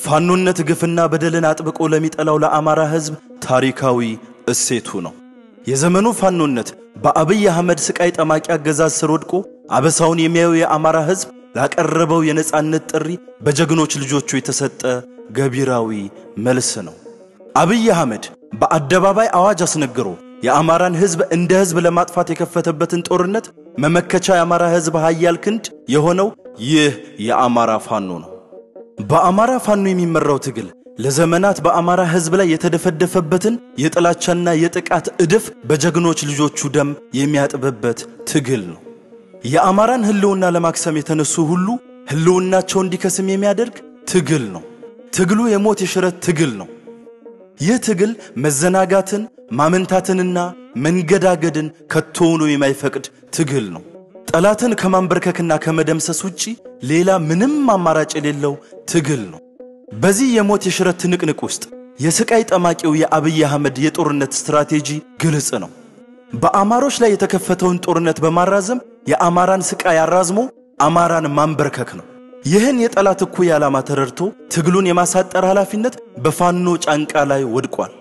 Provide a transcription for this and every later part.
ፋኖነት ግፍና በደልን አጥብቆ ለሚጠላው ለአማራ ህዝብ ታሪካዊ እሴቱ ነው። የዘመኑ ፋኖነት በአብይ አህመድ ስቃይ ጠማቂ አገዛዝ ስር ወድቆ አበሳውን የሚያየው የአማራ ህዝብ ላቀረበው የነጻነት ጥሪ በጀግኖች ልጆቹ የተሰጠ ገቢራዊ መልስ ነው። አብይ አህመድ በአደባባይ አዋጅ አስነግሮ የአማራን ህዝብ እንደ ህዝብ ለማጥፋት የከፈተበትን ጦርነት መመከቻ የአማራ ህዝብ ኃያል ክንድ የሆነው ይህ የአማራ ፋኖ ነው። በአማራ ፋኖ የሚመራው ትግል ለዘመናት በአማራ ህዝብ ላይ የተደፈደፈበትን የጥላቻና የጥቃት እድፍ በጀግኖች ልጆቹ ደም የሚያጥብበት ትግል ነው። የአማራን ህልውና ለማክሰም የተነሱ ሁሉ ህልውናቸው እንዲከስም የሚያደርግ ትግል ነው። ትግሉ የሞት የሽረት ትግል ነው። ይህ ትግል መዘናጋትን ማመንታትንና መንገዳገድን ከቶውኑ የማይፈቅድ ትግል ነው። ጠላትን ከማንበርከክና ከመደምሰስ ውጪ ሌላ ምንም አማራጭ የሌለው ትግል ነው። በዚህ የሞት የሽረት ትንቅንቅ ውስጥ የስቃይ ጠማቂው የአብይ አህመድ የጦርነት ስትራቴጂ ግልጽ ነው። በአማሮች ላይ የተከፈተውን ጦርነት በማራዘም የአማራን ስቃይ አራዝሞ አማራን ማንበርከክ ነው። ይህን የጠላት እኩይ ዓላማ ተረድቶ ትግሉን የማሳጠር ኃላፊነት በፋኖ ጫንቃ ላይ ወድቋል።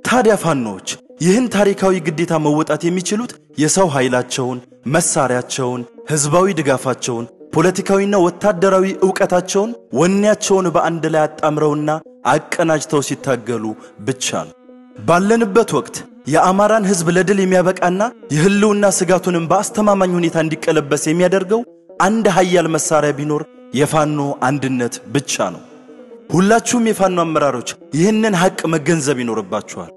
ታዲያ ፋኖች ይህን ታሪካዊ ግዴታ መወጣት የሚችሉት የሰው ኃይላቸውን፣ መሳሪያቸውን፣ ህዝባዊ ድጋፋቸውን፣ ፖለቲካዊና ወታደራዊ ዕውቀታቸውን፣ ወኔያቸውን በአንድ ላይ አጣምረውና አቀናጅተው ሲታገሉ ብቻ ነው። ባለንበት ወቅት የአማራን ህዝብ ለድል የሚያበቃና የህልውና ስጋቱንም በአስተማማኝ ሁኔታ እንዲቀለበስ የሚያደርገው አንድ ኃያል መሳሪያ ቢኖር የፋኖ አንድነት ብቻ ነው። ሁላችሁም የፋኖ አመራሮች ይህንን ሐቅ መገንዘብ ይኖርባችኋል።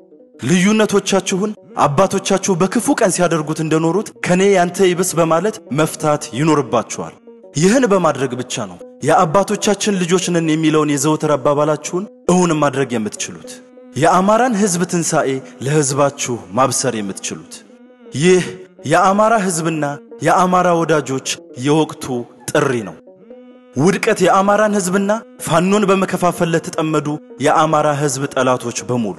ልዩነቶቻችሁን አባቶቻችሁ በክፉ ቀን ሲያደርጉት እንደኖሩት ከኔ ያንተ ይብስ በማለት መፍታት ይኖርባችኋል። ይህን በማድረግ ብቻ ነው የአባቶቻችን ልጆች ነን የሚለውን የዘወትር አባባላችሁን እውን ማድረግ የምትችሉት። የአማራን ህዝብ ትንሣኤ ለህዝባችሁ ማብሰር የምትችሉት። ይህ የአማራ ህዝብና የአማራ ወዳጆች የወቅቱ ጥሪ ነው። ውድቀት የአማራን ህዝብና ፋኖን በመከፋፈል ለተጠመዱ የአማራ ህዝብ ጠላቶች በሙሉ፣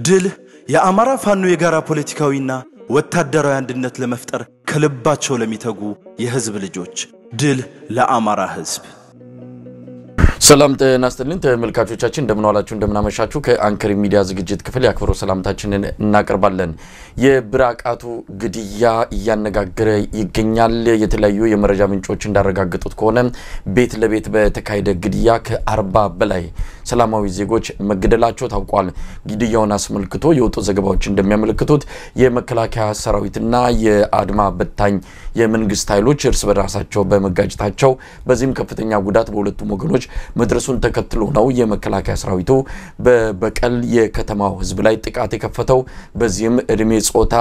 ድል የአማራ ፋኖ የጋራ ፖለቲካዊና ወታደራዊ አንድነት ለመፍጠር ከልባቸው ለሚተጉ የህዝብ ልጆች፣ ድል ለአማራ ህዝብ። ሰላም ጤና ይስጥልኝ ተመልካቾቻችን፣ እንደምን ዋላችሁ እንደምን አመሻችሁ። ከአንከር ሚዲያ ዝግጅት ክፍል ያክብሮ ሰላምታችንን እናቀርባለን። የብራቃቱ ግድያ እያነጋገረ ይገኛል። የተለያዩ የመረጃ ምንጮች እንዳረጋገጡት ከሆነ ቤት ለቤት በተካሄደ ግድያ ከ40 በላይ ሰላማዊ ዜጎች መገደላቸው ታውቋል። ግድያውን አስመልክቶ የወጡ ዘገባዎች እንደሚያመለክቱት የመከላከያ ሰራዊትና የአድማ በታኝ የመንግስት ኃይሎች እርስ በራሳቸው በመጋጨታቸው በዚህም ከፍተኛ ጉዳት በሁለቱም ወገኖች መድረሱን ተከትሎ ነው የመከላከያ ሰራዊቱ በበቀል የከተማው ህዝብ ላይ ጥቃት የከፈተው። በዚህም እድሜ ጾታ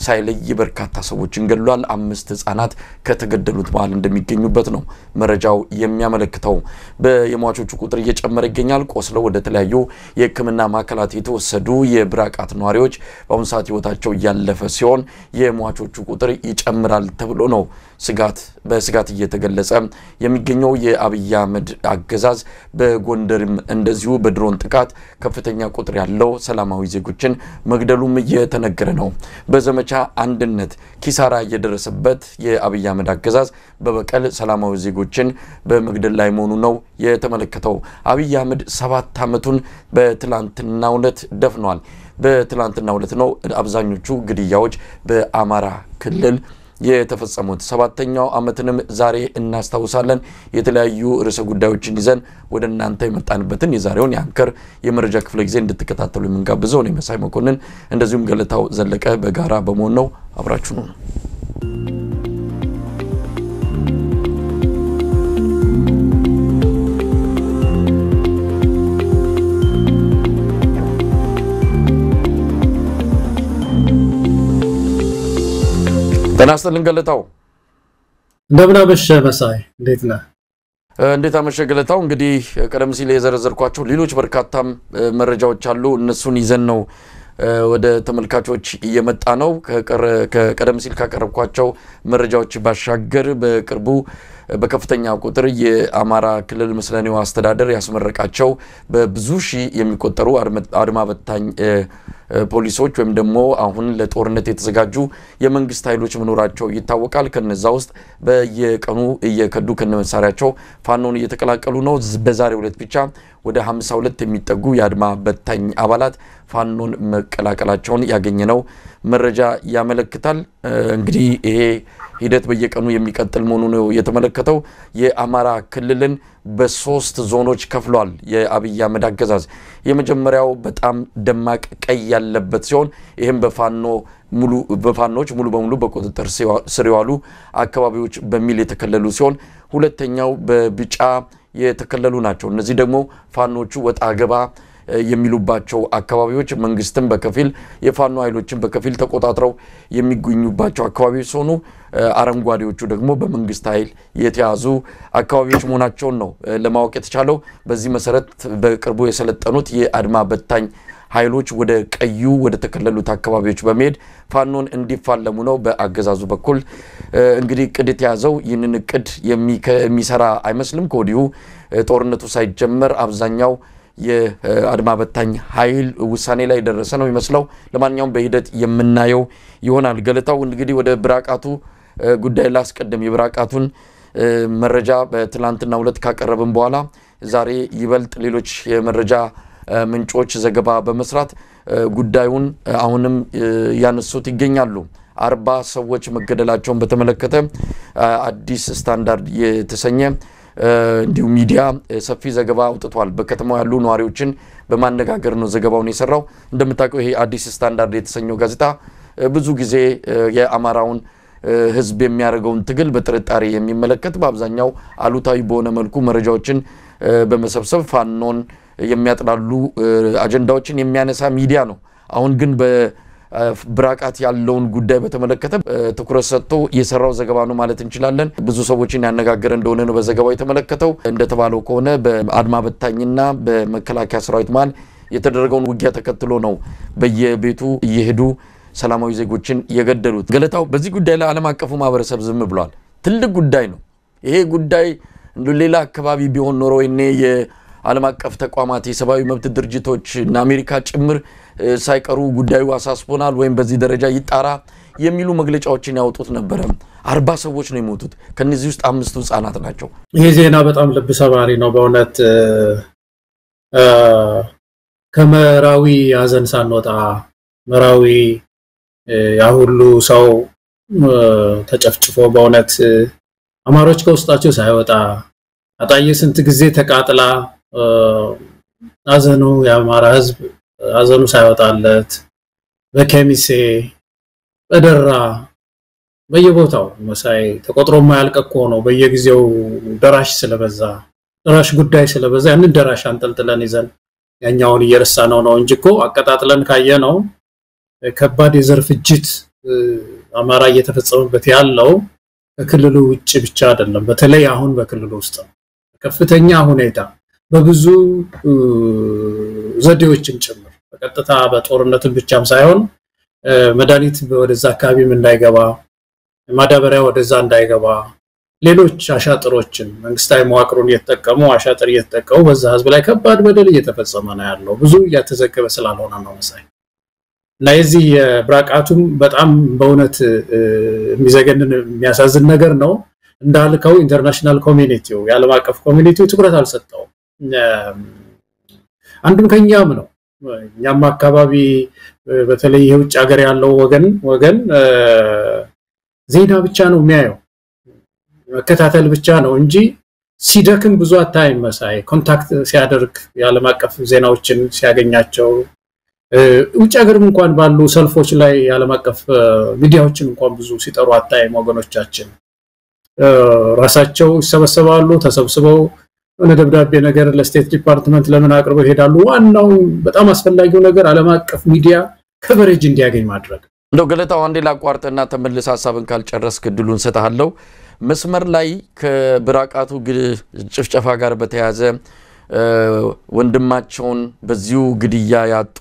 ሳይለይ በርካታ ሰዎችን ገድሏል። 5 ህፃናት ከተገደሉት መሃል እንደሚገኙበት ነው መረጃው የሚያመለክተው። በየሟቾቹ ቁጥር እየጨመረ ይገኛል። ቆስለው ወደ ተለያዩ የህክምና ማዕከላት የተወሰዱ የብራቃት ነዋሪዎች በአሁኑ ሰዓት ህይወታቸው ያለፈ ሲሆን የሟቾቹ ቁጥር ይጨምራል ተብሎ ነው በስጋት እየተገለጸ የሚገኘው። የአብይ አህመድ አገዛዝ በጎንደርም እንደዚሁ በድሮን ጥቃት ከፍተኛ ቁጥር ያለው ሰላማዊ ዜጎችን መግደሉም እየተነገረ ነው። በዘመቻ አንድነት ኪሳራ እየደረሰበት የአብይ አህመድ አገዛዝ በበቀል ሰላማዊ ዜጎችን በመግደል ላይ መሆኑ ነው የተመለከተው። አብይ አህመድ 7 ዓመቱን በትላንትናው ዕለት ደፍኗል። በትላንትናው ዕለት ነው አብዛኞቹ ግድያዎች በአማራ ክልል የተፈጸሙት። 7ኛው ዓመትንም ዛሬ እናስታውሳለን። የተለያዩ ርዕሰ ጉዳዮችን ይዘን ወደ እናንተ የመጣንበትን የዛሬውን የአንከር የመረጃ ክፍለ ጊዜ እንድትከታተሉ የምንጋብዘው ነው መሳይ መኮንን እንደዚሁም ገለታው ዘለቀ በጋራ በመሆን ነው። አብራችሁ ነው። ተናስተልን ገለታው እንደምን አመሸ መሳይ፣ እንዴት ነህ? እንዴት አመሸ ገለታው። እንግዲህ ቀደም ሲል የዘረዘርኳቸው ሌሎች በርካታ መረጃዎች አሉ። እነሱን ይዘን ነው ወደ ተመልካቾች እየመጣ ነው። ከቀደም ሲል ካቀረብኳቸው መረጃዎች ባሻገር በቅርቡ በከፍተኛ ቁጥር የአማራ ክልል መስለኔው አስተዳደር ያስመረቃቸው በብዙ ሺህ የሚቆጠሩ አድማ በታኝ ፖሊሶች ወይም ደግሞ አሁን ለጦርነት የተዘጋጁ የመንግስት ኃይሎች መኖራቸው ይታወቃል። ከነዛ ውስጥ በየቀኑ እየከዱ ከነመሳሪያቸው ፋኖን እየተቀላቀሉ ነው። በዛሬው ዕለት ብቻ ወደ 52 የሚጠጉ የአድማ በታኝ አባላት ፋኖን መቀላቀላቸውን ያገኘነው መረጃ ያመለክታል። እንግዲህ ይሄ ሂደት በየቀኑ የሚቀጥል መሆኑ ነው የተመለከተው። የአማራ ክልልን በሶስት ዞኖች ከፍሏል የአብይ አህመድ አገዛዝ። የመጀመሪያው በጣም ደማቅ ቀይ ያለበት ሲሆን ይሄም በፋኖች ሙሉ በሙሉ በቁጥጥር ስር ያሉ አካባቢዎች በሚል የተከለሉ ሲሆን ሁለተኛው በቢጫ የተከለሉ ናቸው። እነዚህ ደግሞ ፋኖቹ ወጣ ገባ የሚሉባቸው አካባቢዎች መንግስትም በከፊል የፋኖ ኃይሎችን በከፊል ተቆጣጥረው የሚገኙባቸው አካባቢዎች ሆኑ። አረንጓዴዎቹ ደግሞ በመንግስት ኃይል የተያዙ አካባቢዎች መሆናቸውን ነው ለማወቅ የተቻለው። በዚህ መሰረት በቅርቡ የሰለጠኑት የአድማ በታኝ ኃይሎች ወደ ቀዩ ወደ ተከለሉት አካባቢዎች በመሄድ ፋኖን እንዲፋለሙ ነው በአገዛዙ በኩል እንግዲህ ቅድ የተያዘው። ይህንን ቅድ የሚሰራ አይመስልም። ከወዲሁ ጦርነቱ ሳይጀመር አብዛኛው የአድማ በታኝ ኃይል ውሳኔ ላይ ደረሰ ነው የሚመስለው። ለማንኛውም በሂደት የምናየው ይሆናል። ገለታው እንግዲህ ወደ ብራቃቱ ጉዳይ ላስቀድም። የብራቃቱን መረጃ በትላንትናው ዕለት ካቀረብን በኋላ ዛሬ ይበልጥ ሌሎች የመረጃ ምንጮች ዘገባ በመስራት ጉዳዩን አሁንም ያነሱት ይገኛሉ። 40 ሰዎች መገደላቸውን በተመለከተ አዲስ ስታንዳርድ የተሰኘ እንዲሁ ሚዲያ ሰፊ ዘገባ አውጥቷል። በከተማው ያሉ ነዋሪዎችን በማነጋገር ነው ዘገባውን የሰራው። እንደምታውቁው ይሄ አዲስ ስታንዳርድ የተሰኘው ጋዜጣ ብዙ ጊዜ የአማራውን ህዝብ የሚያደርገውን ትግል በጥርጣሬ የሚመለከት በአብዛኛው አሉታዊ በሆነ መልኩ መረጃዎችን በመሰብሰብ ፋኖን የሚያጥላሉ አጀንዳዎችን የሚያነሳ ሚዲያ ነው። አሁን ግን በብራቃት ያለውን ጉዳይ በተመለከተ ትኩረት ሰጥቶ የሰራው ዘገባ ነው ማለት እንችላለን። ብዙ ሰዎችን ያነጋገረ እንደሆነ ነው በዘገባው የተመለከተው። እንደተባለው ከሆነ በአድማ በታኝና በመከላከያ ሰራዊት መሃል የተደረገውን ውጊያ ተከትሎ ነው በየቤቱ እየሄዱ ሰላማዊ ዜጎችን የገደሉት። ገለታው በዚህ ጉዳይ ላይ ዓለም አቀፉ ማህበረሰብ ዝም ብሏል። ትልቅ ጉዳይ ነው ይሄ ጉዳይ። ሌላ አካባቢ ቢሆን ኖሮ እኔ የዓለም አቀፍ ተቋማት የሰብአዊ መብት ድርጅቶች እና አሜሪካ ጭምር ሳይቀሩ ጉዳዩ አሳስቦናል ወይም በዚህ ደረጃ ይጣራ የሚሉ መግለጫዎችን ያወጡት ነበር። 40 ሰዎች ነው የሞቱት። ከነዚህ ውስጥ 5 ህፃናት ናቸው። ይሄ ዜና በጣም ልብ ሰባሪ ነው በእውነት። ከመራዊ ያዘን ሳንወጣ መራዊ ያ ሁሉ ሰው ተጨፍጭፎ በእውነት አማሮች ከውስጣቸው ሳይወጣ አጣየ ስንት ጊዜ ተቃጥላ አዘኑ የአማራ ህዝብ አዘኑ ሳይወጣለት በከሚሴ በደራ በየቦታው መሳይ ተቆጥሮ ማያልቀቆ ነው። በየጊዜው ደራሽ ስለበዛ ደራሽ ጉዳይ ስለበዛ ያንን ደራሽ አንጠልጥለን ይዘን ያኛውን እየረሳነው ነው እንጂ እኮ አቀጣጥለን ካየነው ከባድ የዘር ፍጅት አማራ እየተፈጸመበት ያለው ከክልሉ ውጭ ብቻ አይደለም። በተለይ አሁን በክልሉ ውስጥ ከፍተኛ ሁኔታ በብዙ ዘዴዎችን ጭምር በቀጥታ በጦርነትን ብቻም ሳይሆን መድኃኒት ወደዛ አካባቢም እንዳይገባ ማዳበሪያ ወደዛ እንዳይገባ ሌሎች አሻጥሮችን መንግስታዊ መዋቅሩን እየተጠቀሙ አሻጥር እየተጠቀሙ በዛ ህዝብ ላይ ከባድ በደል እየተፈጸመ ነው ያለው። ብዙ እያተዘገበ ስላልሆነ ነው መሳይ እና የዚህ ብራቃቱም በጣም በእውነት የሚዘገንን የሚያሳዝን ነገር ነው። እንዳልከው ኢንተርናሽናል ኮሚኒቲው የዓለም አቀፍ ኮሚኒቲው ትኩረት አልሰጠው። አንዱም ከኛም ነው እኛም አካባቢ በተለይ የውጭ ሀገር ያለው ወገን ዜና ብቻ ነው የሚያየው መከታተል ብቻ ነው እንጂ ሲደክም ብዙ አታይም መሳይ። ኮንታክት ሲያደርግ የዓለም አቀፍ ዜናዎችን ሲያገኛቸው ውጭ ሀገርም እንኳን ባሉ ሰልፎች ላይ የዓለም አቀፍ ሚዲያዎችን እንኳን ብዙ ሲጠሩ አታይም። ወገኖቻችን ራሳቸው ይሰበሰባሉ። ተሰብስበው ወደ ደብዳቤ ነገር ለስቴት ዲፓርትመንት ለምን አቅርበው ይሄዳሉ። ዋናው በጣም አስፈላጊው ነገር ዓለም አቀፍ ሚዲያ ከቨሬጅ እንዲያገኝ ማድረግ። እንደው ገለታው አንዴ ላቋርጥና ተመልስ ሐሳብን ካልጨረስክ እድሉን ሰጣለሁ። መስመር ላይ ከብራቃቱ ጭፍጨፋ ጋር በተያያዘ ወንድማቸውን በዚሁ ግድያ ያጡ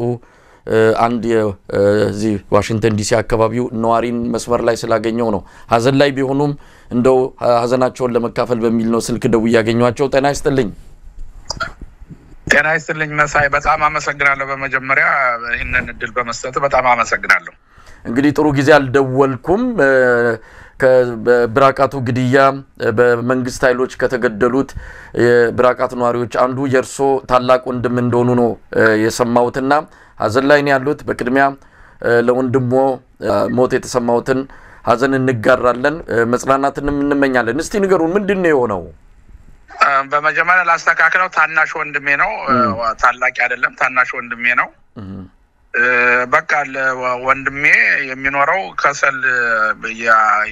አንድ የዚህ ዋሽንግተን ዲሲ አካባቢው ነዋሪን መስመር ላይ ስላገኘው ነው። ሀዘን ላይ ቢሆኑም እንደው ሀዘናቸውን ለመካፈል በሚል ነው ስልክ ደውዬ ያገኘዋቸው። ጤና ይስጥልኝ። ጤና ይስጥልኝ መሳይ በጣም አመሰግናለሁ በመጀመሪያ ይሄንን እድል በመስጠት በጣም አመሰግናለሁ እንግዲህ ጥሩ ጊዜ አልደወልኩም ከብራቃቱ ግድያ በመንግስት ኃይሎች ከተገደሉት የብራቃት ነዋሪዎች አንዱ የርሶ ታላቅ ወንድም እንደሆኑ ነው የሰማሁትና ሀዘን ላይ ነው ያሉት በቅድሚያ ለወንድሞ ሞት የተሰማሁትን ሀዘን እንጋራለን መጽናናትንም እንመኛለን እስቲ ንገሩን ምንድነው የሆነው በመጀመሪያ ላስተካክለው ታናሽ ወንድሜ ነው ታላቅ አይደለም ታናሽ ወንድሜ ነው በቃ ወንድሜ የሚኖረው ከሰል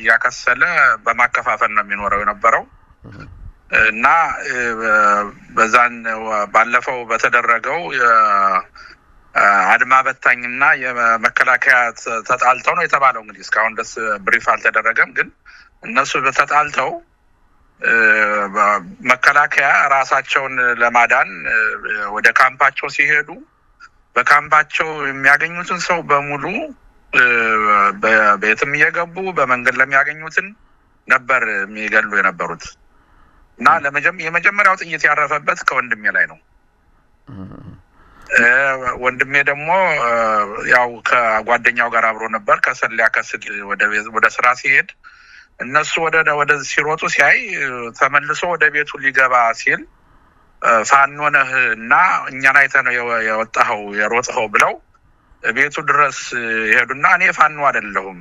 ያከሰለ በማከፋፈል ነው የሚኖረው የነበረው እና በዛን ባለፈው በተደረገው አድማ በታኝና የመከላከያ ተጣልተው ነው የተባለው እንግዲህ እስካሁን ደስ ብሪፍ አልተደረገም ግን እነሱ በተጣልተው መከላከያ ራሳቸውን ለማዳን ወደ ካምፓቸው ሲሄዱ በካምፓቸው የሚያገኙትን ሰው በሙሉ በቤትም እየገቡ በመንገድ ለሚያገኙትን ነበር የሚገሉ የነበሩት እና የመጀመሪያው ጥይት ያረፈበት ከወንድሜ ላይ ነው ወንድሜ ደግሞ ያው ከጓደኛው ጋር አብሮ ነበር ከሰል ሊያከስል ወደ ስራ ሲሄድ እነሱ ወደ ሲሮጡ ሲያይ ተመልሶ ወደ ቤቱ ሊገባ ሲል ፋኖ ነህና እኛን አይተህ ነው የወጣኸው የሮጥኸው ብለው ቤቱ ድረስ ይሄዱና እኔ ፋኖ አይደለሁም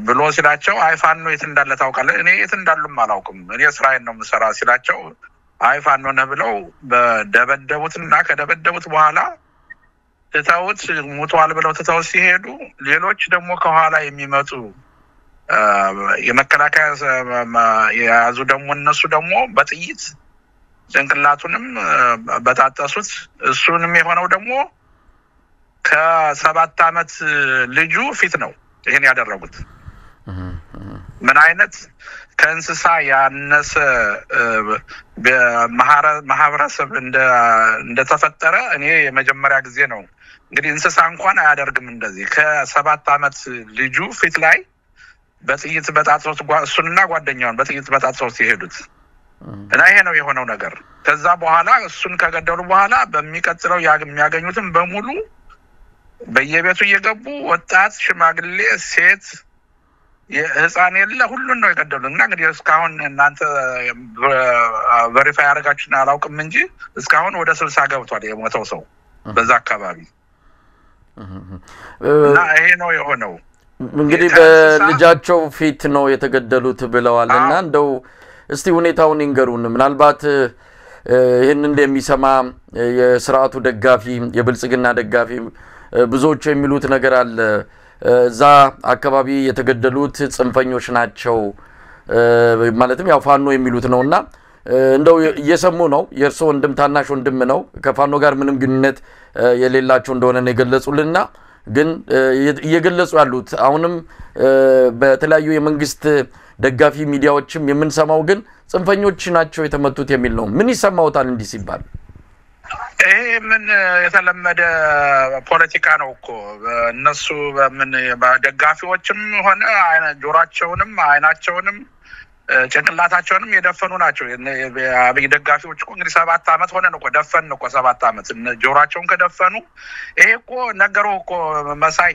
ብሎ ሲላቸው አይ ፋኖ የት እንዳለ ታውቃለህ እኔ የት እንዳሉም አላውቅም እኔ ስራዬን ነው የምሰራ ሲላቸው አይ ፋኖ ነህ ብለው በደበደቡትና ከደበደቡት በኋላ ተታውት ሞቷል ብለው ተታው ሲሄዱ ሌሎች ደግሞ ከኋላ የሚመጡ የመከላከያ ያዙ ደግሞ እነሱ ደግሞ በጥይት ጭንቅላቱንም በታጠሱት እሱንም የሆነው ደግሞ ከ7 አመት ልጁ ፊት ነው ይሄን ያደረጉት ምን አይነት ከእንስሳ ያነሰ በማህበረሰብ እንደተፈጠረ እኔ የመጀመሪያ ጊዜ ነው እንግዲህ እንስሳ እንኳን አያደርግም እንደዚህ ከ7 አመት ልጁ ፊት ላይ በጥይት በታጠሱት እሱንና ጓደኛውን በጥይት በታጠሱት ይሄዱት እና ይሄ ነው የሆነው ነገር ከዛ በኋላ እሱን ከገደሉ በኋላ በሚቀጥለው የሚያገኙትን በሙሉ በየቤቱ እየገቡ ወጣት ሽማግሌ ሴት የህፃን የለ ሁሉን ነው የገደሉና እንግዲህ እስካሁን እናንተ ቨሪፋይ አደረጋችሁና አላውቅም እንጂ እስካሁን ወደ 60 ገብቷል የሞተው ሰው በዛ አካባቢ እና ይሄ ነው የሆነው እንግዲህ በልጃቸው ፊት ነው የተገደሉት ብለዋልና እንደው እስቲ ሁኔታውን ይንገሩን ምናልባት ይሄን እንደሚሰማ የሥርዓቱ ደጋፊ የብልጽግና ደጋፊ ብዙዎች የሚሉት ነገር አለ ዛ አካባቢ የተገደሉት ጽንፈኞች ናቸው ማለትም ያው ፋኖ የሚሉት ነውና እንደው እየሰሙ ነው የርሶ ወንድም ታናሽ ወንድም ነው ከፋኖ ጋር ምንም ግንኙነት የሌላቸው እንደሆነ ነው የገለጹልና ግን እየገለጹ ያሉት አሁንም በተለያዩ የመንግስት ደጋፊ ሚዲያዎችም የምንሰማው ግን ጽንፈኞች ናቸው የተመቱት የሚል ነው ምን ይሰማውታል እንዲህ ሲባል ምን የተለመደ ፖለቲካ ነው እኮ እነሱ በምን ደጋፊዎችም ሆነ ጆራቸውንም አይናቸውንም ጭንቅላታቸውንም የደፈኑ ናቸው አብይ ደጋፊዎች እኮ እንግዲህ 7 አመት ሆነ ነው እኮ ደፈን እኮ 7 አመት ጆራቸውን ከደፈኑ ይሄ እኮ ነገሩ እኮ መሳይ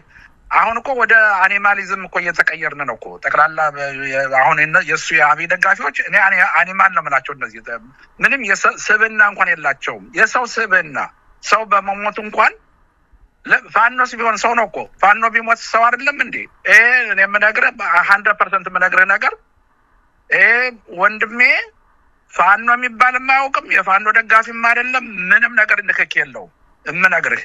አሁን እኮ ወደ አኒማሊዝም እኮ እየተቀየርን ነው እኮ ጠቅላላ አሁን የሱ የአብይ ደጋፊዎች እኔ አኒማል ነው የምላቸው እነዚህ ምንም የስብዕና እንኳን የላቸውም የሰው ስብዕና ሰው በመሞት እንኳን ፋኖስ ቢሆን ሰው ነው እኮ ፋኖ ቢሞት ሰው አይደለም እንዴ እኔ የምነግርህ 100% የምነግርህ ነገር ወንድሜ ፋኖ የሚባል ማያውቅም የፋኖ ደጋፊም አይደለም ምንም ነገር ንክክ የለው የምነግርህ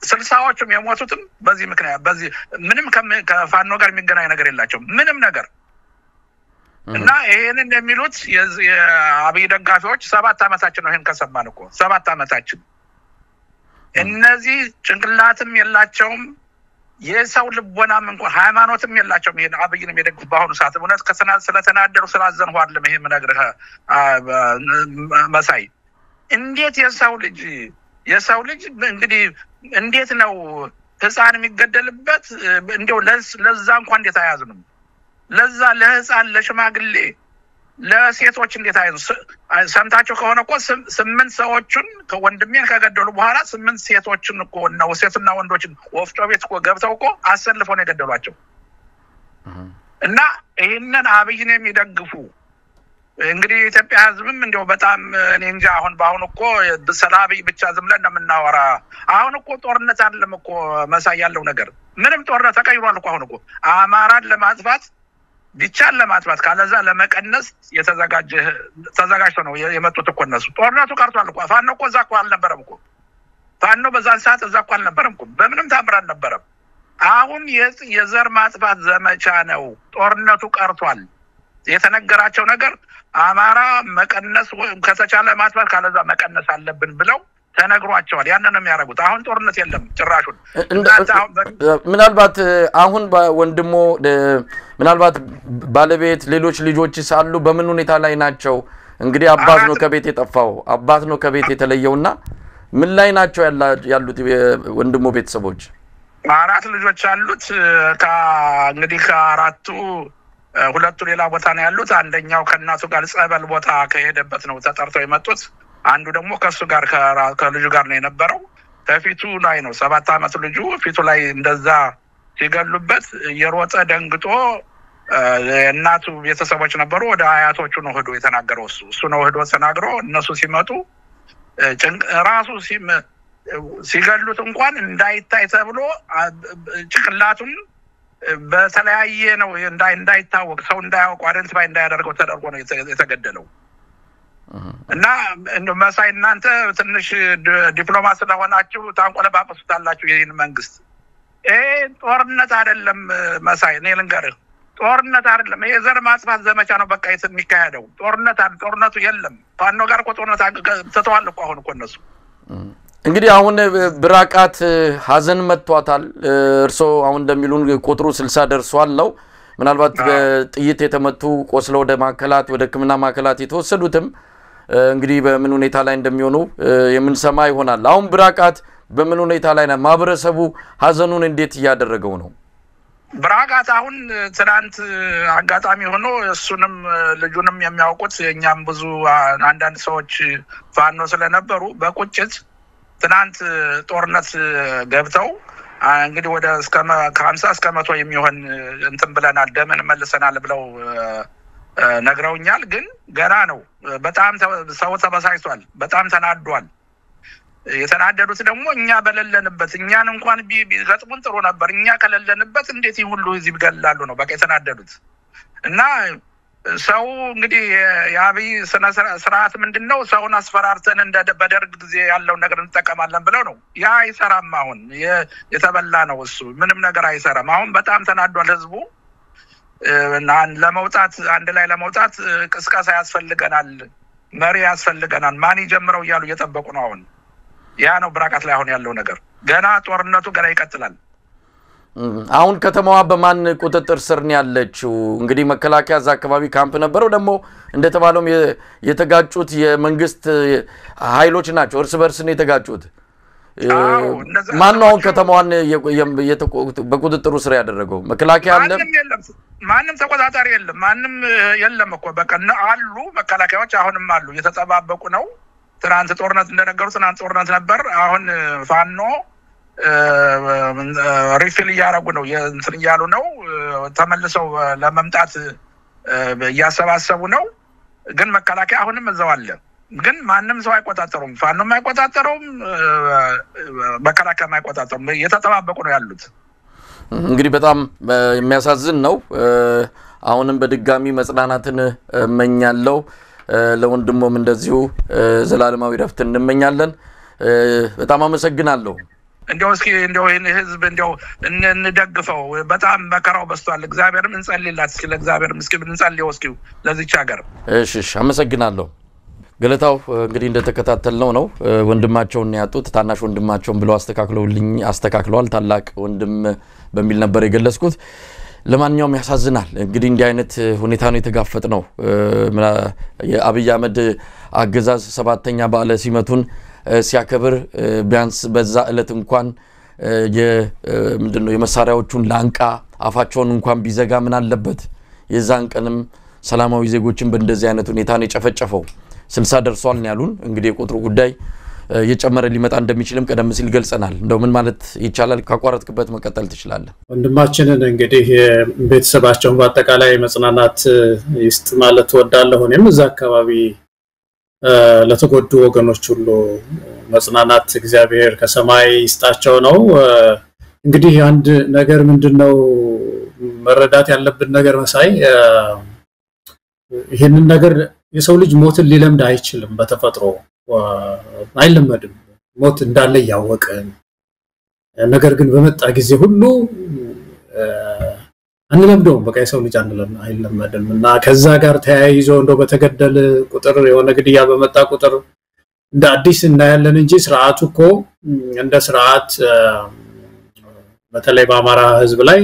60ዎቹም የሞቱትም በዚህ ምክንያት በዚህ ምንም ከፋኖ ጋር የሚገናኝ ነገር የላቸውም ምንም ነገር እና ይሄን እንደሚሉት የአብይ ደጋፊዎች 7 አመታችን ነው ይሄን ከሰማን እኮ 7 አመታችን እነዚህ ጭንቅላትም የላቸውም የሰው ልቦናም እንኳን ሃይማኖትም የላቸውም ይሄን አብይን የሚደግፉ በአሁኑ ሰዓት እውነት ስለተናደሩ ስላዘንሁ አይደለም ይሄ ምነግርህ መሳይ እንዴት የሰው ልጅ እንግዲህ እንዴት ነው ህፃን የሚገደልበት እንደው ለዛ እንኳን እንዴት አያዝኑም ለዛ ለህፃን ለሽማግሌ ለሴቶች እንዴት አይዙ ሰምታችሁ ከሆነ እኮ 8 ሰዎችን ከወንድሜን ከገደሉ በኋላ 8 ሴቶችን እኮ ነው ሴትና ወንዶችን ወፍጮ ቤት እኮ ገብተው እኮ አሰልፈው ነው የገደሏቸው። እና ይሄንን አብይን የሚደግፉ እንግዲህ ኢትዮጵያ ህዝብም እንደው በጣም እኔ እንጃ አሁን ባሁን እኮ በሰላቢ ብቻ ዝም ብለን እንደምናወራ አሁን እኮ ጦርነት አይደለም እኮ መሳይ ያለው ነገር ምንም ጦርነት ተቀይሯል እኮ አሁን እኮ አማራን ለማጥፋት ቢቻል ለማጥፋት ካለዛ ለመቀነስ ተዘጋጅተው ነው የመጡት እኮ እነሱ። ጦርነቱ ቀርቷል እኮ ፋኖ እኮ እዛ እኮ አልነበረም እኮ ፋኖ በዛን ሰዓት እዛ እኮ አልነበረም እኮ በምንም ታምር አልነበረም። አሁን የዘር ማጥፋት ዘመቻ ነው። ጦርነቱ ቀርቷል። የተነገራቸው ነገር አማራ መቀነስ ከተቻለ ማጥፋት ካለዛ መቀነስ አለብን ብለው ተነግሯቸዋል። ያንን ነው የሚያደርጉት። አሁን ጦርነት የለም ጭራሹን። ምናልባት አሁን ወንድሞ ምናልባት ባለቤት ሌሎች ልጆች ሳሉ በምን ሁኔታ ላይ ናቸው? እንግዲህ አባት ነው ከቤት የጠፋው አባት ነው ከቤት የተለየውና ምን ላይ ናቸው ያሉት ወንድሞ ቤተሰቦች? 4 ልጆች አሉት። እንግዲህ ከአራቱ 2 ሌላ ቦታ ነው ያሉት። አንደኛው ከእናቱ ጋር ጸበል ቦታ ከሄደበት ነው ተጠርተው የመጡት። አንዱ ደግሞ ከሱ ጋር ከልጁ ጋር ነው የነበረው። ከፊቱ ላይ ነው 7 አመት ልጁ ፊቱ ላይ እንደዛ ሲገሉበት እየሮጠ ደንግጦ እናቱ ቤተሰቦች ነበሩ ወደ አያቶቹ ነው ሄዶ የተናገረው። እሱ ነው ሄዶ ተናግሮ እነሱ ሲመጡ ራሱ ሲገሉት እንኳን እንዳይታይ ተብሎ ጭቅላቱን በተለያየ ነው እንዳይታወቅ ሰው እንዳያውቅ አይደንቲፋይ እንዳያደርገው ተደርጎ ነው የተገደለው። እና መሳይ እናንተ ትንሽ ዲፕሎማሲ ስለሆናችሁ ታንቆለባበሱታላችሁ ይሄን መንግስት። ጦርነት አይደለም መሳይ እኔ ልንገርህ ጦርነት አይደለም። ይሄ ዘር ማጥፋት ዘመቻ ነው በቃ የሚካሄደው። ጦርነቱ የለም። ፋኖ ጋር እኮ ጦርነት ተተዋል እኮ አሁን እኮ እነሱ እንግዲህ አሁን ብራቃት ሀዘን መጥቷታል። እርሶ አሁን እንደሚሉን ቁጥሩ 60 ደርሷል ነው። ምናልባት በጥይት የተመቱ ቆስለው ወደ ማከላት ወደ ሕክምና ማከላት የተወሰዱትም እንግዲህ በምን ሁኔታ ላይ እንደሚሆኑ የምንሰማ ይሆናል። አሁን ብራቃት በምን ሁኔታ ላይ ነው? ማህበረሰቡ ሀዘኑን እንዴት እያደረገው ነው? ብራቃት አሁን ትናንት አጋጣሚ ሆኖ እሱንም ልጁንም የሚያውቁት የኛም ብዙ አንዳንድ ሰዎች ፋኖ ስለነበሩ በቁጭት ትናንት ጦርነት ገብተው እንግዲህ ወደ ከ50 እስከ 100 የሚሆን እንትን ብለናል ደምን መልሰናል ብለው ነግረውኛል። ግን ገና ነው። በጣም ሰው ተበሳጭቷል። በጣም ተናዷል። የተናደዱት ደግሞ እኛ በለለንበት እኛን እንኳን ቢገጥሙን ጥሩ ነበር እኛ ከለለንበት እንዴት ይሁሉ እዚህ ይገላሉ ነው በቃ የተናደዱት። እና ሰው እንግዲህ የአብይ ስርዓት ምንድነው ሰውን አስፈራርተን በደርግ ጊዜ ያለው ነገር እንጠቀማለን ብለው ነው። ያ አይሰራም። አሁን የተበላ ነው እሱ ምንም ነገር አይሰራም። አሁን በጣም ተናዷል ህዝቡ። ለመውጣት አንድ ላይ ለመውጣት ቅስቀሳ ያስፈልገናል፣ መሪ ያስፈልገናል፣ ማን ይጀምረው እያሉ እየጠበቁ ነው። አሁን ያ ነው ብራቃት ላይ አሁን ያለው ነገር። ገና ጦርነቱ ገና ይቀጥላል። አሁን ከተማዋ በማን ቁጥጥር ስር ነው ያለችው? እንግዲህ መከላከያ እዛ አካባቢ ካምፕ ነበረው። ደግሞ እንደተባለውም የተጋጩት የመንግስት ኃይሎች ናቸው። እርስ በርስ ነው የተጋጩት። ማን ነው አሁን ከተማዋን በቁጥጥሩ ስር ያደረገው? መከላከያ አለ? ማንም ተቆጣጣሪ የለም። ማንም የለም እኮ በቃ አሉ መከላከያዎች አሁንም አሉ እየተጠባበቁ ነው። ትናንት ጦርነት እንደነገሩ ትናንት ጦርነት ነበር። አሁን ፋኖ ሪፊል እያደረጉ ነው እንትን እያሉ ነው። ተመልሰው ለመምጣት እያሰባሰቡ ነው። ግን መከላከያ አሁንም እዛው አለ። ግን ማንም ሰው አይቆጣጠሩም። ፋኖም አይቆጣጠሩም፣ መከላከያም አይቆጣጠሩም። እየተጠባበቁ ነው ያሉት። እንግዲህ በጣም የሚያሳዝን ነው። አሁንም በድጋሚ መጽናናትን እመኛለሁ። ለወንድሞም እንደዚሁ ዘላለማዊ ረፍት እንመኛለን። በጣም አመሰግናለሁ። እንደው እስኪ እንደው ይሄን ህዝብ እንደው እንደግፈው። በጣም መከራው በስቷል። እግዚአብሔርም እንጸልይላት እስኪ ለእግዚአብሔርም እስኪ እንጸልይው እስኪ ለዚች ሀገር። እሺ አመሰግናለሁ። ገለታው እንግዲህ እንደተከታተልነው ነው ወንድማቸውን ያጡት ታናሽ ወንድማቸውን ብለው አስተካክለዋል። ታላቅ ወንድም በሚል ነበር የገለጽኩት። ለማንኛውም ያሳዝናል። እንግዲህ እንዲህ አይነት ሁኔታ ነው የተጋፈጥነው። የአብይ አህመድ አገዛዝ 7ኛ በዓለ ሲመቱን ሲያከብር ቢያንስ በዛ ዕለት እንኳን ምንድነው የመሳሪያዎቹን ላንቃ አፋቸውን እንኳን ቢዘጋ ምን አለበት? የዛን ቀንም ሰላማዊ ዜጎችን በእንደዚህ አይነት ሁኔታ ነው የጨፈጨፈው 60 ደርሷል ነው ያሉን እንግዲህ የቁጥሩ ጉዳይ የጨመረ ሊመጣ እንደሚችልም ቀደም ሲል ገልጸናል እንደው ምን ማለት ይቻላል ካቋረጥክበት መቀጠል ትችላለህ ወንድማችንን እንግዲህ ቤተሰባቸውን በአጠቃላይ መጽናናት ይስጥ ማለት ወዳለሁ እኔም እዛ አካባቢ ለተጎዱ ወገኖች ሁሉ መጽናናት እግዚአብሔር ከሰማይ ይስጣቸው ነው እንግዲህ አንድ ነገር ምንድነው መረዳት ያለብን ነገር መሳይ ይሄንን ነገር የሰው ልጅ ሞትን ሊለምድ አይችልም በተፈጥሮ አይለመድም ሞት እንዳለ ያወቀን ነገር ግን በመጣ ጊዜ ሁሉ አንለምደውም በቃ የሰው ልጅ አይለመድም እና ከዛ ጋር ተያይዞ እንደው በተገደለ ቁጥር የሆነ ግድያ በመጣ ቁጥር እንደ አዲስ እናያለን እንጂ ስርዓቱ እኮ እንደ ስርዓት በተለይ በአማራ ህዝብ ላይ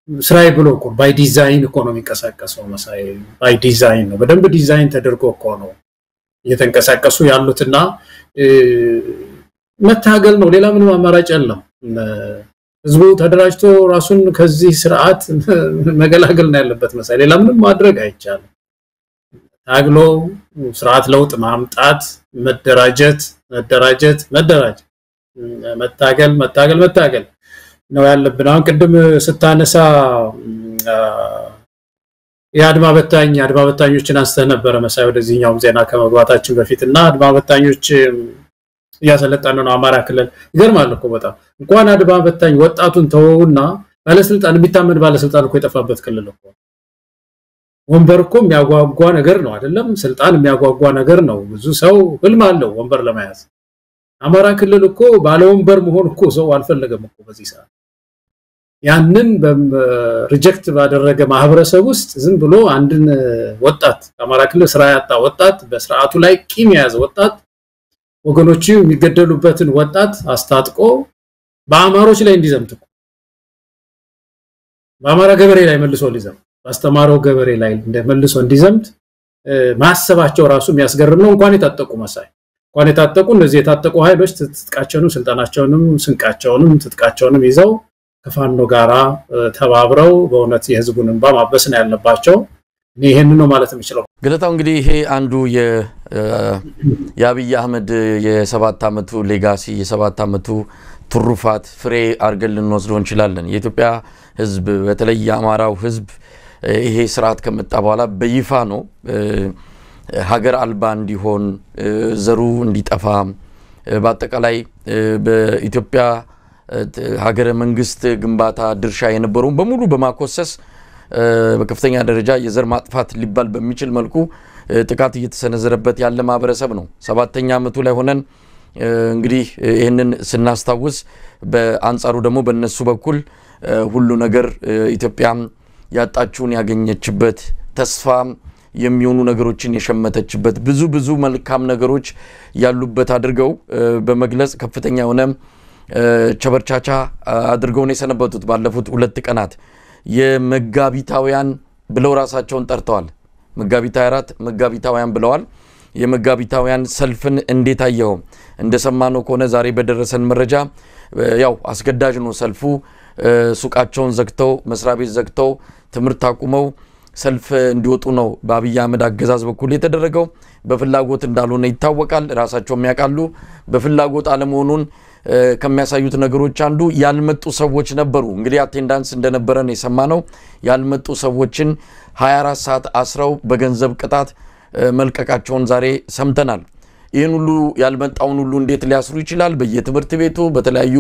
ስራይ ብሎ እኮ ባይ ዲዛይን እኮ ነው የሚንቀሳቀሰው መሳይ ባይ ዲዛይን ነው በደንብ ዲዛይን ተደርጎ እኮ ነው እየተንቀሳቀሱ ያሉትና መታገል ነው ሌላ ምንም አማራጭ የለም ህዝቡ ተደራጅቶ ራሱን ከዚህ ስርዓት መገላገል ነው ያለበት መሳይ ሌላ ምንም ማድረግ አይቻልም ታግሎ ስርዓት ለውጥ ማምጣት መደራጀት መታገል ነው ያለብን አሁን ቅድም ስታነሳ የአድማ በታኞችን አንስተ ነበር መሳይ ወደዚህኛው ዜና ከመግባታችን በፊትና አድማ በታኞች ያሰለጠኑ ነው አማራ ክልል ይገርማል እኮ በጣም እንኳን አድማ በታኝ ወጣቱን ተወውና ባለስልጣን የሚታመን ባለስልጣን እኮ የጠፋበት ክልል እኮ ወንበር እኮ የሚያጓጓ ነገር ነው አይደለም ስልጣን የሚያጓጓ ነገር ነው ብዙ ሰው ህልም አለው ወንበር ለማያዝ አማራ ክልል እኮ ባለ ወንበር መሆን እኮ ሰው አልፈለገም እኮ በዚህ ሰዓት ያንን ሪጀክት ባደረገ ማህበረሰብ ውስጥ ዝም ብሎ አንድን ወጣት አማራ ክልል ስራ ያጣ ወጣት በስርዓቱ ላይ ቂም ያዘ ወጣት ወገኖቹ የሚገደሉበትን ወጣት አስታጥቆ በአማሮች ላይ እንዲዘምት በአማራ ገበሬ ላይ መልሶ ሊዘምት አስተማረው ገበሬ ላይ እንደመልሶ እንዲዘምት ማሰባቸው ራሱ የሚያስገርም ነው እንኳን የታጠቁ መሳይ እንኳን የታጠቁ እነዚህ የታጠቁ ኃይሎች ትጥቃቸውንም ስልጣናቸውንም ስንቃቸውንም ትጥቃቸውንም ይዘው ከፋኖ ጋራ ተባብረው በእውነት የህዝቡን እንባ ማበስ ነው ያለባቸው ይሄን ነው ማለት የምችለው ገለታው እንግዲህ ይሄ አንዱ የአብይ አህመድ የ7 አመቱ ሌጋሲ የ7 አመቱ ትሩፋት ፍሬ አርገን ልንወስደው እንችላለን የኢትዮጵያ ህዝብ በተለይ የአማራው ህዝብ ይሄ ስርዓት ከመጣ በኋላ በይፋ ነው ሀገር አልባ እንዲሆን ዘሩ እንዲጠፋ በአጠቃላይ በኢትዮጵያ ሀገረ መንግስት ግንባታ ድርሻ የነበረው በሙሉ በማኮሰስ በከፍተኛ ደረጃ የዘር ማጥፋት ሊባል በሚችል መልኩ ጥቃት እየተሰነዘረበት ያለ ማህበረሰብ ነው 7ኛ አመቱ ላይ ሆነን እንግዲህ ይሄንን ስናስታውስ በአንጻሩ ደግሞ በእነሱ በኩል ሁሉ ነገር ኢትዮጵያ ያጣችውን ያገኘችበት ተስፋ የሚሆኑ ነገሮችን የሸመተችበት ብዙ መልካም ነገሮች ያሉበት አድርገው በመግለጽ ከፍተኛ ሆነ ቸበርቻቻ አድርገው ነው የሰነበቱት ባለፉት 2 ቀናት የመጋቢታውያን ብለው ራሳቸውን ጠርተዋል መጋቢት 24 መጋቢታውያን ብለዋል የመጋቢታውያን ሰልፍን እንዴት አየው እንደሰማነው ከሆነ ዛሬ በደረሰን መረጃ ያው አስገዳጅ ነው ሰልፉ ሱቃቸውን ዘግተው መስሪያ ቤት ዘግተው ትምርት አቁመው ሰልፍ እንዲወጡ ነው በአብይ አህመድ አገዛዝ በኩል የተደረገው በፍላጎት እንዳልሆነ ይታወቃል ራሳቸውም ያቃሉ በፍላጎት አለመሆኑን ከሚያሳዩት ነገሮች አንዱ ያልመጡ ሰዎች ነበሩ እንግዲህ አቴንዳንስ እንደነበረ ነው የሰማነው ያልመጡ ሰዎችን 24 ሰዓት አስረው በገንዘብ ቅጣት መልቀቃቸውን ዛሬ ሰምተናል ይሄን ሁሉ ያልመጣውን ሁሉ እንዴት ሊያስሩ ይችላል በየትምህርት ቤቱ በተለያዩ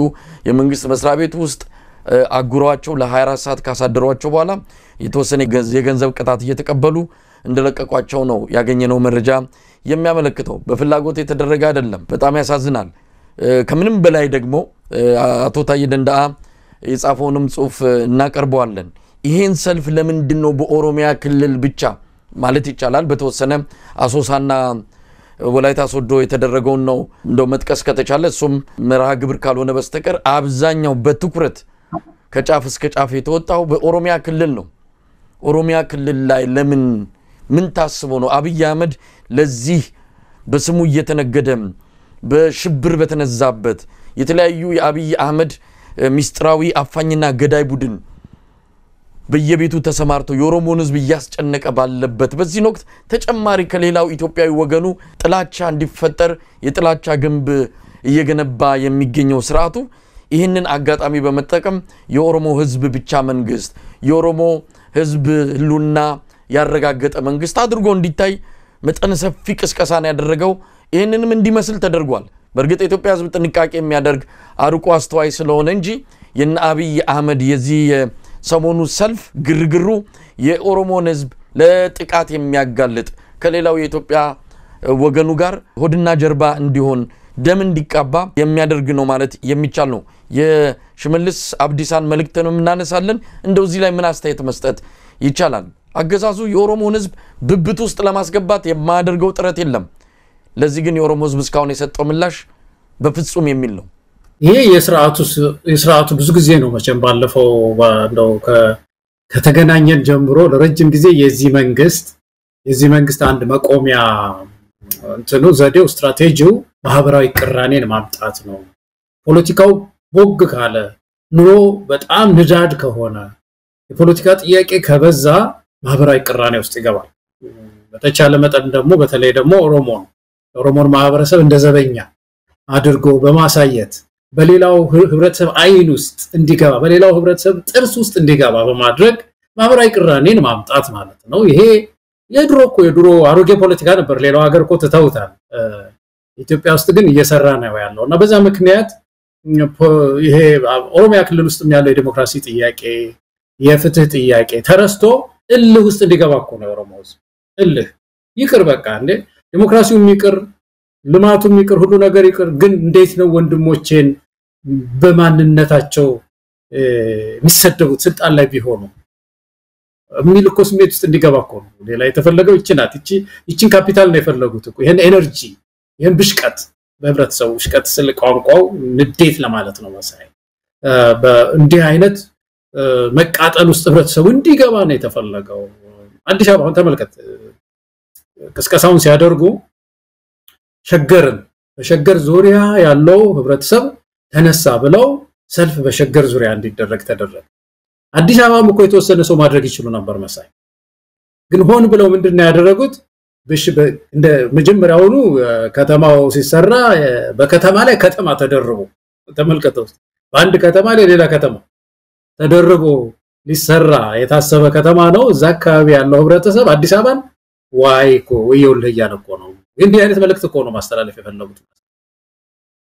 የመንግስት መስሪያ ቤት ውስጥ አጉሯቸው ለ24 ሰዓት ካሳደሯቸው በኋላ የተወሰነ የገንዘብ ቅጣት እየተቀበሉ እንደለቀቋቸው ነው ያገኘነው መረጃ የሚያመለክተው በፍላጎት የተደረገ አይደለም በጣም ያሳዝናል ከምንም በላይ ደግሞ አቶ ታዬ ደንደአ የጻፈውንም ጽሁፍ እናቀርበዋለን ይሄን ሰልፍ ለምንድነው በኦሮሚያ ክልል ብቻ ማለት ይቻላል በተወሰነ አሶሳና ወላይታ ሶዶ የተደረገው ነው እንደው መጥቀስ ከተቻለ እሱም መርሃ ግብር ካልሆነ በስተቀር አብዛኛው በትኩረት ከጫፍ እስከ ጫፍ የተወጣው በኦሮሚያ ክልል ነው ኦሮሚያ ክልል ላይ ለምን ምን ታስቦ ነው አብይ አህመድ ለዚህ በስሙ እየተነገደ በሽብር በተነዛበት የተለያዩ የአብይ አህመድ ሚስጥራዊ አፋኝና ገዳይ ቡድን በየቤቱ ተሰማርቶ የኦሮሞን ህዝብ ያስጨነቀ ባለበት በዚህ ወቅት ተጨማሪ ከሌላው ኢትዮጵያዊ ወገኑ ጥላቻ እንዲፈጠር የጥላቻ ግንብ እየገነባ የሚገኘው ስርዓቱ ይህንን አጋጣሚ በመጠቀም የኦሮሞ ህዝብ ብቻ መንግስት የኦሮሞ ህዝብ ህሉና ያረጋገጠ መንግስት አድርጎ እንዲታይ መጠነ ሰፊ ቅስቀሳን ያደረገው ይህንንም እንዲመስል ተደርጓል በርግጥ ኢትዮጵያ ህዝብ ጥንቃቄ የሚያደርግ አርቆ አስተዋይ ስለሆነ እንጂ የነ አብይ አህመድ የዚህ ሰሞኑ ሰልፍ ግርግሩ የኦሮሞን ህዝብ ለጥቃት የሚያጋልጥ ከሌላው የኢትዮጵያ ወገኑ ጋር ሆድና ጀርባ እንዲሆን ደም እንዲቃባ የሚያደርግ ነው ማለት የሚቻል ነው የሽመልስ አብዲሳን መልእክተንም እናነሳለን እንደው እዚህ ላይ ምን አስተያየት መስጠት ይቻላል አገዛዙ የኦሮሞን ህዝብ ብብት ውስጥ ለማስገባት የማያደርገው ጥረት የለም ለዚህ ግን የኦሮሞ ህዝብ እስካሁን የሰጠው ምላሽ በፍጹም የሚል ነው ይሄ የሥርዓቱ ብዙ ጊዜ ነው መቼም ባለፈው እንደው ከተገናኘን ጀምሮ ለረጅም ጊዜ የዚህ መንግስት አንድ መቆሚያ እንትኑ ዘዴው ስትራቴጂው ማህበራዊ ቅራኔን ማምጣት ነው ፖለቲካው ቦግ ካለ ኑሮ በጣም ንዳድ ከሆነ የፖለቲካ ጥያቄ ከበዛ ማህበራዊ ቅራኔ ውስጥ ይገባል በተቻለ መጠን ደግሞ በተለይ ደግሞ ኦሮሞን ማህበረሰብ እንደዘበኛ አድርጎ በማሳየት በሌላው ህብረተሰብ አይን ውስጥ እንዲገባ በሌላው ህብረተሰብ ጥርስ ውስጥ እንዲገባ በማድረግ ማህበራዊ ቅራኔን ማምጣት ማለት ነው ይሄ የድሮ አሮጌ ፖለቲካ ነበር ሌላው ሀገር እኮ ተተውታል ኢትዮጵያ ውስጥ ግን እየሰራ ነው ያለውና በዛ ምክንያት ይሄ ኦሮሚያ ክልል ውስጥ ያለው የዲሞክራሲ ጥያቄ የፍትህ ጥያቄ ተረስቶ እልህ ውስጥ እንዲገባ እኮ ነው ኦሮሞ እልህ ይቅር በቃ እንዴ ዲሞክራሲው ይቅር ልማቱ ይቅር ሁሉ ነገር ይቅር ግን እንዴት ነው ወንድሞቼን በማንነታቸው የሚሰደቡት ስልጣን ላይ ቢሆኑ ሚልኮ ስሜት ውስጥ እንዲገባ እኮ ነው ሌላ የተፈለገው ይችናት ይችን ካፒታል ነው የፈለጉት እኮ ይሄን ኤነርጂ ይሄን ብሽቀት በህብረተሰቡ ብሽቀት ስለ ቋንቋው ንዴት ለማለት ነው መሳይ በእንዲህ አይነት መቃጠል ውስጥ ህብረተሰቡ እንዲገባ ነው የተፈለገው አዲስ አበባን ተመልከት ቅስቀሳውን ሲያደርጉ በሸገር ዙሪያ ያለው ህብረተሰብ ተነሳ ብለው ሰልፍ በሸገር ዙሪያ እንዲደረግ ተደረገ አዲስ አበባም እኮ የተወሰነ ሰው ማድረግ ይችላል ነበር መሳይ ግን ሆን ብለው ምንድነው ያደረጉት እንደ መጀመሪያውኑ ከተማው ሲሰራ በከተማ ላይ ከተማ ተደርቦ ተመልከተው በአንድ ከተማ ላይ ሌላ ከተማ ተደርቦ ሊሰራ የታሰበ ከተማ ነው እዛ አካባቢ ያለው ህብረተሰብ አዲስ አበባን ዋይኮ ወየውልህ ያነቆ ነው እንዲህ አይነት መልእክት እኮ ነው ማስተላለፍ የፈለጉት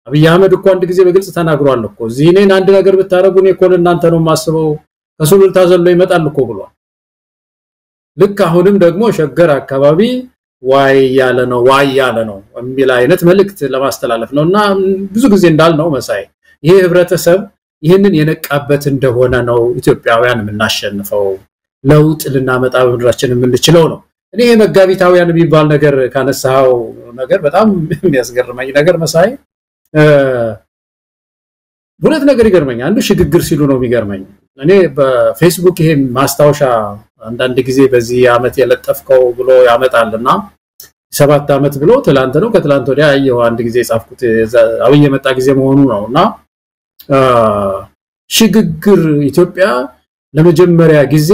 አብይ አህመድ እኮ አንድ ጊዜ በግልጽ ተናግሯል እኮ እዚህኔን አንድ ነገር ብታረጉኝ እኮ ለእናንተ ነው ማስበው ከሱሉልታ ዘሎ ይመጣል እኮ ብሏል ልክ አሁንም ደግሞ ሸገር አካባቢ ዋይ ያለ ነው የሚል አይነት መልእክት ለማስተላለፍ ነውና ብዙ ጊዜ እንዳልነው መሳይ ይሄ ህብረተሰብ ይሄንን የነቃበት እንደሆነ ነው ኢትዮጵያውያን የምናሸንፈው ለውጥ ልናመጣ በምድራችን የምንችለው ነው እኔ መጋቢታውያን የሚባል ነገር ካነሳው ነገር በጣም የሚያስገርመኝ ነገር መሳይ ሁለት ነገር ይገርመኛል አንዱ ሽግግር ሲሉ ነው የሚገርመኝ እኔ በፌስቡክ ይሄ ማስታወሻ አንዳንድ ጊዜ በዚህ አመት የለጠፍከው ብሎ ያመጣልና 7 አመት ብሎ ትላንት ነው ከትላንት ወዲያ ያየው አንድ ጊዜ ጻፍኩት አብይ የመጣ ጊዜ መሆኑ ነውና ሽግግር ኢትዮጵያ ለመጀመሪያ ጊዜ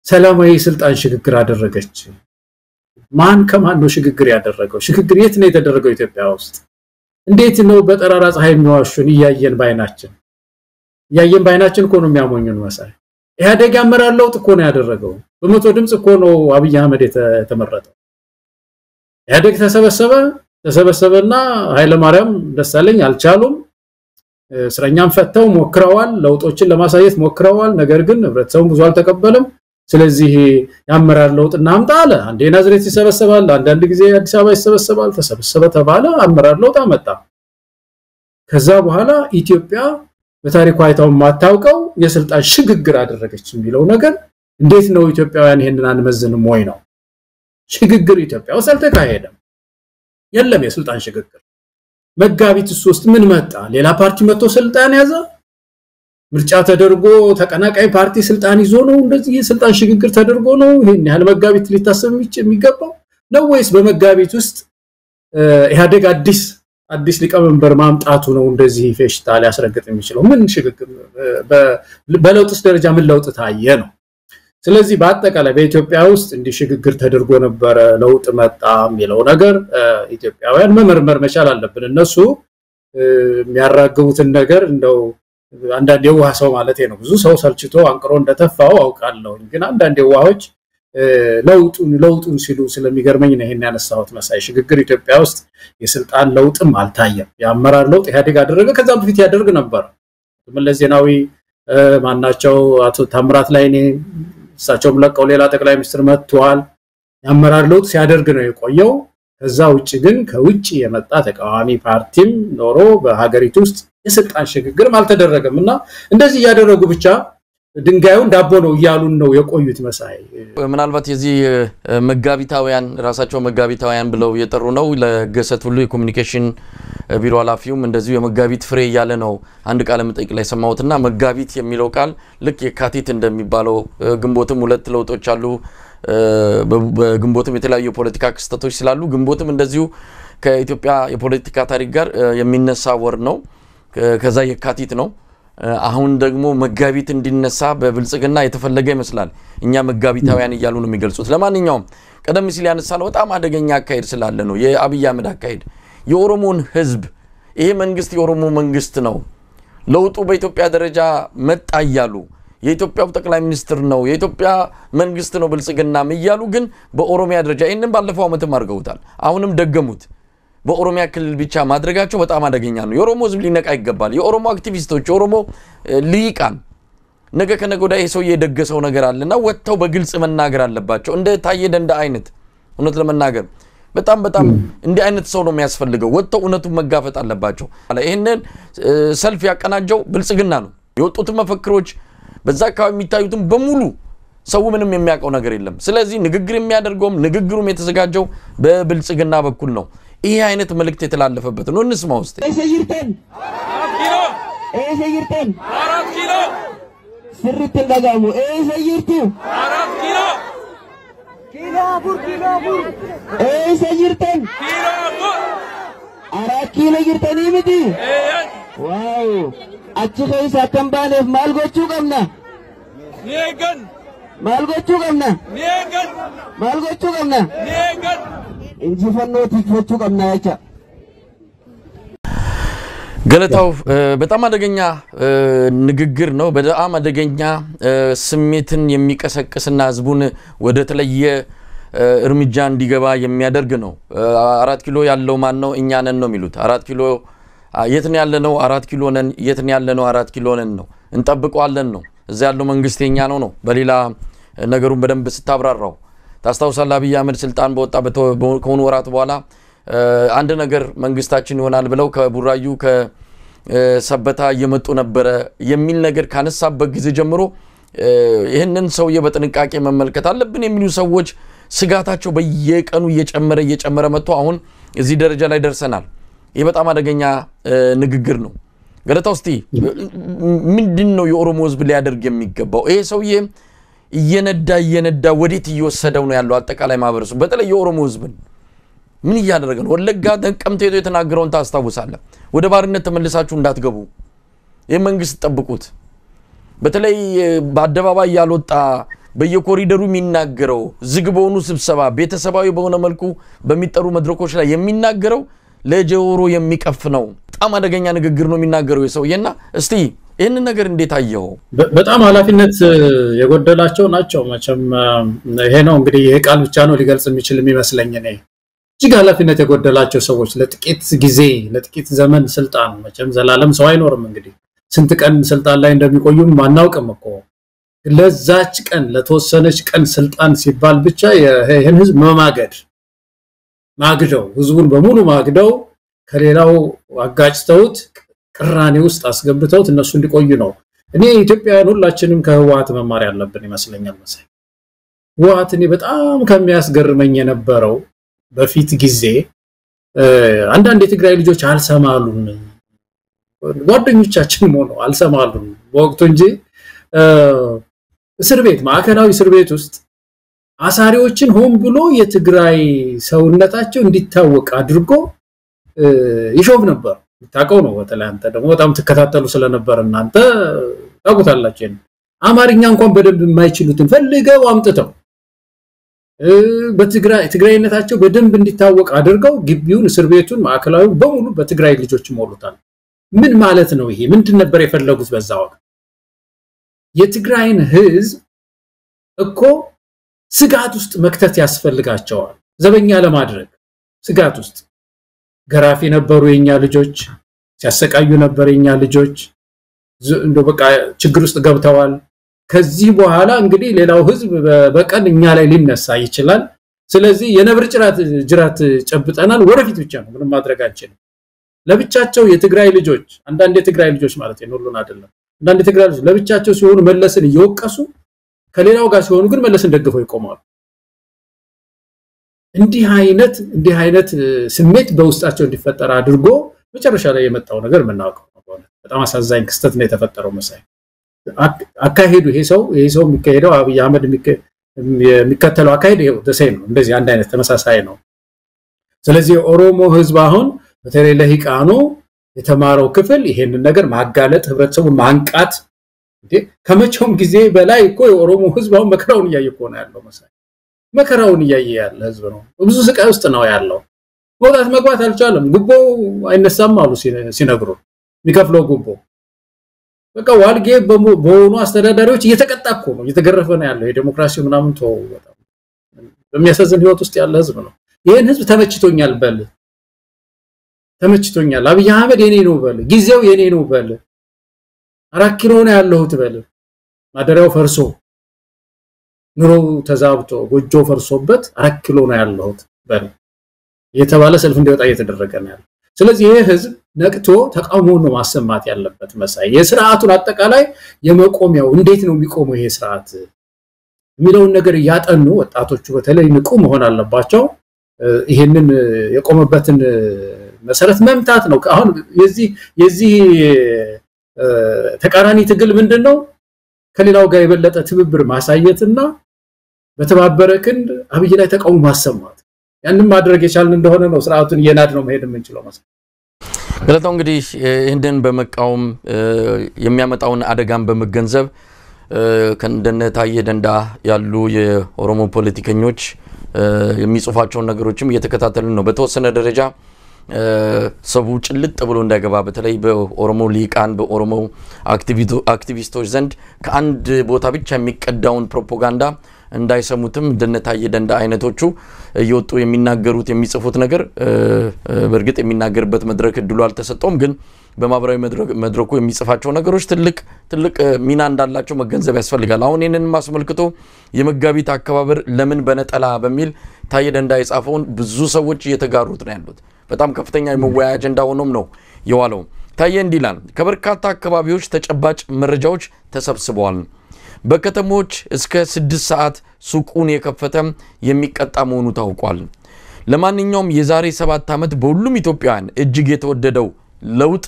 ሰላማዊ ስልጣን ሽግግር አደረገች ማን ከማን ነው ሽግግር ያደረገው ሽግግር የት ነው የተደረገው ኢትዮጵያ ውስጥ እንዴት ነው በጠራራ ፀሐይ የሚዋሹን ያየን ባይናችን እኮ ነው የሚያሞኙን መሳይ ኢህአዴግ ያመራር ለውጥ እኮ ነው ያደረገው በመቶ ድምጽ እኮ ነው አብይ አህመድ የተመረጠው ኢህአዴግ ተሰበሰበና ኃይለ ማርያም ደሳለኝ አልቻሉም እስረኛም ፈተው ሞክረዋል ለውጦችን ለማሳየት ሞክረዋል ነገር ግን ህብረተሰቡ ብዙ አልተቀበለም ስለዚህ ያመራር ለውጥ እናምጣ አለ አንዴ ናዝሬት ይሰበሰባል አንዳንድ ጊዜ አዲስ አበባ ይሰበሰባል ተሰበሰበ ተባለ አመራር ለውጥ አመጣ ከዛ በኋላ ኢትዮጵያ በታሪኳ አይታው ማታውቀው የስልጣን ሽግግር አደረገች የሚለው ነገር እንዴት ነው ኢትዮጵያውያን ይሄንን አንመዝንም ወይ ነው ሽግግር ኢትዮጵያ ውስጥ አልተካሄደም የለም የስልጣን ሽግግር መጋቢት 3 ምን መጣ ሌላ ፓርቲ መጥቶ ስልጣን ያዘ ምርጫ ተደርጎ ተቀናቃይ ፓርቲ ስልጣን ይዞ ነው እንደዚህ የስልጣን ሽግግር ተደርጎ ነው ይሄን ያህል መጋቢት ሊታሰብ የሚገባው ነው ወይስ በመጋቢት ውስጥ ኢህአዴግ አዲስ ሊቀመንበር ማምጣቱ ነው እንደዚህ ፌሽታ ሊያስረግጥ የሚችለው ምን ሽግግር በለውጥስ ደረጃ ምን ለውጥ ታየ ነው ስለዚህ በአጠቃላይ በኢትዮጵያ ውስጥ እንዲሽግግር ተደርጎ ነበር ለውጥ መጣ የሚለው ነገር ኢትዮጵያውያን መመርመር መቻል አለብን እነሱ የሚያራግቡትን ነገር እንደው አንዳንድ የዋህ ሰው ማለት ነው ብዙ ሰው ሰልችቶ አንቅሮ እንደተፋው አውቃለሁ ግን አንዳንድ የዋሆች ለውጡን ሲሉ ስለሚገርመኝ ነው ይሄን ያነሳሁት መሳይ ሽግግር ኢትዮጵያ ውስጥ የስልጣን ለውጥም አልታየም ያመራር ለውጥ ኢህአዴግ አደረገ ከዛ በፊት ያደርግ ነበር መለስ ዜናዊ ማናቸው አቶ ታምራት ላይኔ እሳቸውም ለቀው ሌላ ጠቅላይ ሚኒስትር መጥቷል ያመራር ለውጥ ሲያደርግ ነው የቆየው ከዛ ውጪ ግን ከውጪ የመጣ ተቃዋሚ ፓርቲም ኖሮ በሀገሪቱ ውስጥ የስልጣን ሽግግር አልተደረገምና እንደዚህ ያደረጉ ብቻ ድንጋዩን ዳቦ ነው ይያሉን ነው የቆዩት መሳይ ምናልባት የዚህ መጋቢታውያን ራሳቸው መጋቢታውያን ብለው የጠሩ ነው ለገሰት ሁሉ የኮሙኒኬሽን ቢሮ ኃላፊውም እንደዚሁ የመጋቢት ፍሬ ያለ ነው አንድ ቃል መጠይቅ ላይ ሰማውትና መጋቢት የሚለው ቃል ልክ የካቲት እንደሚባለው ግንቦትም ሁለት ለውጦች አሉ በግንቦትም የተለያዩ ፖለቲካ ክስተቶች ስላሉ ግንቦትም እንደዚሁ ከኢትዮጵያ የፖለቲካ ታሪክ ጋር የሚነሳ ወር ነው ከዛ የካቲት ነው አሁን ደግሞ መጋቢት እንዲነሳ በብልጽግና የተፈለገ ይመስላል እኛ መጋቢታውያን ይያሉ ነው የሚገልጹት ለማንኛውም ቀደም ሲል ያነሳነው በጣም አደገኛ አካሄድ ስላለ ነው የአብይ አህመድ አካሄድ የኦሮሞን ህዝብ ይሄ መንግስት የኦሮሞ መንግስት ነው ለውጡ በኢትዮጵያ ደረጃ መጣ ይያሉ የኢትዮጵያው ጠቅላይ ሚኒስትር ነው የኢትዮጵያ መንግስት ነው ብልጽግናም ይያሉ ግን በኦሮሚያ ደረጃ ይሄንን ባለፈው አመትም አድርገውታል አሁንም ደገሙት በኦሮሚያ ክልል ብቻ ማድረጋቸው በጣም አደገኛ ነው የኦሮሞ ህዝብ ሊነቃ ይገባል የኦሮሞ አክቲቪስቶች የኦሮሞ ሊቃን ነገ ከነገ ወዲያ ይሄ ሰው የደገሰው ነገር አለና ወጥተው በግልጽ መናገር አለባቸው እንደ ታየ ደንዳ አይነት እውነት ለመናገር በጣም እንደ አይነት ሰው ነው የሚያስፈልገው ወጥተው እውነቱን መጋፈጥ አለባቸው ይሄንን ሰልፍ ያቀናጀው ብልጽግና ነው የወጡት መፈክሮች በዛ አካባቢ የሚታዩትን በሙሉ ሰው ምንም የሚያውቀው ነገር የለም ስለዚህ ንግግር የሚያደርገው ንግግሩም የተዘጋጀው በብልጽግና በኩል ነው ይሄ አይነት መልእክት የተላለፈበት ነው እንስማው እስቲ ሰይርተን 4 ኪሎ ስርተን ደጋሙ ሰይርቱ 4 ኪሎ ሰይርተን 4 ኪሎ ይርተን ይምዲ ዋው አቺ ከይሳ ተንባለፍ ማልጎቹ ቀምና ኔገን ማልጎቹ ቀምና እንጂ ፈኖት ይፈቹ ቀምና ያቻ ገለታው በጣም አደገኛ ንግግር ነው በጣም አደገኛ ስሜትን የሚቀሰቅስና ህዝቡን ወደ ተለየ እርምጃ እንዲገባ የሚያደርግ ነው 4 ኪሎ ያለው ማን ነው እኛ ነን ነው የሚሉት 4 ኪሎ የት ነው ያለነው 4 ኪሎ ነን የት ነው ያለነው 4 ኪሎ ነን ነው እንጠብቀዋለን ነው እዛ ያለው መንግስቴኛ ነው በሌላ ነገሩን በደንብ ስታብራራው ታስታውሳለህ አብይ አህመድ ስልጣን በወጣ ወራት በኋላ አንድ ነገር መንግስታችን ይሆናል ብለው ከቡራዩ ከሰበታ እየመጡ ነበር የሚል ነገር ካነሳበት ጊዜ ጀምሮ ይሄንን ሰውዬ በጥንቃቄ መመልከት አለብን የሚሉ ሰዎች ስጋታቸው በየቀኑ እየጨመረ መጥቶ አሁን እዚህ ደረጃ ላይ ደርሰናል ይሄ በጣም አደገኛ ንግግር ነው ገለታው እስቲ ምንድነው የኦሮሞ ህዝብ ሊያደርግ የሚገባው ይሄ ሰውዬ እየነዳ ወዴት እየወሰደው ነው ያለው አጠቃላይ ማህበረሰብ በተለይ የኦሮሞ ህዝብን ምን ያደረገ ነው ወለጋ ተቀምጠው የተናገረውን ታስታውሳለህ ወደ ባርነት ተመልሳችሁ እንዳትገቡ የመንግስት ጠብቁት በተለይ በአደባባይ ያልወጣ በየኮሪደሩ የሚናገረው ዝግቦኑ ስብሰባ ቤተሰባዊ በሆነ መልኩ በሚጠሩ መድረኮች ላይ የሚናገረው ለጆሮ የሚቀፍ ነው በጣም አደገኛ ንግግር ነው የሚናገረው የሰውየና እስቲ ይሄን ነገር እንዴት አየው በጣም ኃላፊነት የጎደላቸው ናቸው መቼም ይሄ ነው እንግዲህ ይሄ ቃል ብቻ ነው ሊገልጽ የሚችል የሚመስለኝ እኔ እጅግ ኃላፊነት የጎደላቸው ሰዎች ለጥቂት ጊዜ ለጥቂት ዘመን ስልጣን መቼም ዘላለም ሰው አይኖርም እንግዲህ ስንት ቀን ስልጣን ላይ እንደሚቆዩም ማናውቅም እኮ ለዛች ቀን ለተወሰነች ቀን ስልጣን ሲባል ብቻ ይሄን ህዝብ ማግደው ህዝቡን በሙሉ ማግደው ከሌላው አጋጭተውት ቅራኔ ውስጥ አስገብተውት እነሱ እንዲቆዩ ነው እኔ ኢትዮጵያውያን ሁላችንም ከህወሓት መማር ያለብን ይመስለኛል መሳይ ህወሓት እኔ በጣም ከሚያስገርመኝ የነበረው በፊት ጊዜ አንዳንድ የትግራይ ልጆች አልሰማሉን ጓደኞቻችን ሆኖ አልሰማሉን ወቅቱ እንጂ እስር ቤት ማዕከላዊ እስር ቤት ውስጥ አሳሪዎችን ሆን ብሎ የትግራይ ሰውነታቸው እንዲታወቅ አድርጎ ይሾም ነበር ታቀው ነው ወተላንተ ደግሞ በጣም ተከታተሉ ስለነበር እናንተ ታውቁታላችሁ አማርኛ እንኳን በደንብ የማይችሉትን ፈልገው አምጥተው በትግራይነታቸው በደንብ እንዲታወቅ አድርገው ግቢውን እስር ቤቱን ማዕከላዊ በሙሉ በትግራይ ልጆች ሞሉታል ምን ማለት ነው ይሄ ምንድን ነበር የፈለጉት በዛው የትግራይን ህዝብ እኮ ስጋት ውስጥ መክተት ያስፈልጋቸዋል ዘበኛ ለማድረግ ስጋት ውስጥ ገራፊ ነበሩ የኛ ልጆች ሲያሰቃዩ ነበር የኛ ልጆች እንደ በቃ ችግር ውስጥ ገብተዋል ከዚህ በኋላ እንግዲህ ሌላው ህዝብ በቀን እኛ ላይ ሊነሳ ይችላል ስለዚህ የነብር ጅራት ጨብጠናል ወረፊት ብቻ ነው ምንም ማድረግ አንችልም ለብቻቸው የትግራይ ልጆች አንዳንድ የትግራይ ልጆች ማለት ነው ሁሉን አይደለም አንዳንድ የትግራይ ልጆች ለብቻቸው ሲሆኑ መለስን እየወቀሱ ከሌላው ጋር ሲሆኑ ግን መለስን ደግፈው ይቆማሉ እንዲህ አይነት ስሜት በውስጣቸው እንዲፈጠር አድርጎ መጨረሻ ላይ የመጣው ነገር ምናውቀው ነው በጣም አሳዛኝ ክስተት ነው የተፈጠረው መሳይ አካሄዱ ይሄ ሰው የሚካሄደው አብይ አህመድ የሚከተለው አካሄድ ይሄው ደሴም ነው እንደዚህ አንድ አይነት ተመሳሳይ ነው ስለዚህ ኦሮሞ ህዝብ አሁን በተለይ ለሂቃኑ የተማረው ክፍል ይሄንን ነገር ማጋለጥ ህብረተሰቡን ማንቃት እንዴ ከመቼውም ጊዜ በላይ እኮ የኦሮሞ ህዝብ አሁን መከራውን እያየቆ ነው ያለው መሳይ መከራውን እያየ ያለ ህዝብ ነው ብዙ ስቃይ ውስጥ ነው ያለው ወጣት መግባት አልቻለም ጉቦ አይነሳም አሉ ሲነግሩ የሚከፍለው ጉቦ በቃ ዋልጌ በሆኑ አስተዳዳሪዎች እየተቀጣቆ ነው እየተገረፈ ነው ያለው የዲሞክራሲው ምናምን ተው በጣም በሚያሳዝን ህይወት ውስጥ ያለ ህዝብ ነው ይሄን ህዝብ ተመችቶኛል አብይ አህመድ የኔ ነው በል ጊዜው የኔ ነው በል 4 ኪሎ ነው ያለው ትበል ማደሪያው ፈርሶ ኑሮ ተዛብቶ ጎጆ ፈርሶበት 4 ኪሎ ነው ያለው በል የተባለ ሰልፍ እንዲወጣ እየተደረገ ነው ያለው ስለዚህ ይሄ ህዝብ ነቅቶ ተቃውሞውን ነው ማሰማት ያለበት መሳይ የሥርዓቱን አጠቃላይ የመቆሚያው እንዴት ነው የሚቆመው ይሄ ሥርዓት የሚለውን ነገር ያጠኑ ወጣቶቹ በተለይ ንቁ መሆን አለባቸው ይሄንን የቆመበትን መሰረት መምታት ነው አሁን የዚህ ተቃራኒ ትግል ምንድነው ከሌላው ጋር የበለጠ ትብብር ማሳየትና በተባበረ ክንድ አብይ ላይ ተቃውሞ ማሰማት ያንን ማድረግ የቻልን እንደሆነ ነው ሥርዓቱን የናድ ነው መሄድ የምንችለው ማለት ገለታው እንግዲህ እንደን በመቃወም የሚያመጣውን አደጋን በመገንዘብ ከእንደነታየ ደንዳ ያሉ የኦሮሞ ፖለቲከኞች የሚጽፋቸውን ነገሮችም እየተከታተልን ነው በተወሰነ ደረጃ ሰው ጭልጥ ብሎ እንዳይገባ በተለይ በኦሮሞ ሊቃን በኦሮሞ አክቲቪስቶች ዘንድ ከአንድ ቦታ ብቻ የሚቀዳውን ፕሮፓጋንዳ እንዳይሰሙትም እንደነታየ ደንዳ አይነቶቹ እየወጡ የሚናገሩት የሚጽፉት ነገር በርግጥ የሚናገርበት መድረክ እድሉ አልተሰጠውም ግን በማብራዊ መድረኩ የሚጽፋቸው ነገሮች ትልቅ ሚና እንዳላቸው መገንዘብ ያስፈልጋል አሁን ይሄንን ማስመልክቶ የመጋቢት አከባበር ለምን በነጠላ በሚል ታየ ደንዳ የጻፈውን ብዙ ሰዎች እየተጋሩት ነው ያሉት በጣም ከፍተኛ የመወያያ አጀንዳ ሆኖም ነው የዋለው ታየ እንዲላል ከበርካታ አካባቢዎች ተጨባጭ መረጃዎች ተሰብስበዋል በከተሞች እስከ 6 ሰዓት ሱቁን የከፈተ የሚቀጣ መሆኑ ታውቋል ለማንኛውም የዛሬ 7 ዓመት በሁሉም ኢትዮጵያውያን እጅግ የተወደደው ለውጥ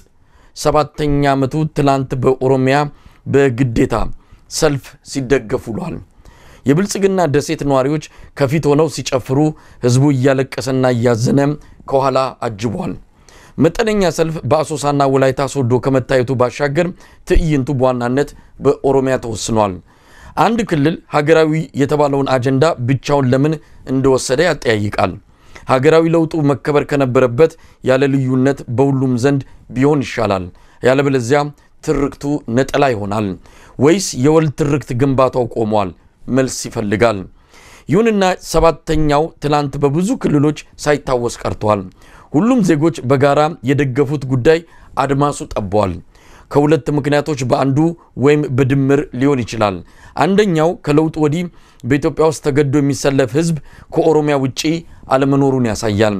7ኛ ዓመቱ ትላንት በኦሮሚያ በግዴታ ሰልፍ ሲደገፍ ውሏል የብልጽግና ደሴት ነዋሪዎች ከፊት ሆነው ሲጨፍሩ ህዝቡ እያለቀሰና እያዘነ ከኋላ አጅቧል መጠነኛ ሰልፍ በአሶሳና ወላይታ ሶዶ ከመታየቱ ባሻገር ትዕይንቱ በዋናነት በኦሮሚያ ተወስኗል አንድ ክልል ሀገራዊ የተባለውን አጀንዳ ብቻውን ለምን እንደወሰደ ያጠያይቃል ሀገራዊ ለውጡ መከበር ከነበረበት ያለ ልዩነት በሁሉም ዘንድ ቢሆን ይሻላል ያለበለዚያ ትርክቱ ነጠላ ይሆናል ወይስ የወል ትርክት ግንባታው ቆሟል መልስ ይፈልጋል ይሁንና 7ኛው ትላንት በብዙ ክልሎች ሳይታወስ ቀርቷል ሁሉም ዜጎች በጋራ የደገፉት ጉዳይ አድማሱ ጠቧል ከሁለት ምክንያቶች በአንዱ ወይም በድምር ሊሆን ይችላል አንደኛው ከለውጥ ወዲህ በኢትዮጵያ ውስጥ ተገዶ የሚሰለፍ ህዝብ ከኦሮሚያ ውጪ አለመኖሩን ያሳያል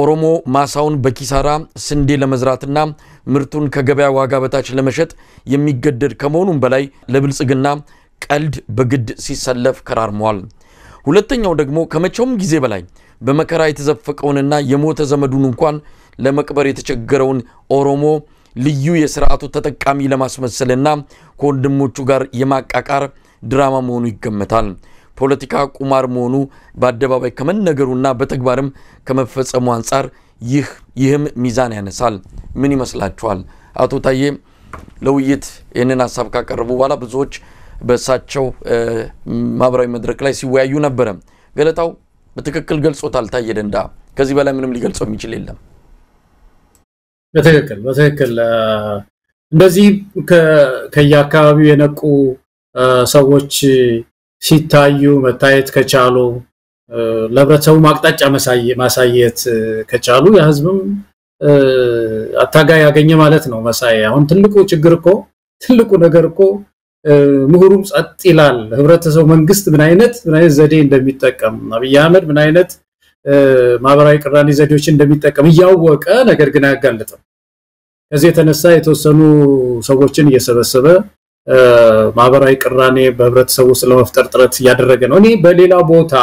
ኦሮሞ ማሳውን በኪሳራ ስንዴ ለመዝራትና ምርቱን ከገበያ ዋጋ በታች ለመሸጥ የሚገደድ ከመሆኑም በላይ ለብልጽግና ቀልድ በግድ ሲሰለፍ ከራርሟል ሁለተኛው ደግሞ ከመቼውም ጊዜ በላይ በመከራ የተዘፈቀውንና የሞተ ዘመዱን እንኳን ለመቅበር የተቸገረውን ኦሮሞ ልዩ የሥርዓቱ ተጠቃሚ ለማስመሰልና ከወንድሞቹ ጋር የማቃቃር ድራማ መሆኑ ይገመታል ፖለቲካ ቁማር መሆኑ በአደባባይ ከመነገሩና በተግባርም ከመፈጸሙ አንፃር ይህም ሚዛን ያነሳል ምን ይመስላችኋል አቶ ታዬ ለውይይት ይህንን ሐሳብ ካቀረቡ በኋላ ብዙዎች በሳቸው ማብራዊ መድረክ ላይ ሲወያዩ ነበር ገለታው በትክክል ገልጾታል ታየ ደንዳ ከዚህ በላይ ምንም ሊገልጸው የሚችል የለም በትክክል እንደዚህ ከያካባቢው የነቁ ሰዎች ሲታዩ መታየት ከቻሉ ለብረተሰቡ ማቅጣጫ ማሳየት ከቻሉ የህዝብም አታጋይ ያገኘ ማለት ነው መሳይ አሁን ትልቁ ነገር እኮ ምሁሩም ጸጥ ይላል ህብረተሰቡ መንግስት ምን አይነት ዘዴ እንደሚጠቀም አብይ አህመድ ምን አይነት ማብራዊ ቅራኔ ዘዴዎች እንደሚጠቀም ያወቀ ነገር ግን ያጋለጠው ከዚህ የተነሳ የተወሰኑ ሰዎችን እየሰበሰበ ማብራዊ ቅራኔ በህብረተሰቡ ስለመፍጠር ጥረት ያደረገ ነው እኔ በሌላ ቦታ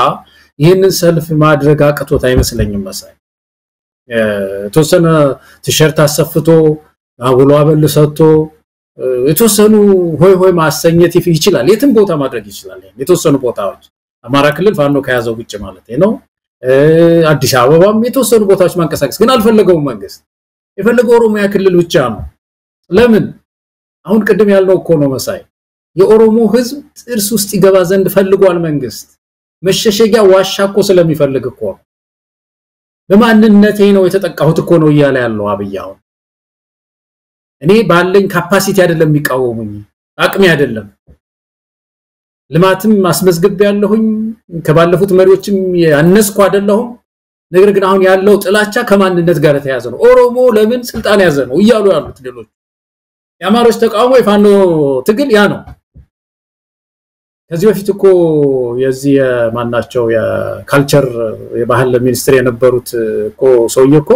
ይሄንን ሰልፍ ማድረግ አቅቶት አይመስለኝም መሳይ የተወሰነ ቲሸርት አሰፍቶ አብሎ አበልሰቶ የተወሰኑ ሆይ ማሰኘት ይችላል የትም ቦታ ማድረግ ይችላል የተወሰኑ ቦታዎች አማራ ክልል ፋኖ ከያዘው ግጭ ማለት ነው አዲስ አበባም የተወሰኑ ቦታዎች ማንቀሳቀስ ግን አልፈለገውም መንግስት የፈለገው ኦሮሚያ ክልል ብቻ ነው ለምን አሁን ቀደም ያልነው እኮ ነው መሳይ የኦሮሞ ህዝብ ጥርስ ውስጥ ይገባ ዘንድ ፈልጓል መንግስት መሸሸጊያ ዋሻ እኮ ስለሚፈልግ እኮ በማንነቴ ነው የተጠቃሁት እኮ ነው ይያለ ያለው አብያው እኔ ባለኝ ካፓሲቲ አይደለም የሚቃወሙኝ አቅሚ አይደለም ልማትም ማስመዝገብ ያለሁኝ ከባለፉት መሪዎችም ያነስኩ አይደለሁም ነገር ግን አሁን ያለው ጥላቻ ከማንነት ጋር ተያዘ ነው ኦሮሞ ለምን ስልጣን ያዘ ነው ይያሉ ያሉት ሌሎች ያማሮች ተቃውሞ የፋኖ ትግል ያ ነው ከዚህ በፊት እኮ የዚህ ማናቸው የካልቸር የባህል ሚኒስትር የነበሩት እኮ ሰውየኮ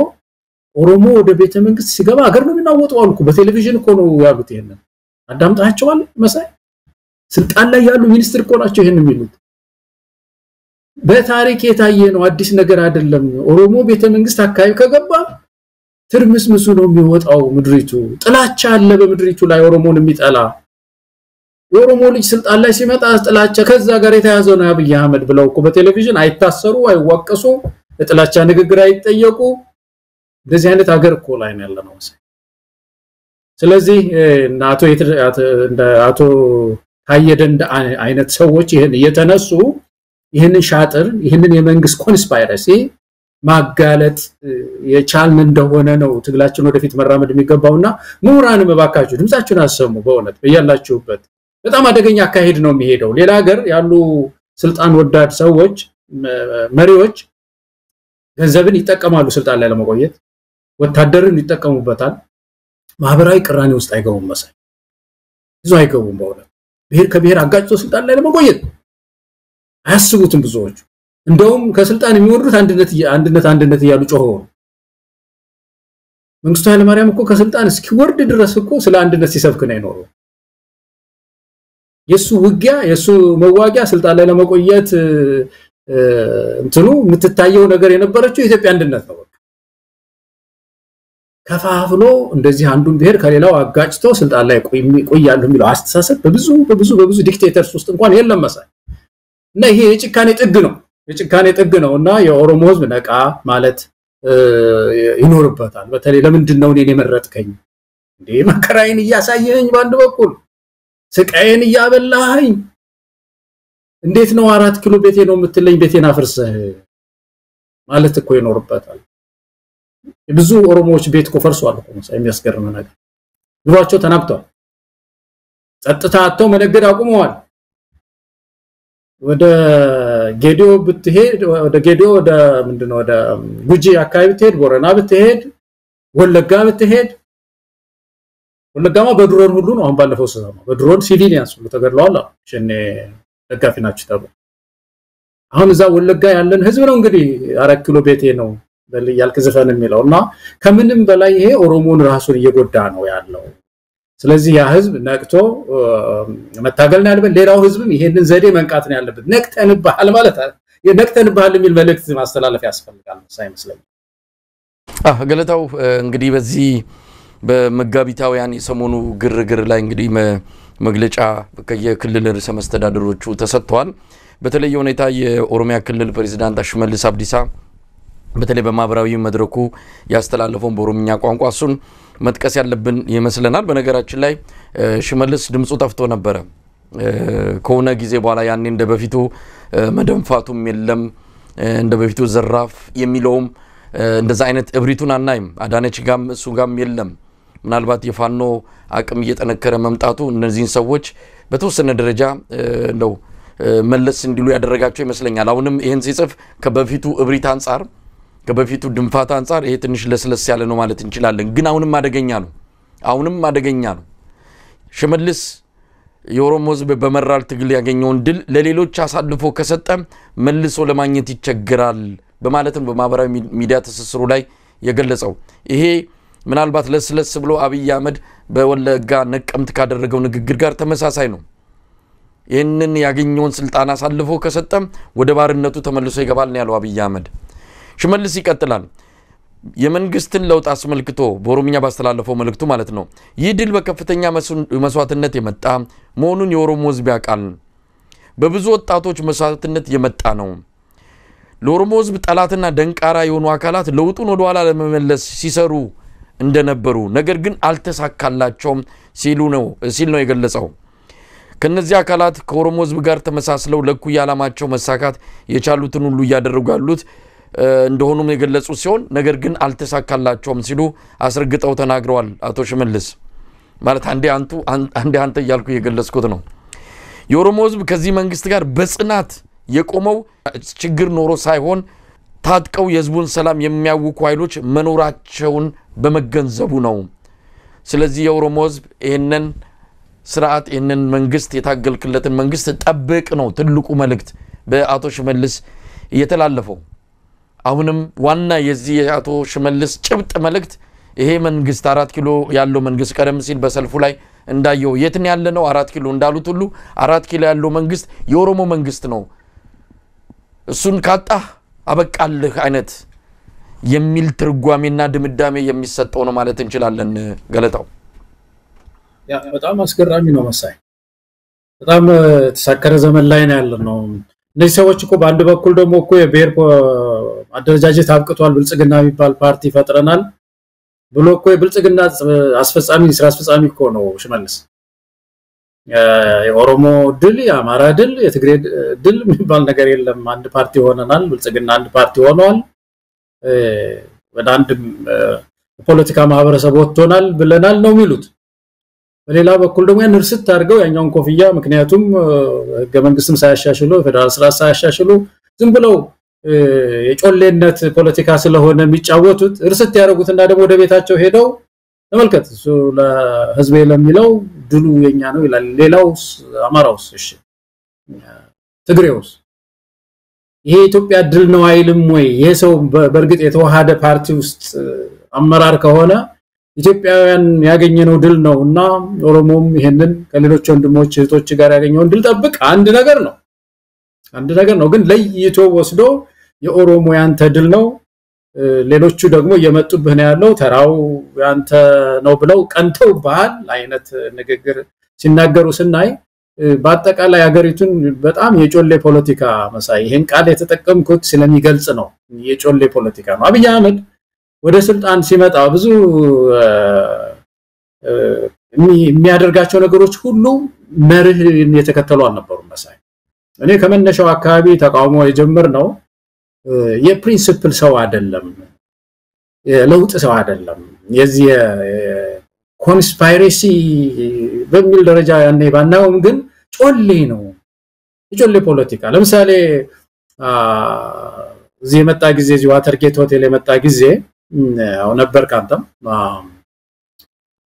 ኦሮሞ ወደ ቤተ መንግስት ሲገባ አገር ነው የሚናወጣው አልኩ በቴሌቪዥን እኮ ነው ያሉት ይሄንን አዳምጣቸዋል መሳይ ስልጣን ላይ ያሉ ሚኒስትር እኮ ናቸው ይሄን የሚሉት በታሪክ የታየ ነው አዲስ ነገር አይደለም ኦሮሞ ቤተ መንግስት አካባቢ ከገባ ትርምስምሱ ነው የሚወጣው ምድሪቱ ጥላቻ አለ በምድሪቱ ላይ ኦሮሞን የሚጠላ የኦሮሞ ልጅ ስልጣን ላይ ሲመጣ ጥላቻ ከዛ ጋር የተያዘ ነው አብይ አህመድ ብለው እኮ በቴሌቪዥን አይታሰሩ አይዋቀሱ ጥላቻ ንግግር አይጠየቁ እንደዚህ አይነት ሀገር እኮ ላይ ነው ያለነው ስለዚህ አቶ ታየደንዳ አይነት ሰዎች ይሄን እየተነሱ ይሄንን ሻጥር ይሄንን የመንግስት ኮንስፓይረሲ ማጋለጥ የቻልን እንደሆነ ነው ትግላችን ወደፊት መራመድ የሚገባውና ምሁራን መባካችሁ ድምጻችሁን አሰሙ በእውነት በእያላችሁበት በጣም አደገኛ አካሄድ ነው የሚሄደው ሌላ ሀገር ያሉ ስልጣን ወዳድ ሰዎች መሪዎች ገንዘብን ይጠቀማሉ ስልጣን ላይ ለመቆየት ወታደርን ይጠቀሙበታል ማህበራዊ ቅራኔ ውስጥ አይገቡም መሳይ ብዙ አይገቡም በእውነት ብሔር ከብሔር አጋጭቶ ስልጣን ላይ ለመቆየት አያስቡትም ብዙዎች እንደውም ከስልጣን የሚወርዱት አንድነት ይያሉ ጮሆ መንግስቱ ኃይለ ማርያም እኮ ከስልጣን እስኪወርድ ድረስ እኮ ስለ አንድነት ሲሰብክ ነው የኖረው የሱ ውጊያ የሱ መዋጊያ ስልጣን ላይ ለመቆየት እንትኑ የምትታየው ነገር የነበረችው ኢትዮጵያ አንድነት ነው ከፋፍሎ እንደዚህ አንዱን ብሔር ከሌላው አጋጭቶ ስልጣን ላይ ቆያሉ የሚለው አስተሳሰብ በብዙ ዲክቴተርስ ውስጥ እንኳን የለም መሳይ እና ይሄ የጭካኔ ጥግ ነውና የኦሮሞ ህዝብ ነቃ ማለት ይኖርበታል በተለይ ለምንድን ነው እኔን የመረጥከኝ እንዴ መከራዬን እያሳየኝ ባንድ በኩል ስቃዬን እያበላኸኝ እንዴት ነው 4 ኪሎ ቤቴ ነው የምትለኝ ቤቴን አፍርሰህ ማለት እኮ ይኖርበታል ብዙ ኦሮሞዎች ቤት እኮ ፈርሷል እኮ የሚያስገርም ነገር ኑሯቸው ተናግቷል ጸጥታ አጥተው መነገድ አቁመዋል ወደ ጌዲዮ ብትሄድ ወደ ምንድነው ወደ ጉጂ አካባቢ ብትሄድ ቦረና ብትሄድ ወለጋ ብትሄድ ወለጋማ በድሮን ሁሉ ነው አሁን ባለፈው ሰማ በድሮን ሲቪሊያንስ ሁሉ ተገድለዋል ሸኔ ደጋፊ ናቸው ተብሎ አሁን እዛ ወለጋ ያለን ህዝብ ነው እንግዲህ 4 ኪሎ ቤቴ ነው በልያልክ ዘፈን የሚለውና ከምንም በላይ ይሄ ኦሮሞን ራሱን እየጎዳ ነው ያለው ስለዚህ ያ ህዝብ ነቅቶ መታገል ነው ያለበት ሌላው ህዝብም ይሄንን ዘዴ መንቃት ነው ያለበት ነቅተንባል ማለት ነቅተንባል የሚል መልእክት ማስተላለፍ ያስፈልጋል ሳይመስለኝ ገለታው እንግዲህ በዚህ በመጋቢታውያን የሰሞኑ ግርግር ላይ እንግዲህ መግለጫ ከየክልል ርዕሰ መስተዳድሮቹ ተሰጥቷል በተለየ ሁኔታ የኦሮሚያ ክልል ፕሬዝዳንት ሽመልስ አብዲሳ በተለይ በማብራዊ መድረኩ ያስተላለፈውን በኦሮምኛ ቋንቋ እሱን መጥቀስ ያለብን ይመስለናል በነገራችን ላይ ሽመልስ ድምጹ ጠፍቶ ነበር ከሆነ ጊዜ በኋላ ያኔ እንደበፊቱ መደንፋቱም የለም እንደበፊቱ ዘራፍ የሚለውም እንደዛ አይነት እብሪቱን አናይም አዳነች ጋም እሱ ጋም የለም ምናልባት የፋኖ አቅም እየተነከረ መምጣቱ እነዚህን ሰዎች በተወሰነ ደረጃ እንደው መለስ እንዲሉ ያደረጋቸው ይመስለኛል አሁንም ይሄን ሲጽፍ ከበፊቱ እብሪት አንፃር ከበፊቱ ድንፋታ አንፃር ይሄ ትንሽ ለስለስ ያለ ነው ማለት እንችላለን ግን አሁንም አደገኛ ነው ሽመልስ የኦሮሞ ህዝብ በመራር ትግል ያገኘውን ድል ለሌሎች አሳልፎ ከሰጠ መልሶ ለማግኘት ይቸግራል በማለትም በማህበራዊ ሚዲያ ተሰስሩ ላይ የገለጸው ይሄ ምናልባት ለስለስ ብሎ አብይ አህመድ በወለጋ ነቀምት ካደረገው ንግግር ጋር ተመሳሳይ ነው ይሄንን ያገኘውን ስልጣን አሳልፎ ከሰጠ ወደ ባርነቱ ተመልሶ ይገባል ነው ያለው አብይ አህመድ ሽመልስ ይቀጥላል የመንግስትን ለውጥ አስመልክቶ በኦሮሚያ ባስተላለፈው መልእክቱ ማለት ነው ይህ ድል በከፍተኛ መስዋዕትነት የመጣ መሆኑን የኦሮሞ ህዝብ ያውቃል በብዙ ወጣቶች መስዋዕትነት የመጣ ነው ለኦሮሞ ህዝብ ጠላትና ደንቃራ የሆኑ አካላት ለውጡን ወደ ኋላ ለመመለስ ሲሰሩ እንደነበሩ ነገር ግን አልተሳካላቸውም ሲል ነው የገለጸው ከነዚህ አካላት ከኦሮሞ ህዝብ ጋር ተመሳስለው ለኩይ ዓላማቸው መሳካት የቻሉትን ሁሉ ያደረጉ ያሉት እንደሆኑም የገለጹ ሲሆን ነገር ግን አልተሳካላቸውም ሲሉ አስረግጠው ተናግረዋል አቶ ሽመልስ ማለት አንዴ አንተ ያልኩ የገለጽኩት ነው የኦሮሞ ህዝብ ከዚህ መንግስት ጋር በጽናት የቆመው ችግር ኖሮ ሳይሆን ታጥቀው የህዝቡን ሰላም የሚያውኩ ኃይሎች መኖራቸውን በመገንዘቡ ነው ስለዚህ የኦሮሞ ህዝብ ይሄንን ስርዓት ይሄንን መንግስት የታገልክለትን መንግስት ጠብቅ ነው ትልቁ መልእክት በአቶ ሽመልስ እየተላለፈው አሁንም ዋና የዚህ አቶ ሽመልስ ጭብጥ መልእክት ይሄ መንግስት 4 ኪሎ ያለው መንግስት ቀደም ሲል በሰልፉ ላይ እንዳየው የትን ያለ ነው 4 ኪሎ እንዳሉት ሁሉ 4 ኪሎ ያለው መንግስት የኦሮሞ መንግስት ነው እሱን ካጣ አበቃልህ አይነት የሚል ትርጓሜና ድምዳሜ የሚሰጠው ነው ማለት እንችላለን ገለታው ያ በጣም አስገራሚ ነው መሳይ በጣም ተሳከረ ዘመን ላይ ነው ያለነው እነዚህ ሰዎች እኮ በአንድ በኩል ደግሞ እኮ የብሔር አደረጃጀት አብቅቷል ብልጽግና የሚባል ፓርቲ ፈጥረናል ብሎ እኮ የብልጽግና ስራ አስፈጻሚ እኮ ነው ሽመልስ የኦሮሞ ድል የአማራ ድል የትግሬ ድል የሚባል ነገር የለም አንድ ፓርቲ ሆነናል ብልጽግና አንድ ፓርቲ ሆኗል ወደ አንድ ፖለቲካ ማህበረሰብ ወጥቶናል ብለናል ነው የሚሉት በሌላ በኩል ደግሞ እንርስት አድርገው ያኛውን ኮፍያ ምክንያቱም ህገ መንግስትም ሳያሻሽሉ ፌደራል ስርዓት ሳያሻሽሉ ዝም ብለው የጮሌነት ፖለቲካ ስለሆነ የሚጫወቱት እርስት ያደርጉትና ደግሞ ወደ ቤታቸው ሄደው ተመልከት እሱ ለህዝብ ለሚለው ድሉ የኛ ነው ይላል ሌላውስ አማራውስ እሺ ትግሬውስ ይሄ ኢትዮጵያ ድል ነው አይልም ወይ ይሄ ሰው በርግጥ የተዋሃደ ፓርቲ ውስጥ አመራር ከሆነ ኢትዮጵያውያን ያገኘነው ድል ነውና ኦሮሞም ይሄንን ከሌሎች ወንድሞች እህቶች ጋር ያገኘውን ድል ጠብቅ አንድ ነገር ነው ግን ለይቶ ወስዶ የኦሮሞ ያንተ ድል ነው ሌሎቹ ደግሞ እየመጡብህ ነው ያለው ተራው ያንተ ነው ብለው ቀንተው ባህል አይነት ንግግር ሲናገሩ ስናይ በአጠቃላይ ሀገሪቱን በጣም የጮሌ ፖለቲካ መሳይ ይሄን ቃል የተጠቀምኩት ስለሚገልጽ ነው የጮሌ ፖለቲካ ነው አብይ አህመድ ወደ ስልጣን ሲመጣ ብዙ የሚያደርጋቸው ነገሮች ሁሉ መርህ የተከተሉ አልነበሩም መሳይ እኔ ከመነሻው አካባቢ ተቃውሞ የጀመርነው የፕሪንሲፕል ሰው አይደለም የለውጥ ሰው አይደለም የዚህ ኮንስፓይሬሲ በሚል ደረጃ ያኔ ባናውም ግን ጮሌ ነው የጮሌ ፖለቲካ ለምሳሌ እዚህ የመጣ ጊዜ እዚህ ዋተርጌት ሆቴል የመጣ ጊዜ አው ነበር ካንተም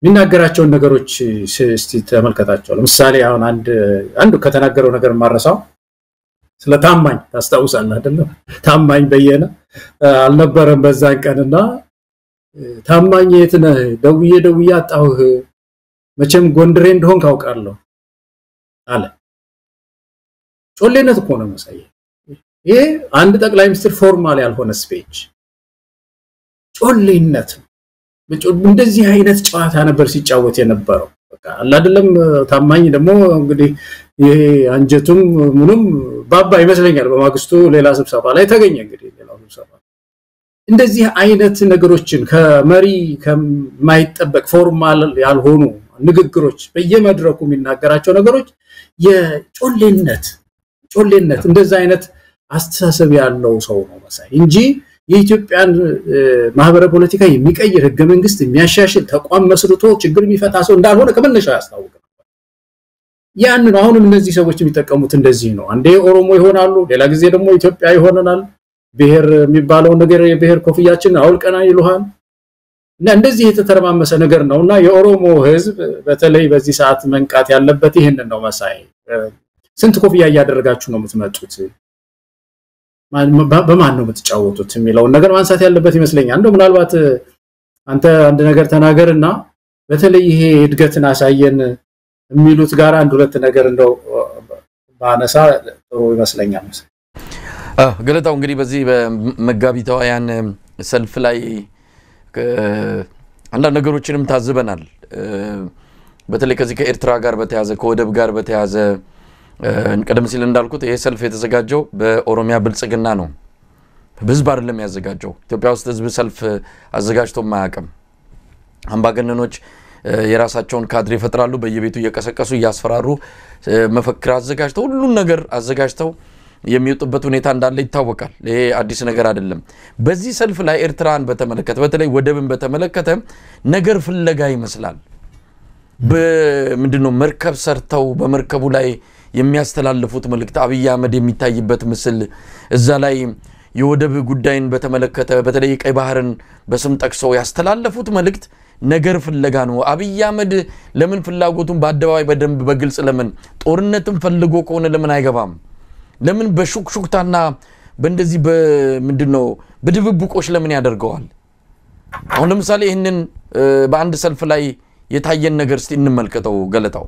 ሚናገራቸው ነገሮች እስቲ ተመልከታቸው ለምሳሌ አሁን አንዱ ከተናገረው ነገር ማረሳው ስለ ታማኝ ታስታውሳለህ አይደለም ታማኝ በየነ አልነበረም በዛን ቀንና ታማኝ የት ነህ ደውዬ አጣሁህ መቼም ጎንደሬ እንደሆን ካውቃለሁ አለ ጮሌነት እኮ ነው መሳይ ይሄ አንድ ጠቅላይ ሚኒስትር ፎርማል ያልሆነ ስፒች ጮሌነት እንደዚህ አይነት ጨዋታ ነበር ሲጫወት የነበረው በቃ አይደለም ታማኝ ደግሞ እንግዲህ ይሄ አንጀቱም ምንም ባባ ይመስለኛል በማግስቱ ሌላ ስብሰባ ላይ ተገኘ እንግዲህ ሌላው ስብሰባ እንደዚህ አይነት ነገሮችን ከመሪ ከማይጠበቅ ፎርማል ያልሆኑ ንግግሮች በየመድረኩ የሚናገራቸው ነገሮች የጮሌነት እንደዛ አይነት አስተሳሰብ ያለው ሰው ነው መሳይ እንጂ የኢትዮጵያን ማህበረ ፖለቲካ የሚቀይር ህገ መንግስት የሚያሻሽል ተቋም መስርቶ ችግር የሚፈታ ሰው እንዳልሆነ ከመነሻው ያስታውቃል። ያን ነው አሁንም እነዚህ ሰዎች የሚጠቀሙት እንደዚህ ነው። አንዴ ኦሮሞ ይሆናሉ፣ ሌላ ጊዜ ደግሞ ኢትዮጵያ ይሆናል። ብሔር የሚባለው ነገር የብሔር ኮፍያችን አውልቀና ይሉሃል። እና እንደዚህ የተተረማመሰ ነገር ነውና የኦሮሞ ህዝብ በተለይ በዚህ ሰዓት መንቃት ያለበት ይሄንን ነው መሳይ። ስንት ኮፍያ ያደረጋችሁ ነው የምትመጡት? በማን ነው የምትጫወቱት የሚለው ነገር ማንሳት ያለበት ይመስለኛል። እንደው ምናልባት አንተ አንድ ነገር ተናገርና በተለይ ይሄ እድገትን አሳየን የሚሉት ጋር አንድ ሁለት ነገር እንደው ባነሳ ጥሩ ይመስለኛል። ገለታው እንግዲህ በዚህ በመጋቢታውያን ሰልፍ ላይ አንዳንድ ነገሮችንም ታዝበናል። በተለይ ከዚህ ከኤርትራ ጋር በተያዘ ከወደብ ጋር በተያዘ ቀደም ሲል እንዳልኩት ይሄ ሰልፍ የተዘጋጀው በኦሮሚያ ብልጽግና ነው። በህዝብ አይደለም ያዘጋጀው። ኢትዮጵያ ውስጥ ህዝብ ሰልፍ አዘጋጅቶ ማያቀም። አምባገነኖች የራሳቸውን ካድሬ ፈጥራሉ፣ በየቤቱ እየቀሰቀሱ እያስፈራሩ መፈክር አዘጋጅተው ሁሉን ነገር አዘጋጅተው የሚወጡበት ሁኔታ እንዳለ ይታወቃል። ይሄ አዲስ ነገር አይደለም። በዚህ ሰልፍ ላይ ኤርትራን በተመለከተ በተለይ ወደብን በተመለከተ ነገር ፍለጋ ይመስላል። በምንድነው መርከብ ሰርተው በመርከቡ ላይ የሚያስተላልፉት መልእክት አብይ አህመድ የሚታይበት ምስል እዛ ላይ የወደብ ጉዳይን በተመለከተ በተለይ ቀይ ባህርን በስም ጠቅሰው ያስተላልፉት መልእክት ነገር ፍለጋ ነው። አብይ አህመድ ለምን ፍላጎቱን በአደባባይ በደንብ በግልጽ ለምን ጦርነትን ፈልጎ ከሆነ ለምን አይገባም? ለምን በሹክሹክታና በእንደዚህ በምንድነው በድብብቆሽ ለምን ያደርገዋል? አሁን ለምሳሌ ይሄንን በአንድ ሰልፍ ላይ የታየን ነገር እስቲ እንመልከተው ገለታው።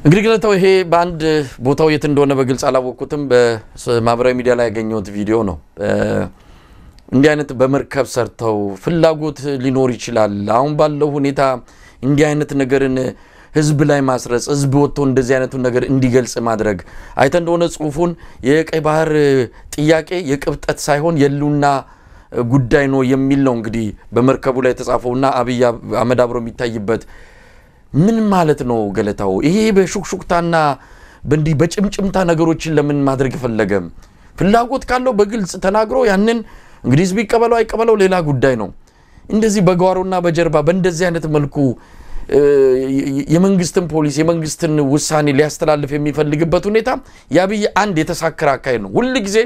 እንግዲህ ገለታው ይሄ በአንድ ቦታው የት እንደሆነ በግልጽ አላወቅኩትም። በማህበራዊ ሚዲያ ላይ ያገኘሁት ቪዲዮ ነው። እንዲህ አይነት በመርከብ ሰርተው ፍላጎት ሊኖር ይችላል። አሁን ባለው ሁኔታ እንዲህ አይነት ነገርን ህዝብ ላይ ማስረጽ፣ ህዝብ ወጥቶ እንደዚህ አይነቱን ነገር እንዲገልጽ ማድረግ አይተ እንደሆነ ጽሁፉን የቀይ ባህር ጥያቄ የቅብጠት ሳይሆን የሉና ጉዳይ ነው የሚል ነው እንግዲህ በመርከቡ ላይ ተጻፈውና አብይ አህመድ አብሮ የሚታይበት ምን ማለት ነው ገለታው? ይሄ በሹክሹክታና በእንዲህ በጭምጭምታ ነገሮችን ለምን ማድረግ ፈለገ? ፍላጎት ካለው በግልጽ ተናግሮ ያንን እንግዲህ ህዝብ ይቀበለው አይቀበለው ሌላ ጉዳይ ነው። እንደዚህ በጓሮና በጀርባ በእንደዚህ አይነት መልኩ የመንግስትን ፖሊሲ የመንግስትን ውሳኔ ሊያስተላልፍ የሚፈልግበት ሁኔታ ያብይ አንድ የተሳከረ አካሄድ ነው። ሁሉ ጊዜ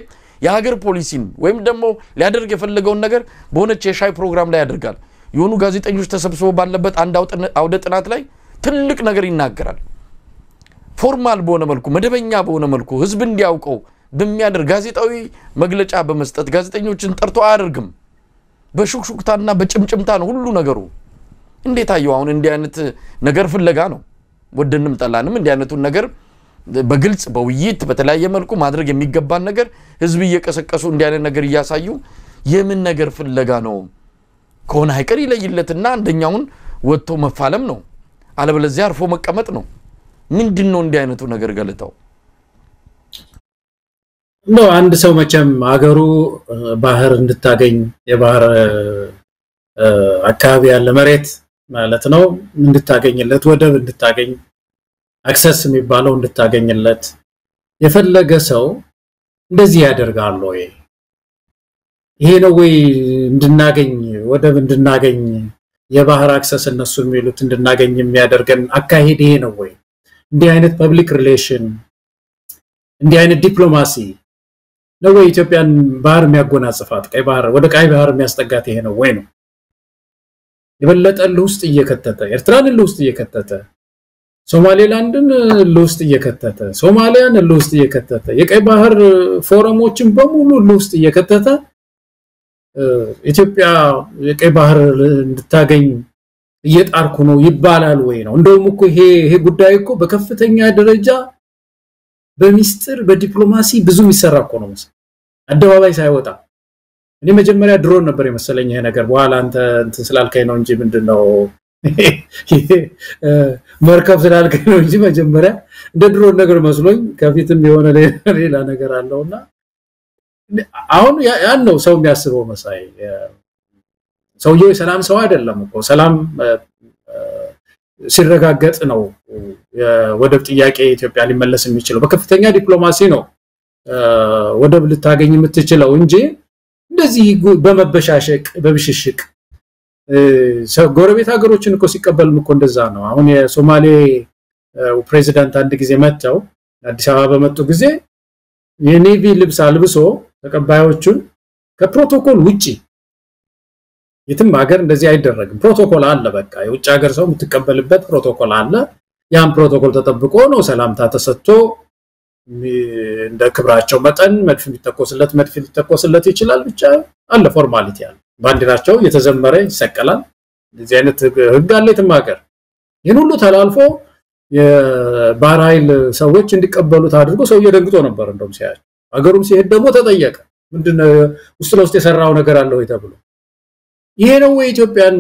የሀገር ፖሊሲን ወይም ደግሞ ሊያደርግ የፈለገውን ነገር በሆነች የሻይ ፕሮግራም ላይ ያደርጋል። የሆኑ ጋዜጠኞች ተሰብስበው ባለበት አንድ አውደ ጥናት ላይ ትልቅ ነገር ይናገራል። ፎርማል በሆነ መልኩ መደበኛ በሆነ መልኩ ህዝብ እንዲያውቀው በሚያደርግ ጋዜጣዊ መግለጫ በመስጠት ጋዜጠኞችን ጠርቶ አያደርግም። በሹክሹክታና በጭምጭምታ ነው ሁሉ ነገሩ። እንዴት አየው? አሁን እንዲህ አይነት ነገር ፍለጋ ነው። ወደንም ጠላንም እንዲህ አይነቱን ነገር በግልጽ በውይይት በተለያየ መልኩ ማድረግ የሚገባን ነገር ህዝብ እየቀሰቀሱ እንዲህ አይነት ነገር እያሳዩ የምን ነገር ፍለጋ ነው? ከሆነ አይቀር ይለይለትና አንደኛውን ወጥቶ መፋለም ነው፣ አለበለዚያ አርፎ መቀመጥ ነው። ምንድነው እንዲህ አይነቱ ነገር ገለታው? ነው አንድ ሰው መቼም ሀገሩ ባህር እንድታገኝ የባህር አካባቢ ያለ መሬት ማለት ነው እንድታገኝለት ወደብ እንድታገኝ አክሰስ የሚባለው እንድታገኝለት የፈለገ ሰው እንደዚህ ያደርጋል ወይ? ይሄ ነው ወይ እንድናገኝ ወደብ እንድናገኝ የባህር አክሰስ እነሱ የሚሉት እንድናገኝ የሚያደርገን አካሄድ ይሄ ነው ወይ? እንዲህ አይነት ፐብሊክ ሪሌሽን እንዲህ አይነት ዲፕሎማሲ ነው ወይ ኢትዮጵያን ባህር የሚያጎናጽፋት ቀይ ባህር ወደ ቀይ ባህር የሚያስጠጋት ይሄ ነው ወይ ነው? የበለጠ ለውስጥ እየከተተ ኤርትራን ለውስጥ እየከተተ ሶማሌላንድን ለውስጥ እየከተተ ሶማሊያን ለውስጥ እየከተተ የቀይ ባህር ፎረሞችን በሙሉ ለውስጥ እየከተተ ኢትዮጵያ የቀይ ባህር እንድታገኝ እየጣርኩ ነው ይባላል ወይ ነው እንደውም እኮ ይሄ ጉዳይ እኮ በከፍተኛ ደረጃ በሚስጥር በዲፕሎማሲ ብዙ የሚሰራ እኮ ነው አደባባይ ሳይወጣ እኔ መጀመሪያ ድሮን ነበር የመሰለኝ ይሄ ነገር በኋላ አንተ ስላልከኝ ነው እንጂ ምንድነው መርከብ ስላልከኝ ነው እንጂ መጀመሪያ እንደ ድሮን ነገር መስሎኝ ከፊትም የሆነ ሌላ ነገር አለውና አሁን ያን ነው ሰው የሚያስበው መሳይ ሰውየው ሰላም ሰው አይደለም እኮ ሰላም ሲረጋገጥ ነው ወደብ ጥያቄ ኢትዮጵያ ሊመለስ የሚችለው በከፍተኛ ዲፕሎማሲ ነው ወደብ ልታገኝ የምትችለው እንጂ እንደዚህ በመበሻሸቅ በብሽሽቅ ጎረቤት ሀገሮችን እኮ ሲቀበልም እኮ እንደዛ ነው አሁን የሶማሌ ፕሬዚዳንት አንድ ጊዜ መጣው አዲስ አበባ በመጡ ጊዜ የኔቪ ልብስ አልብሶ ተቀባዮቹን ከፕሮቶኮል ውጪ የትም ሀገር እንደዚህ አይደረግም ፕሮቶኮል አለ በቃ የውጭ ሀገር ሰው የምትቀበልበት ፕሮቶኮል አለ ያን ፕሮቶኮል ተጠብቆ ነው ሰላምታ ተሰጥቶ እንደ ክብራቸው መጠን መድፍ ሊተኮስለት ይችላል ብቻ አለ ፎርማሊቲ አለ ባንዲራቸው የተዘመረ ይሰቀላል እንደዚህ አይነት ህግ አለ የትም ሀገር ይሄን ሁሉ ተላልፎ የባህር ኃይል ሰዎች እንዲቀበሉት አድርጎ ሰው እየደንግጦ ነበር እንደውም ሲያይ አገሩም ሲሄድ ደግሞ ተጠየቀ ምንድነው ውስጥ ለውስጥ የሰራው ነገር አለ ወይ ተብሎ ይሄ ነው ኢትዮጵያን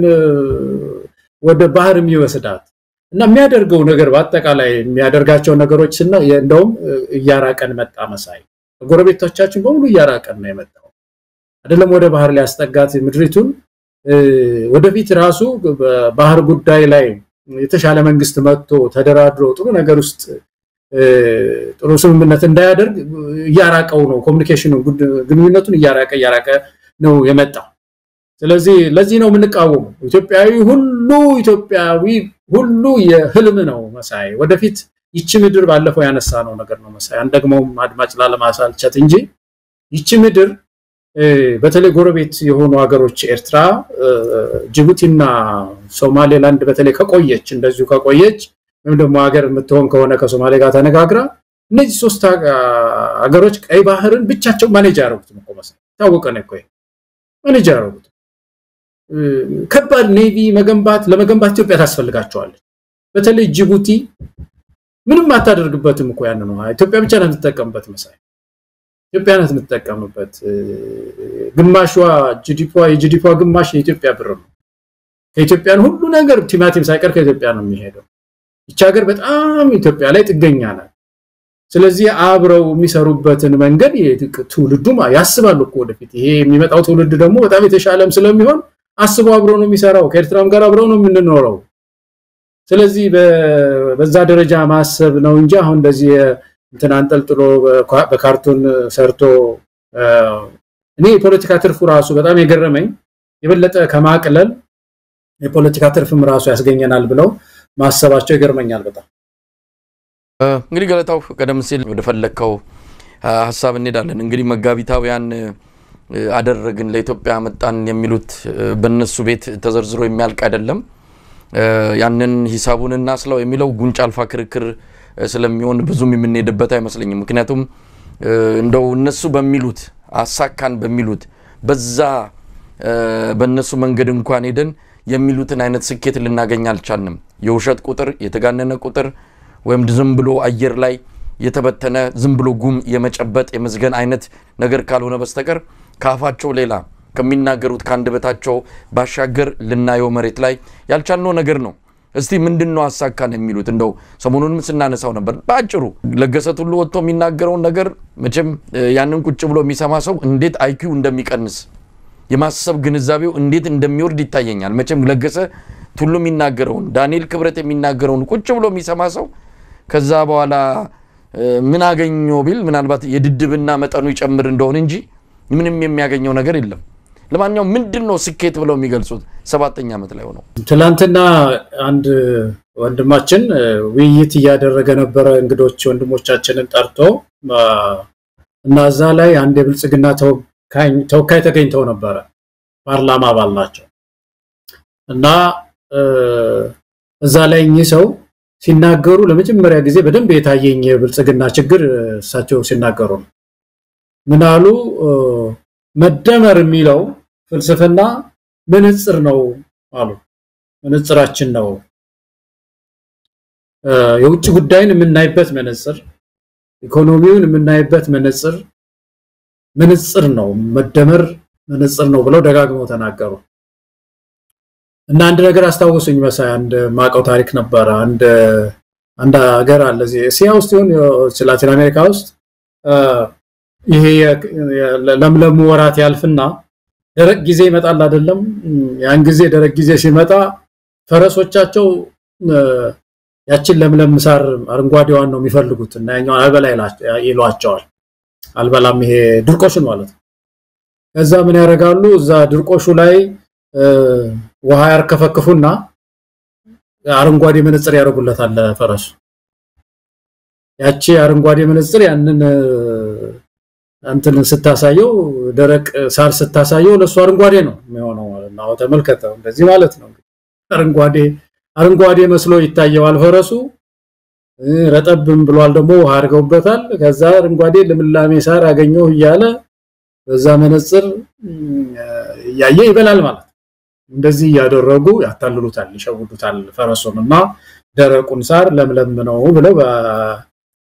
ወደ ባህር የሚወስዳት እና የሚያደርገው ነገር በአጠቃላይ የሚያደርጋቸው ነገሮች እና እንደውም እያራቀን መጣ መሳይ ጎረቤቶቻችን በሙሉ እያራቀን ነው የመጣው አይደለም ወደ ባህር ሊያስጠጋት ምድሪቱን ወደፊት ራሱ በባህር ጉዳይ ላይ የተሻለ መንግስት መጥቶ ተደራድሮ ጥሩ ነገር ውስጥ ጥሩ ስምምነት እንዳያደርግ ያራቀው ነው ኮሙኒኬሽኑ ግንኙነቱን ያራቀ ነው የመጣው ስለዚህ ለዚህ ነው የምንቃወመው ኢትዮጵያዊ ሁሉ የህልም ነው መሳይ ወደፊት ይቺ ምድር ባለፈው ያነሳ ነው ነገር ነው መሳይ አንደግሞም አድማጭ ላለማሳልቸት እንጂ ይቺ ምድር በተለይ ጎረቤት የሆኑ ሀገሮች ኤርትራ ጅቡቲና ሶማሌላንድ በተለይ ከቆየች እንደዚሁ ከቆየች ወይም ደግሞ ሀገር የምትሆን ከሆነ ከሶማሌ ጋር ተነጋግራ እነዚህ ሶስት ሀገሮች ቀይ ባህርን ብቻቸው ማኔጅ ያደርጉት ነው መሳይ ታወቀ ነው እኮ ማኔጅ ያደርጉት ከባድ ኔቪ ለመገንባት ኢትዮጵያ ታስፈልጋቸዋለች በተለይ ጅቡቲ ምንም አታደርግበትም እኮ ያን ነው ኢትዮጵያ ብቻ ነው የምትጠቀምበት መሳይ ኢትዮጵያ ናት የምትጠቀምበት ግማሿ የጂዲፒዋ ግማሽ የኢትዮጵያ ብር ነው ከኢትዮጵያን ሁሉ ነገር ቲማቲም ሳይቀር ከኢትዮጵያ ነው የሚሄደው ይቺ ሀገር በጣም ኢትዮጵያ ላይ ጥገኛ ናት ስለዚህ አብረው የሚሰሩበትን መንገድ ትውልዱም ያስባሉ እኮ ወደፊት ይሄ የሚመጣው ትውልድ ደግሞ በጣም የተሻለም ስለሚሆን አስቦ አብረው ነው የሚሰራው ከኤርትራም ጋር አብረው ነው የምንኖረው ስለዚህ በዛ ደረጃ ማሰብ ነው እንጂ አሁን እንደዚህ እንትን አንጠልጥሎ በካርቱን ሰርቶ እኔ የፖለቲካ ትርፉ ራሱ በጣም የገረመኝ የበለጠ ከማቅለል የፖለቲካ ትርፍም ራሱ ያስገኘናል ብለው ማሰባቸው ይገርመኛል በጣም እንግዲህ ገለታው ቀደም ሲል ወደ ፈለከው ሐሳብ እንሄዳለን እንግዲህ መጋቢታውያን አደረግን ለኢትዮጵያ መጣን የሚሉት በነሱ ቤት ተዘርዝሮ የሚያልቅ አይደለም ያንን ሂሳቡንና ስለው የሚለው ጉንጭ አልፋ ክርክር ስለሚሆን ብዙም የምንሄድበት አይመስልኝም ምክንያቱም እንደው እነሱ በሚሉት አሳካን በሚሉት በዛ በእነሱ መንገድ እንኳን ሄደን የሚሉትን አይነት ስኬት ልናገኝ አልቻልንም የውሸት ቁጥር የተጋነነ ቁጥር ወይም ዝም ብሎ አየር ላይ የተበተነ ዝም ብሎ ጉም የመጨበጥ የመዝገን አይነት ነገር ካልሆነ በስተቀር ካፋቸው ሌላ ከሚናገሩት ካንደበታቸው ባሻገር ልናየው መሬት ላይ ያልቻልነው ነገር ነው እስቲ ምንድነው አሳካን የሚሉት እንደው ሰሞኑንም ስናነሳው ነበር ባጭሩ ለገሰት ሁሉ ወጥቶ የሚናገረው ነገር መቼም ያንን ቁጭ ብሎ የሚሰማ ሰው እንዴት አይኪው እንደሚቀንስ የማሰብ ግንዛቤው እንዴት እንደሚወርድ ይታየኛል መቼም ለገሰ ሁሉ የሚናገረውን ዳንኤል ክብረት የሚናገረውን ቁጭ ብሎ የሚሰማ ሰው ከዛ በኋላ ምን አገኘው ቢል ምናልባት የድድብና መጠኑ ይጨምር እንደሆነ እንጂ ምንም የሚያገኘው ነገር የለም ለማንኛውም ምንድነው ስኬት ብለው የሚገልጹት 7ኛ ዓመት ላይ ሆነው ትላንትና አንድ ወንድማችን ውይይት ያደረገ ነበር እንግዶች ወንድሞቻችንን ጠርቶ እና እዛ ላይ አንድ የብልጽግና ተወካይ ተገኝተው ነበር ፓርላማ አባል ናቸው እና እዛ ላይ ሰው ሲናገሩ ለመጀመሪያ ጊዜ በደንብ የታየኝ የብልጽግና ችግር እሳቸው ሲናገሩ ምናሉ መደመር የሚለው ፍልስፍና መነጽር ነው አሉ መነጽራችን ነው የውጭ ጉዳይን የምናይበት መነጽር ኢኮኖሚውን የምናይበት መነጽር ነው መደመር መነጽር ነው ብለው ደጋግመው ተናገሩ እና አንድ ነገር አስተዋወሱኝ መሳይ አንድ ማቀው ታሪክ ነበር አንድ ሀገር አለ እስያ ውስጥ ይሁን ላቲን አሜሪካ ውስጥ ይሄ ለምለም ወራት ያልፍና ደረቅ ጊዜ ይመጣል አይደለም ያን ጊዜ ደረቅ ጊዜ ሲመጣ ፈረሶቻቸው ያችን ለምለም ሳር አረንጓዴዋን ነው የሚፈልጉት እና ያኛው አልበላ ይሏቸዋል አልበላም ይሄ ድርቆሽን ማለት ነው ከዛ ምን ያደርጋሉ እዛ ድርቆሹ ላይ ውሃ ያርከፈክፉና አረንጓዴ መነጽር ያደርጉለታል ለፈረሱ ያቺ አረንጓዴ መነጽር ያንን አንተን ስታሳየው ደረቅ ሳር ስታሳየው ለሱ አረንጓዴ ነው የሚሆነው ማለት ነው ተመልከተው እንደዚህ ማለት ነው አረንጓዴ መስሎ ይታየዋል ፈረሱ ረጠብም ብሏል ደግሞ ውሃ አድርገውበታል ከዛ አረንጓዴ ለምላሜ ሳር አገኘው እያለ በዛ መነጽር ያየ ይበላል ማለት እንደዚህ ያደረጉ ያታልሉታል ይሸውዱታል ፈረሱንና ደረቁን ሳር ለምለም ነው ብለው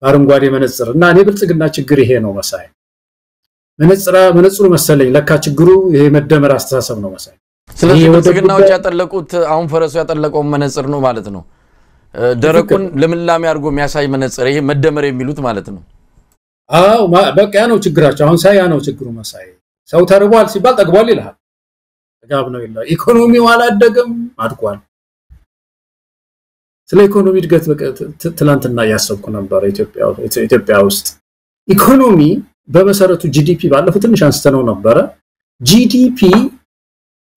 አረንጓዴ መነጽርና እኔ ብልጽግና ችግር ይሄ ነው መሳይ መነጽሩ መሰለኝ ለካ ችግሩ ይሄ መደመር አስተሳሰብ ነው መሳይ ስለዚህ ብልጽግናዎች ያጠለቁት አሁን ፈረሱ ያጠለቀው መነጽር ነው ማለት ነው ደረቁን ለምላሜ አድርጎ የሚያሳይ መነጽር ይሄ መደመር የሚሉት ማለት ነው አዎ በቃ ያ ነው ችግራቸው አሁን ሳያ ነው ችግሩ መሳይ ሰው ተርቧል ሲባል ጠግቧል ይላል ተጋብ ነው ይላል ኢኮኖሚው አላደገም አድጓል ስለ ኢኮኖሚ እድገት ትላንትና ያሰብኩ ነበር ኢትዮጵያ ውስጥ ኢኮኖሚ በመሰረቱ ጂዲፒ ባለፈው ትንሽ አንስተነው ነበር ጂዲፒ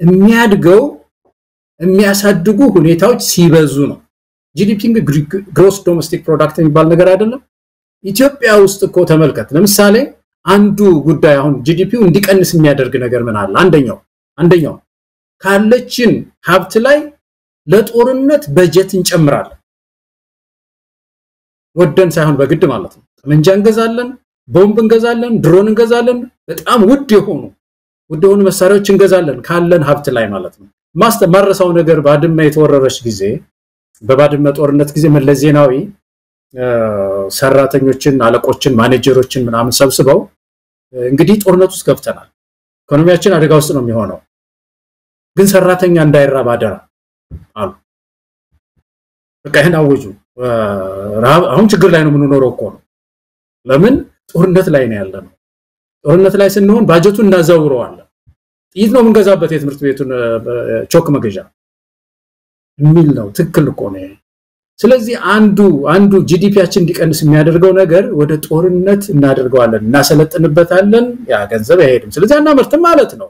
የሚያድገው የሚያሳድጉ ሁኔታዎች ሲበዙ ነው ጂዲፒ ግሮስ ዶሜስቲክ ፕሮዳክት የሚባል ነገር አይደለም ኢትዮጵያ ውስጥ እኮ ተመልከት ለምሳሌ አንዱ ጉዳይ አሁን ጂዲፒው እንዲቀንስ የሚያደርግ ነገር ምን አለ አንደኛው ካለችን ሀብት ላይ ለጦርነት በጀት እንጨምራለን ወደን ሳይሆን በግድ ማለት ነው መንጃ እንገዛለን ቦምብ እንገዛለን ድሮን እንገዛለን በጣም ውድ የሆኑ መሳሪያዎች እንገዛለን ካለን ሀብት ላይ ማለት ነው ማስተማረሳው ነገር ባድመ የተወረረሽ ጊዜ በባድመ ጦርነት ጊዜ መለስ ዜናዊ ሰራተኞችን አለቆችን ማኔጀሮችን ምናምን ሰብስበው እንግዲህ ጦርነት ውስጥ ገብተናል ኢኮኖሚያችን አደጋ ውስጥ ነው የሚሆነው ግን ሰራተኛ እንዳይራብ አደራ አሉ በቃ ይሄን አወጁ አሁን ችግር ላይ ነው የምንኖረው እኮ ነው ለምን ጦርነት ላይ ነው ያለነው ጦርነት ላይ ስንሆን ባጀቱን እናዛውረዋለን ጥይት ነው የምንገዛበት የትምህርት ቤቱን ቾክ መገዣ የሚል ነው ትክክል እኮ ነው ስለዚህ አንዱ ጂዲፒያችን እንዲቀንስ የሚያደርገው ነገር ወደ ጦርነት እናደርገዋለን እናሰለጥንበታለን ያ ገንዘብ አይሄድም ስለዚህ እናመርትም ማለት ነው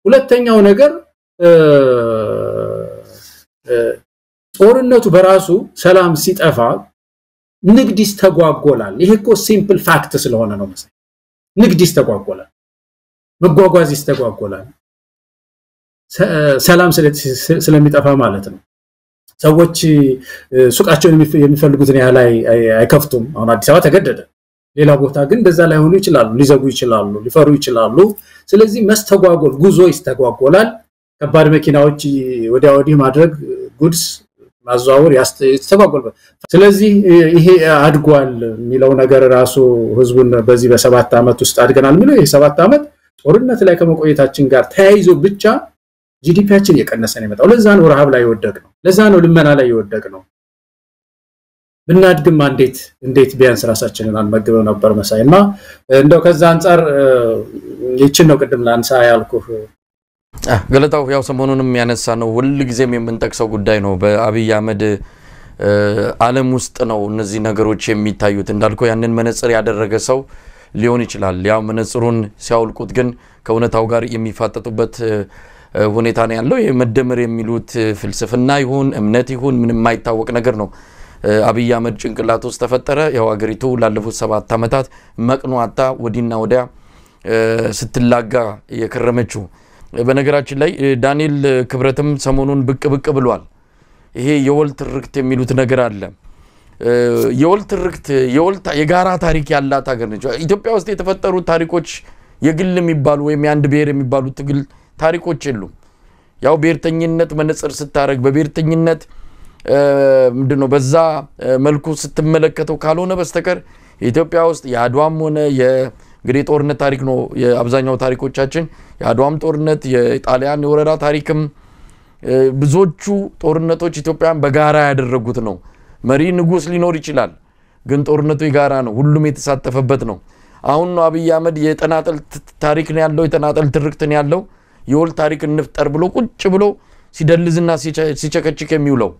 ሁለተኛው ነገር ጦርነቱ በራሱ ሰላም ሲጠፋ ንግድ ይስተጓጎላል ይሄ እኮ ሲምፕል ፋክት ስለሆነ ነው መሰለኝ ንግድ ይስተጓጎላል መጓጓዝ ይስተጓጎላል ሰላም ስለሚጠፋ ማለት ነው ሰዎች ሱቃቸውን የሚፈልጉትን ያህል አይከፍቱም አሁን አዲስ አበባ ተገደደ ሌላ ቦታ ግን እንደዛ ላይ ሆኑ ይችላሉ ሊዘጉ ይችላሉ ሊፈሩ ይችላሉ ስለዚህ መስተጓጎል ጉዞ ይስተጓጎላል ከባድ መኪናዎች ወዲያ ማድረግ ጉድስ ማዛወር ያስተጓጎል ስለዚህ ይሄ አድጓል የሚለው ነገር ራሱ ህዝቡን በዚህ በ7 አመት ውስጥ አድገናል የሚለው ይሄ 7 አመት ጦርነት ላይ ከመቆየታችን ጋር ተያይዞ ብቻ ጂዲፒያችን እየቀነሰ ነው የመጣው ለዛ ነው ረሃብ ላይ ይወደቅ ነው ለዛ ነው ልመና ላይ ይወደቅ ነው ብናድግም እንዴት ቢያንስ ራሳችንን አንመግበው ነበር መሳይና እንደው ከዛ አንፃር ይችን ነው ቅድም ላንሳ ያልኩህ ገለታው ያው ሰሞኑንም ያነሳ ነው ሁሉ ጊዜም የምንጠቅሰው ጉዳይ ነው በአብይ አህመድ ዓለም ውስጥ ነው እነዚህ ነገሮች የሚታዩት እንዳልኩ ያንን መነጽር ያደረገ ሰው ሊሆን ይችላል ያው መነጽሩን ሲያውልቁት ግን ከእውነታው ጋር የሚፋጠጡበት ሁኔታ ነው ያለው የመደመር የሚሉት ፍልስፍና ይሁን እምነት ይሁን ምንም የማይታወቅ ነገር ነው አብይ አህመድ ጭንቅላት ውስጥ ተፈጠረ ያው አገሪቱ ላለፉት 7 አመታት መቅኗታ ወዲና ወዲያ ስትላጋ የከረመችው በነገራችን ላይ ዳንኤል ክብረትም ሰሞኑን ብቅ ብሏል ይሄ የወልት ርክት የሚሉት ነገር አለ የወልት ርክት የጋራ ታሪክ ያላት ሀገር ነች ኢትዮጵያ ውስጥ የተፈጠሩ ታሪኮች የግል የሚባሉ ወይም የአንድ ብሔር የሚባሉ ታሪኮች የሉም ያው ብሔርተኝነት መነጽር ስታረግ በብሔርተኝነት ምንድነው በዛ መልኩ ስትመለከተው ካልሆነ በስተቀር ኢትዮጵያ ውስጥ የአድዋም ሆነ የግሬት ጦርነት ታሪክ ነው የአብዛኛው ታሪኮቻችን የአድዋም ጦርነት የጣሊያን የወረራ ታሪክም ብዙዎቹ ጦርነቶች ኢትዮጵያን በጋራ ያደረጉት ነው መሪ ንጉስ ሊኖር ይችላል ግን ጦርነቱ የጋራ ነው ሁሉም የተሳተፈበት ነው አሁን ነው አብይ አህመድ የተናጠል ታሪክ ነው ያለው የተናጠል ትርክት ነው ያለው የወል ታሪክ እንፍጠር ብሎ ቁጭ ብሎ ሲደልዝና ሲቸከችክ የሚውለው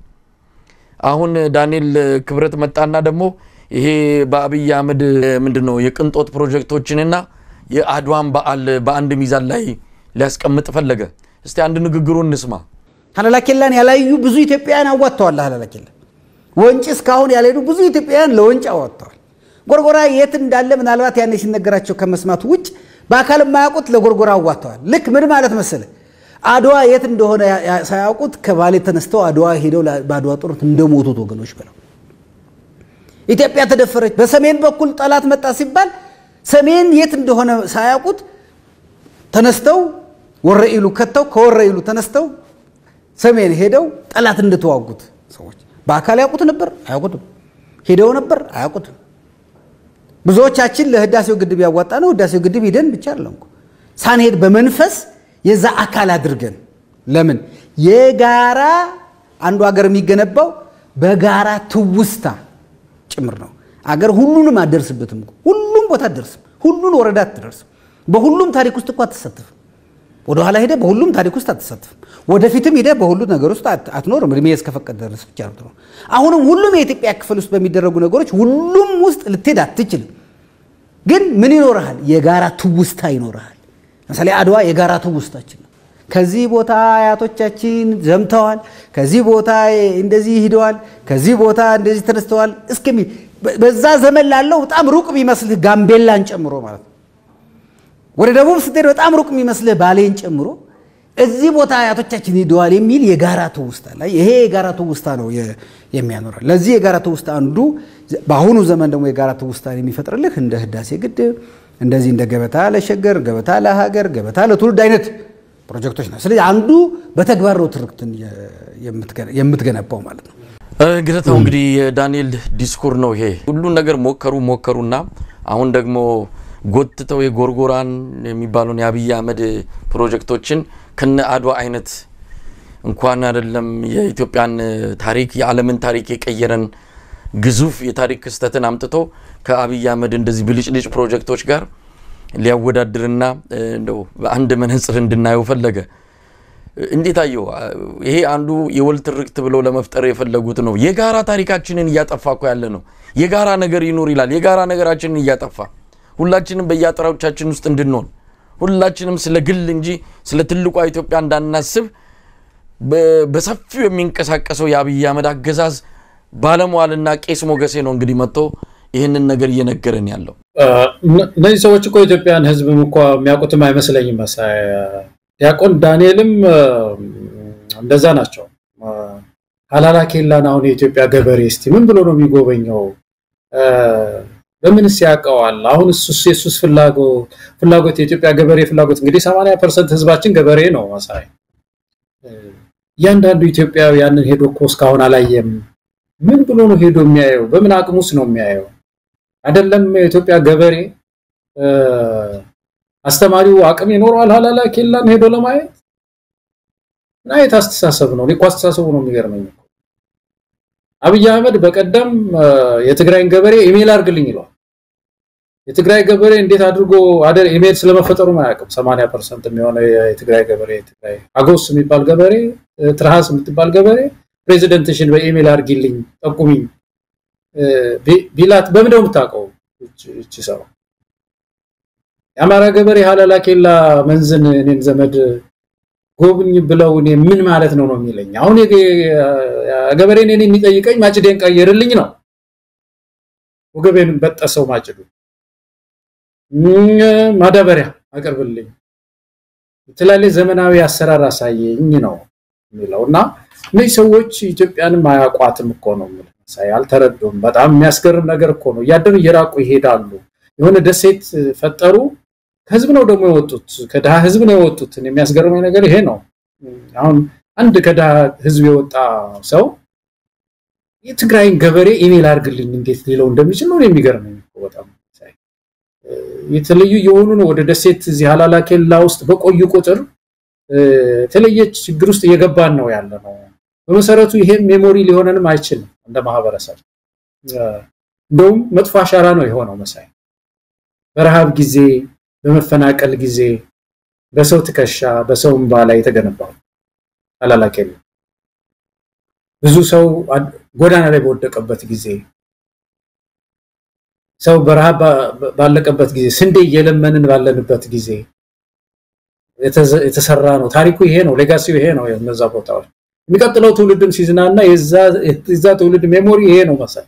አሁን ዳንኤል ክብረት መጣና ደግሞ ይሄ በአብይ አህመድ ምንድነው የቅንጦት ፕሮጀክቶችንና የአድዋን በዓል በአንድ ሚዛን ላይ ሊያስቀምጥ ፈለገ እስቲ አንድ ንግግሩን እንስማ ሀላላኬላን ያላዩ ብዙ ኢትዮጵያውያን አዋጣዋል ሀላላኬላ ወንጭ እስካሁን ያለዱ ብዙ ኢትዮጵያውያን ለወንጭ አዋጣዋል ጎርጎራ የት እንዳለ ምናልባት ያኔ ሲነገራቸው ከመስማቱ ውጭ በአካል ማያውቁት ለጎርጎራ አዋጣዋል ልክ ምን ማለት መሰለ አድዋ የት እንደሆነ ሳያውቁት ከባሌ ተነስተው አድዋ ሄደው በአድዋ ጦርነት እንደሞቱት ወገኖች ብለው ኢትዮጵያ ተደፈረች በሰሜን በኩል ጠላት መጣ ሲባል ሰሜን የት እንደሆነ ሳያውቁት ተነስተው ወረኢሉ ከተው ከወረኢሉ ተነስተው ሰሜን ሄደው ጠላት እንደተዋጉት ሰዎች በአካል ያውቁት ነበር አያውቁትም ሄደው ነበር አያውቁትም ብዙዎቻችን ለህዳሴው ግድብ ያዋጣ ነው ህዳሴው ግድብ ሄደን ብቻ አይደለም ሳንሄድ በመንፈስ የዛ አካል አድርገን ለምን የጋራ አንዱ ሀገር የሚገነባው በጋራ ትውስታ ጭምር ነው አገር ሁሉንም አደርስበትም ሁሉም ቦታ አደርስም ሁሉን ወረዳ አትደርስም በሁሉም ታሪክ ውስጥ እኮ አትሳተፍም ወደ ኋላ ሄደ በሁሉም ታሪክ ውስጥ አትሳተፍም ወደፊትም ሄደ በሁሉ ነገር ውስጥ አትኖርም እድሜ እስከፈቀደ ድረስ ብቻ ነው አሁንም ሁሉም የኢትዮጵያ ክፍል ውስጥ በሚደረጉ ነገሮች ሁሉም ውስጥ ልትሄድ አትችልም ግን ምን ይኖርሃል የጋራ ትውስታ ይኖርሃል ለምሳሌ አድዋ የጋራ ትውስታችን ነው ከዚህ ቦታ አያቶቻችን ዘምተዋል ከዚህ ቦታ እንደዚህ ሄደዋል ከዚህ ቦታ እንደዚህ ተነስተዋል እስከሚ በዛ ዘመን ላለው በጣም ሩቅ ቢመስልህ ጋምቤላን ጨምሮ ማለት ወደ ደቡብ ስትሄድ በጣም ሩቅ የሚመስልህ ባሌን ጨምሮ እዚህ ቦታ አያቶቻችን ሄደዋል የሚል የጋራ ትውስታ ላይ ይሄ የጋራ ትውስታ ነው የሚያኖረው ለዚህ የጋራ ትውስታ አንዱ በአሁኑ ዘመን ደግሞ የጋራ ትውስታ የሚፈጥርልህ እንደ ህዳሴ ግድብ እንደዚህ እንደ ገበታ ለሸገር ገበታ ለሀገር ገበታ ለትውልድ አይነት ፕሮጀክቶች ነው ስለዚህ አንዱ በተግባር ነው ትርክትን የምትገነባው ማለት ነው ግለታው እንግዲህ ዳንኤል ዲስኩር ነው ይሄ ሁሉ ነገር ሞከሩና አሁን ደግሞ ጎትተው የጎርጎራን የሚባሉን የአብይ አህመድ ፕሮጀክቶችን ከነ አድዋ አይነት እንኳን አይደለም የኢትዮጵያን ታሪክ የዓለምን ታሪክ የቀየረን ግዙፍ የታሪክ ክስተትን አምጥቶ ከአብይ አህመድ እንደዚህ ብልጭልጭ ፕሮጀክቶች ጋር ሊያወዳድርና እንደው በአንድ መነጽር እንድናየው ፈለገ እንዴት አየው ይሄ አንዱ የወል ትርክት ብሎ ለመፍጠር የፈለጉት ነው የጋራ ታሪካችንን ያጠፋኩ ያለ ነው የጋራ ነገር ይኖር ይላል የጋራ ነገራችንን ያጠፋ ሁላችንም በያጥራዎቻችን ውስጥ እንድንሆን ሁላችንም ስለ ግል እንጂ ስለ ትልቋ ኢትዮጵያ እንዳናስብ በሰፊው የሚንቀሳቀሰው የአብይ አህመድ አገዛዝ ባለሟልና ቄስ ሞገሴ ነው እንግዲህ መጥቶ ይሄንን ነገር እየነገረን ያለው እነዚህ ሰዎች እኮ ኢትዮጵያን ህዝብም እኮ የሚያውቁትም አይመስለኝም መሳይ ዲያቆን ዳንኤልም እንደዛ ናቸው ሀላላኬላን አሁን የኢትዮጵያ ገበሬ እስቲ ምን ብሎ ነው የሚጎበኘው በምንስ ያውቀዋል አሁን እሱስ ፍላጎት የኢትዮጵያ ገበሬ ፍላጎት እንግዲህ 80% ህዝባችን ገበሬ ነው መሳይ ያንዳንዱ ኢትዮጵያዊ ያንን ሄዶ እኮ እስካሁን አላየም ምን ብሎ ነው ሄዶ የሚያየው በምን አቅሙስ ነው የሚያየው አይደለም የኢትዮጵያ ገበሬ አስተማሪው አቅም ይኖራል ሀላላኬላን ሄዶ ለማየት ናይት አስተሳሰብ ነው ሊቋ አስተሳሰቡ ነው የሚገርመኝ አብይ አህመድ በቀደም የትግራይን ገበሬ ኢሜል አርግልኝ ይላል የትግራይ ገበሬ እንዴት አድርጎ አደር ኢሜል ስለመፈጠሩ ማያውቅም 80% የሚሆነው የትግራይ ገበሬ ትግራይ አጎስ የሚባል ገበሬ ትራሃስ የምትባል ገበሬ ፕሬዚደንትሽን በኢሜል አርግልኝ ጠቁሚኝ ቢላት በምንድነው የምታውቀው እቺ ሰው የአማራ ገበሬ ሀላላኬላ መንዝን እኔን ዘመድ ጎብኝ ብለው እኔ ምን ማለት ነው የሚለኝ አሁን ገበሬ እኔን የሚጠይቀኝ ማጭዴን ቀየርልኝ ነው ወገቤን በጠሰው ማጭዱ ማዳበሪያ አቀርብልኝ ትላሌ ዘመናዊ አሰራር አሳየኝ ነው የሚለውና እነዚህ ሰዎች ኢትዮጵያንም አያቋትም እኮ ነው ማለት አልተረዱም በጣም የሚያስገርም ነገር እኮ ነው ያደር ይራቁ ይሄዳሉ የሆነ ደሴት ፈጠሩ ህዝብ ነው ደግሞ የወጡት ከደሃ ህዝብ ነው የወጡት የሚያስገርመኝ ነገር ይሄ ነው አሁን አንድ ከደሃ ህዝብ የወጣ ሰው የትግራይን ገበሬ ኢሜል አርግልኝ እንዴት ሊለው እንደሚችል ነው የሚገርመኝ በጣም የተለዩ የሆኑ ነው ወደ ደሴት እዚህ ሐላላ ኬላ ውስጥ በቆዩ ቁጥር ተለየ ችግር ውስጥ እየገባን ነው ያለ ነው በመሰረቱ ይሄ ሜሞሪ ሊሆነንም አይችልም እንደ ማህበረሰብ እንደውም መጥፎ አሻራ ነው የሆነው መሳይ በረሃብ ጊዜ በመፈናቀል ጊዜ በሰው ትከሻ በሰው እንባ ላይ የተገነባው ሐላላ ኬላ ብዙ ሰው ጎዳና ላይ በወደቀበት ጊዜ ሰው በረሃብ ባለቀበት ጊዜ ስንዴ እየለመንን ባለንበት ጊዜ የተሰራ ነው ታሪኩ ይሄ ነው ሌጋሲው ይሄ ነው የነዛ ቦታዎች የሚቀጥለው ትውልድም ሲዝናና የዛ ትውልድ ሜሞሪ ይሄ ነው መሰል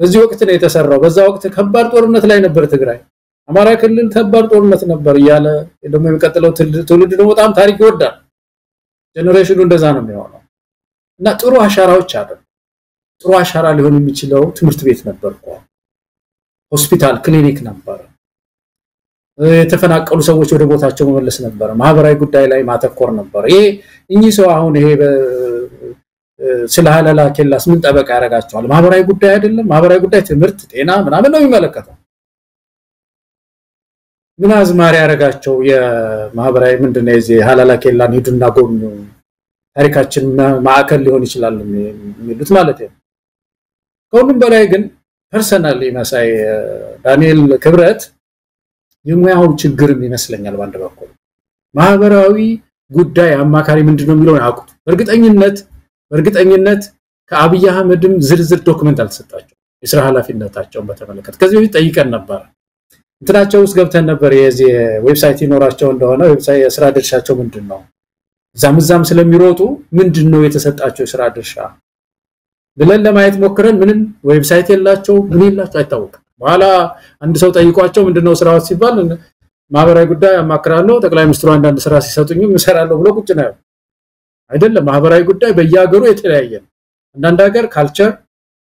በዚህ ወቅት ነው የተሰራው በዛ ወቅት ከባድ ጦርነት ላይ ነበር ትግራይ አማራ ክልል ከባድ ጦርነት ነበር ያለ ደግሞ የሚቀጥለው ትውልድ ደግሞ በጣም ታሪክ ይወዳል ጄነሬሽኑ እንደዛ ነው የሚሆነው እና ጥሩ አሻራዎች አሉ ጥሩ አሻራ ሊሆን የሚችለው ትምህርት ቤት ነበርኩ ሆስፒታል ክሊኒክ ነበር የተፈናቀሉ ሰዎች ወደ ቦታቸው መመለስ ነበር ማህበራዊ ጉዳይ ላይ ማተኮር ነበር ይሄ እኚህ ሰው አሁን ይሄ ስለ ሐላላ ኬላስ ምን ጠበቃ ያረጋቸዋል ማህበራዊ ጉዳይ አይደለም ማህበራዊ ጉዳይ ትምህርት ጤና ምናምን ነው የሚመለከተው ምን አዝማሪ ያረጋቸው የማህበራዊ ምንድነው የዚህ ሐላላ ኬላን ሂዱና ጎብኙ ታሪካችን ማዕከል ሊሆን ይችላል የሚሉት ማለት ነው ከሁሉም በላይ ግን ፐርሰናሊ መሳይ ዳንኤል ክብረት የሙያው ችግር ይመስለኛል ባንድ በኩል ማህበራዊ ጉዳይ አማካሪ ምንድነው የሚለው ያውቁት በእርግጠኝነት ከአብይ አህመድም ዝርዝር ዶክመንት አልተሰጣቸው የሥራ ኃላፊነታቸውን በተመለከተ ከዚህ በፊት ጠይቀን ነበር እንትናቸው ውስጥ ገብተን ነበር የዚህ ዌብሳይት ይኖራቸው እንደሆነ ዌብሳይት የሥራ ድርሻቸው ምንድነው ዛምዛም ስለሚሮጡ ምንድነው የተሰጣቸው የሥራ ድርሻ ብለን ለማየት ሞክረን ምንም ዌብሳይት የላቸው ምን ይላቸው አይታወቅም በኋላ አንድ ሰው ጠይቋቸው ምንድነው ስራው ሲባል ማህበራዊ ጉዳይ አማክራለሁ ጠቅላይ ሚኒስትሩ አንዳንድ ስራ ሲሰጡኝም እሰራለሁ ብሎ ቁጭ ነው አይደለም ማህበራዊ ጉዳይ በየሀገሩ የተለያየ ነው አንዳንድ ሀገር ካልቸር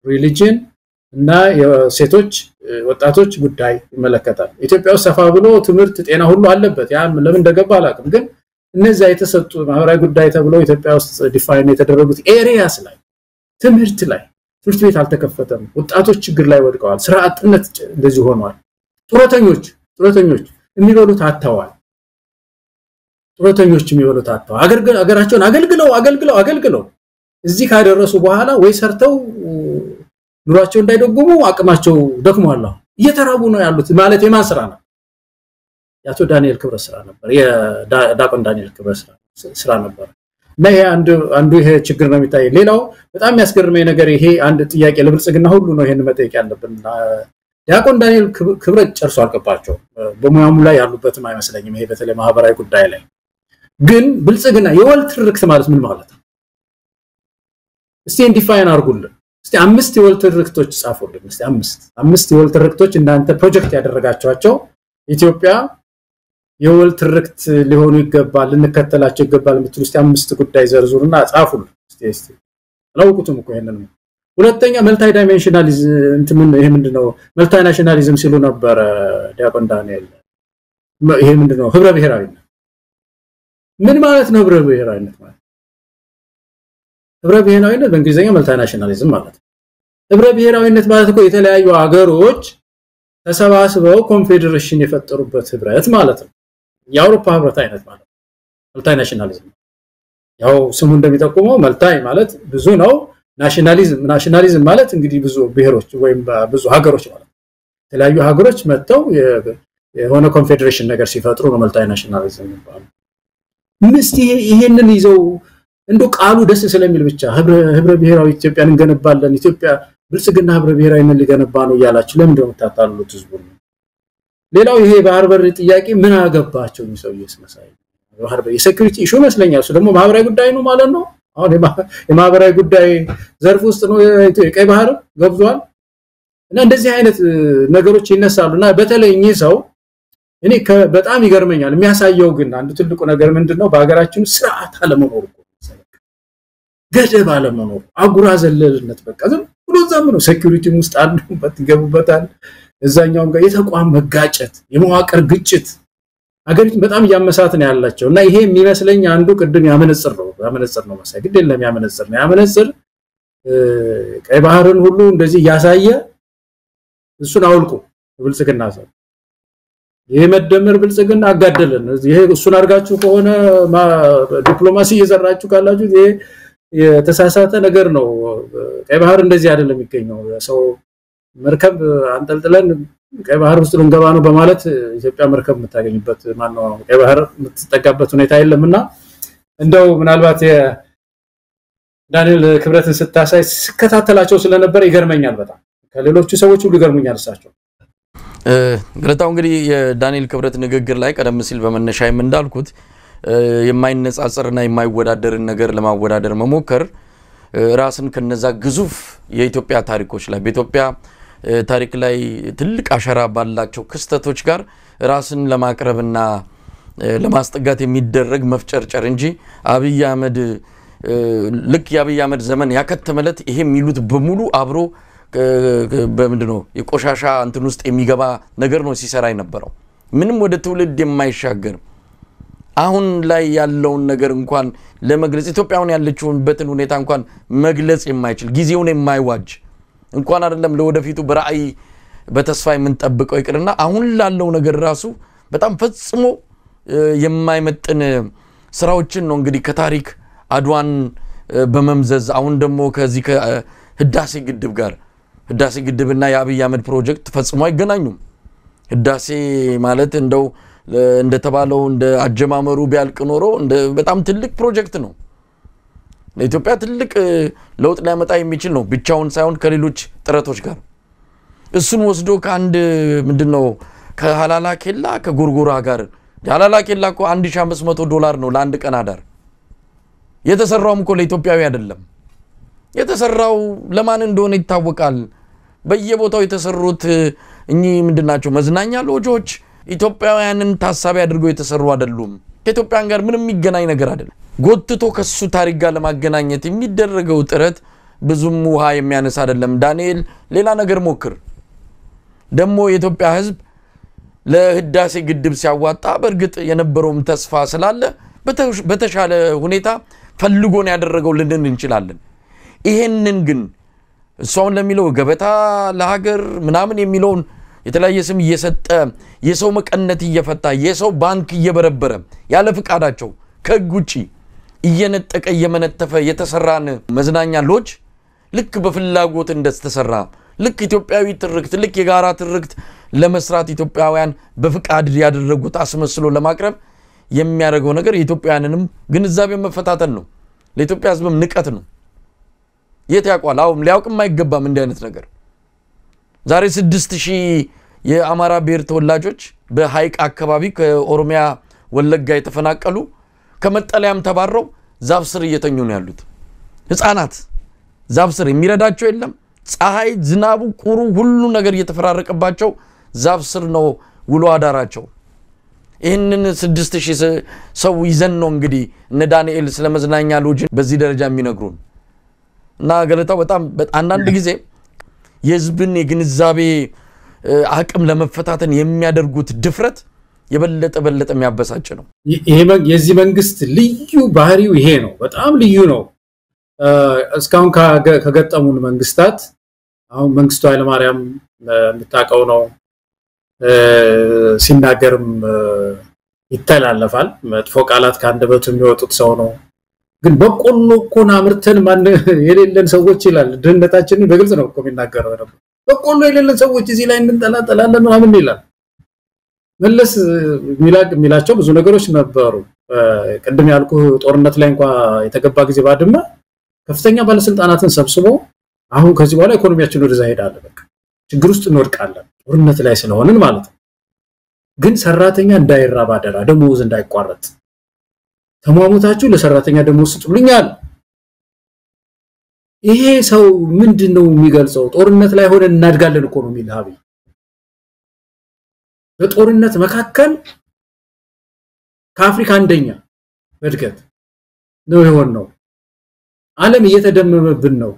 ሪሊጂን እና የሴቶች ወጣቶች ጉዳይ ይመለከታል ኢትዮጵያ ውስጥ ሰፋ ብሎ ትምህርት ጤና ሁሉ አለበት ያ ለምን እንደገባ አላውቅም ግን እነዚህ የተሰጡ ማህበራዊ ጉዳይ ተብሎ ኢትዮጵያ ውስጥ ዲፋይን የተደረጉት ኤሪያስ ላይ ትምህርት ቤት አልተከፈተም ወጣቶች ችግር ላይ ወድቀዋል ስራ አጥነት እንደዚህ ሆኗል ጡረተኞች የሚበሉት አጥተዋል ጡረተኞች የሚበሉት አጥተዋል አገራቸውን አገልግለው እዚህ ካደረሱ በኋላ ወይ ሰርተው ኑሯቸው እንዳይደጉሙ አቅማቸው ደክሟል እየተራቡ ነው ያሉት ማለት የማን ስራ ነው ያቶ ዳንኤል ክብረት ስራ ነበር የዳቆን ዳንኤል ክብረት ስራ ነበር እና ይሄ አንዱ ይሄ ችግር ነው የሚታይ ሌላው በጣም የሚያስገርመኝ ነገር ይሄ አንድ ጥያቄ ለብልጽግና ሁሉ ነው ይሄን መጠየቅ ያለብን ዳቆን ዳንኤል ክብረት ጨርሶ አልቀባቸው በሙያሙ ላይ ያሉበትም አይመስለኝም ይሄ በተለይ ማህበራዊ ጉዳይ ላይ ግን ብልጽግና የወል ትርክት ማለት ምን ማለት ነው እስቲ ዲፋይን አርጉልን እስቲ 5 የወል ትርክቶች ጻፉልን እስቲ 5 የወል ትርክቶች እናንተ ፕሮጀክት ያደረጋቸዋቸው ኢትዮጵያ የወል ትርክት ሊሆኑ ይገባል እንከተላቸው ይገባል የምትሉ እስቲ 5 ጉዳይ ዘርዝሩና ጻፉልን እስቲ አላውቁትም እኮ ይሄንን ሁለተኛ መልታይ ዳይሜንሽናሊዝም ይሄ ምንድነው መልታይ ናሽናሊዝም ሲሉ ነበር ዲያቆን ዳንኤል ይሄ ምንድነው ህብረ ብሔራዊነት ምን ማለት ነው ህብረ ብሔራዊነት ማለት ህብረ ብሔራዊነት በእንግሊዘኛ መልታይ ናሽናሊዝም ማለት ህብረ ብሔራዊነት ማለት እኮ የተለያዩ ሀገሮች ተሰባስበው ኮንፌዴሬሽን የፈጠሩበት ህብረት ማለት ነው የአውሮፓ ህብረት አይነት ማለት መልታይ ናሽናሊዝም ያው ስሙ እንደሚጠቁመው መልታይ ማለት ብዙ ነው ናሽናሊዝም ማለት እንግዲህ ብዙ ብሔሮች ወይም ብዙ ሀገሮች ማለት የተለያዩ ሀገሮች መጥተው የሆነ ኮንፌዴሬሽን ነገር ሲፈጥሩ ነው መልታይ ናሽናሊዝም የሚባለው ምስቲ ይሄንን ይዘው እንደው ቃሉ ደስ ስለሚል ብቻ ህብረ ብሔራዊ ኢትዮጵያን እንገነባለን ኢትዮጵያ ብልጽግና ህብረ ብሔራዊነት ሊገነባ ነው ያላችሁ ለምን እንደምታጣሉት ህዝቡ ሌላው ይሄ ባህር በር ጥያቄ ምን አገባቸው የሚሰውየስ መሳይ ባህር በር የሴኩሪቲ ኢሹ መስለኛል እሱ ደግሞ ማህበራዊ ጉዳይ ነው ማለት ነው አሁን የማህበራዊ ጉዳይ ዘርፍ ውስጥ ነው የቀይ ባህር ገብቷል እና እንደዚህ አይነት ነገሮች ይነሳሉና በተለይኝ ሰው እኔ በጣም ይገርመኛል የሚያሳየው ግን አንዱ ትልቁ ነገር ምንድነው በአገራችን ስርዓት አለመኖር ገደብ አለመኖር አጉራ ዘለልነት በቃ ዝም ብሎ ዘም ነው ሴኩሪቲ ውስጥ አንዱበት ይገቡበታል እዛኛውም ጋር የተቋም መጋጨት የመዋቅር ግጭት አገሪቱን በጣም ያመሳት ነው ያላቸው እና ይሄ የሚመስለኝ አንዱ ቅድም ያመነጽር ነው መሳይ ግድ የለም ያመነጽር ቀይ ባህርን ሁሉ እንደዚህ ያሳየ እሱን አውልቁ ብልጽግና ሰው የመደመር ብልጽግና አጋደለን ይሄ እሱን አርጋችሁ ከሆነ ዲፕሎማሲ እየዘራችሁ ካላችሁ ይሄ የተሳሳተ ነገር ነው ቀይ ባህር እንደዚህ አይደለም የሚገኘው ሰው መርከብ አንጠልጥለን ቀይ ባህር ውስጥ ልንገባ ነው በማለት ኢትዮጵያ መርከብ የምታገኝበት ማን ነው ቀይ ባህር የምትጠጋበት ሁኔታ የለምና እንደው ምናልባት ዳንኤል ክብረትን ስታሳይ ስከታተላቸው ስለነበር ይገርመኛል በጣም ከሌሎቹ ሰዎች ሁሉ ይገርሙኛል እሳቸው ገለታው እንግዲህ የዳንኤል ክብረት ንግግር ላይ ቀደም ሲል በመነሻዬም እንዳልኩት የማይነጻጸርና የማይወዳደርን ነገር ለማወዳደር መሞከር ራስን ከነዛ ግዙፍ የኢትዮጵያ ታሪኮች ላይ በኢትዮጵያ ታሪክ ላይ ትልቅ አሻራ ባላቸው ክስተቶች ጋር ራስን ለማቅረብና ለማስጠጋት የሚደረግ መፍጨርጨር እንጂ አብይ አህመድ ልክ የአብይ አህመድ ዘመን ያከተመለት ይሄ የሚሉት በሙሉ አብሮ በምንድነው የቆሻሻ እንትን ውስጥ የሚገባ ነገር ነው ሲሰራ የነበረው ምንም ወደ ትውልድ የማይሻገር አሁን ላይ ያለውን ነገር እንኳን ለመግለጽ ኢትዮጵያውን ያለችውበትን ሁኔታ እንኳን መግለጽ የማይችል ጊዜውን የማይዋጅ እንኳን አይደለም ለወደፊቱ በራእይ በተስፋ የምንጠብቀው ይቅርና አሁን ላለው ነገር ራሱ በጣም ፈጽሞ የማይመጥን ስራዎችን ነው እንግዲህ ከታሪክ አድዋን በመምዘዝ አሁን ደግሞ ከዚህ ከህዳሴ ግድብ ጋር ህዳሴ ግድብና የአብይ አህመድ ፕሮጀክት ፈጽሞ አይገናኙም ህዳሴ ማለት እንደው እንደተባለው እንደ አጀማመሩ ቢያልቅ ኖሮ በጣም ትልቅ ፕሮጀክት ነው ለኢትዮጵያ ትልቅ ለውጥ ሊያመጣ የሚችል ነው ብቻውን ሳይሆን ከሌሎች ጥረቶች ጋር እሱን ወስዶ ከአንድ ምንድነው ከሐላላ ኬላ ከጎርጎራ ጋር ሐላላ ኬላ እኮ $1500 ነው ለአንድ ቀን አዳር የተሰራውም እኮ ለኢትዮጵያዊ አይደለም የተሰራው ለማን እንደሆነ ይታወቃል በየቦታው የተሰሩት እኚ ምንድናቸው መዝናኛ ሎጆች ኢትዮጵያውያንን ታሳቢ አድርገው የተሰሩ አይደሉም ከኢትዮጵያን ጋር ምንም የሚገናኝ ነገር አይደለም ጎትቶ ከሱ ታሪክ ጋር ለማገናኘት የሚደረገው ጥረት ብዙም ውሃ የሚያነሳ አይደለም ዳንኤል ሌላ ነገር ሞክር ደሞ የኢትዮጵያ ህዝብ ለህዳሴ ግድብ ሲያዋጣ በርግጥ የነበረውም ተስፋ ስላለ በተሻለ ሁኔታ ፈልጎን ያደረገው ልንን እንችላለን ይሄንን ግን እሷውን ለሚለው ገበታ ለሀገር ምናምን የሚለውን የተለያየ ስም እየሰጠ የሰው መቀነት እየፈታ የሰው ባንክ እየበረበረ ያለ ፍቃዳቸው ከጉጪ እየነጠቀ እየመነተፈ የተሰራን መዝናኛ ሎጅ ልክ በፍላጎት እንደተሰራ ልክ ኢትዮጵያዊ ትርክት ልክ የጋራ ትርክት ለመስራት ኢትዮጵያውያን በፍቃድ ያደረጉት አስመስሎ ለማቅረብ የሚያደርገው ነገር የኢትዮጵያውያንንም ግንዛቤ መፈታተን ነው ለኢትዮጵያ ህዝብም ንቀት ነው የት ያቋል አሁን ሊያውቅም አይገባም እንደ አይነት ነገር ዛሬ 6000 የአማራ ብሔር ተወላጆች በሃይቅ አካባቢ ከኦሮሚያ ወለጋ የተፈናቀሉ ከመጠለያም ተባረው ዛፍ ስር እየተኙ ነው ያሉት ህፃናት ዛፍ ስር የሚረዳቸው የለም ፀሐይ ዝናቡ ቁሩ ሁሉ ነገር እየተፈራረቀባቸው ዛፍ ስር ነው ውሎ አዳራቸው ይሄንን 6000 ሰው ይዘን ነው እንግዲህ እነ ዳንኤል ስለመዝናኛ ሎጅ በዚህ ደረጃ የሚነግሩን እና ገለታው በጣም አንዳንድ ጊዜ የህዝብን የግንዛቤ አቅም ለመፈታተን የሚያደርጉት ድፍረት የበለጠ የሚያበሳጭ ነው ይሄ የዚህ መንግስት ልዩ ባህሪው ይሄ ነው በጣም ልዩ ነው እስካሁን ከገጠሙን መንግስታት አሁን መንግስቱ ኃይለማርያም የምታቀው ነው ሲናገርም ይተላለፋል መጥፎ ቃላት ካንደበቱ የሚወጡት ሰው ነው ግን በቆሎ ኮና ምርተን ማን የሌለን ሰዎች ይላል ድህነታችንን በግልጽ ነው እኮ የሚናገረው ነበር በቆሎ የሌለን ሰዎች እዚህ ላይ እንጠላጠላለን ምናምን ይላል መለስ ሚላቸው ብዙ ነገሮች ነበሩ ቀደም ያልኩ ጦርነት ላይ እንኳን የተገባ ጊዜ ባድማ ከፍተኛ ባለስልጣናትን ሰብስቦ አሁን ከዚህ በኋላ ኢኮኖሚያችን ወደዛ ሄዳለ በቃ ችግር ውስጥ እንወድቃለን ጦርነት ላይ ስለሆነን ማለት ነው ግን ሰራተኛ እንዳይራባ አደራ ደሞዝ እንዳይቋረጥ ተሟሙታችሁ ለሰራተኛ ደሞዝ ስጡልኛል ይሄ ሰው ምንድነው የሚገልጸው ጦርነት ላይ ሆነን እናድጋለን እኮ ነው የሚልሃቢ በጦርነት መካከል ከአፍሪካ አንደኛ በድገት ነው የሆነው ዓለም እየተደመመብን ነው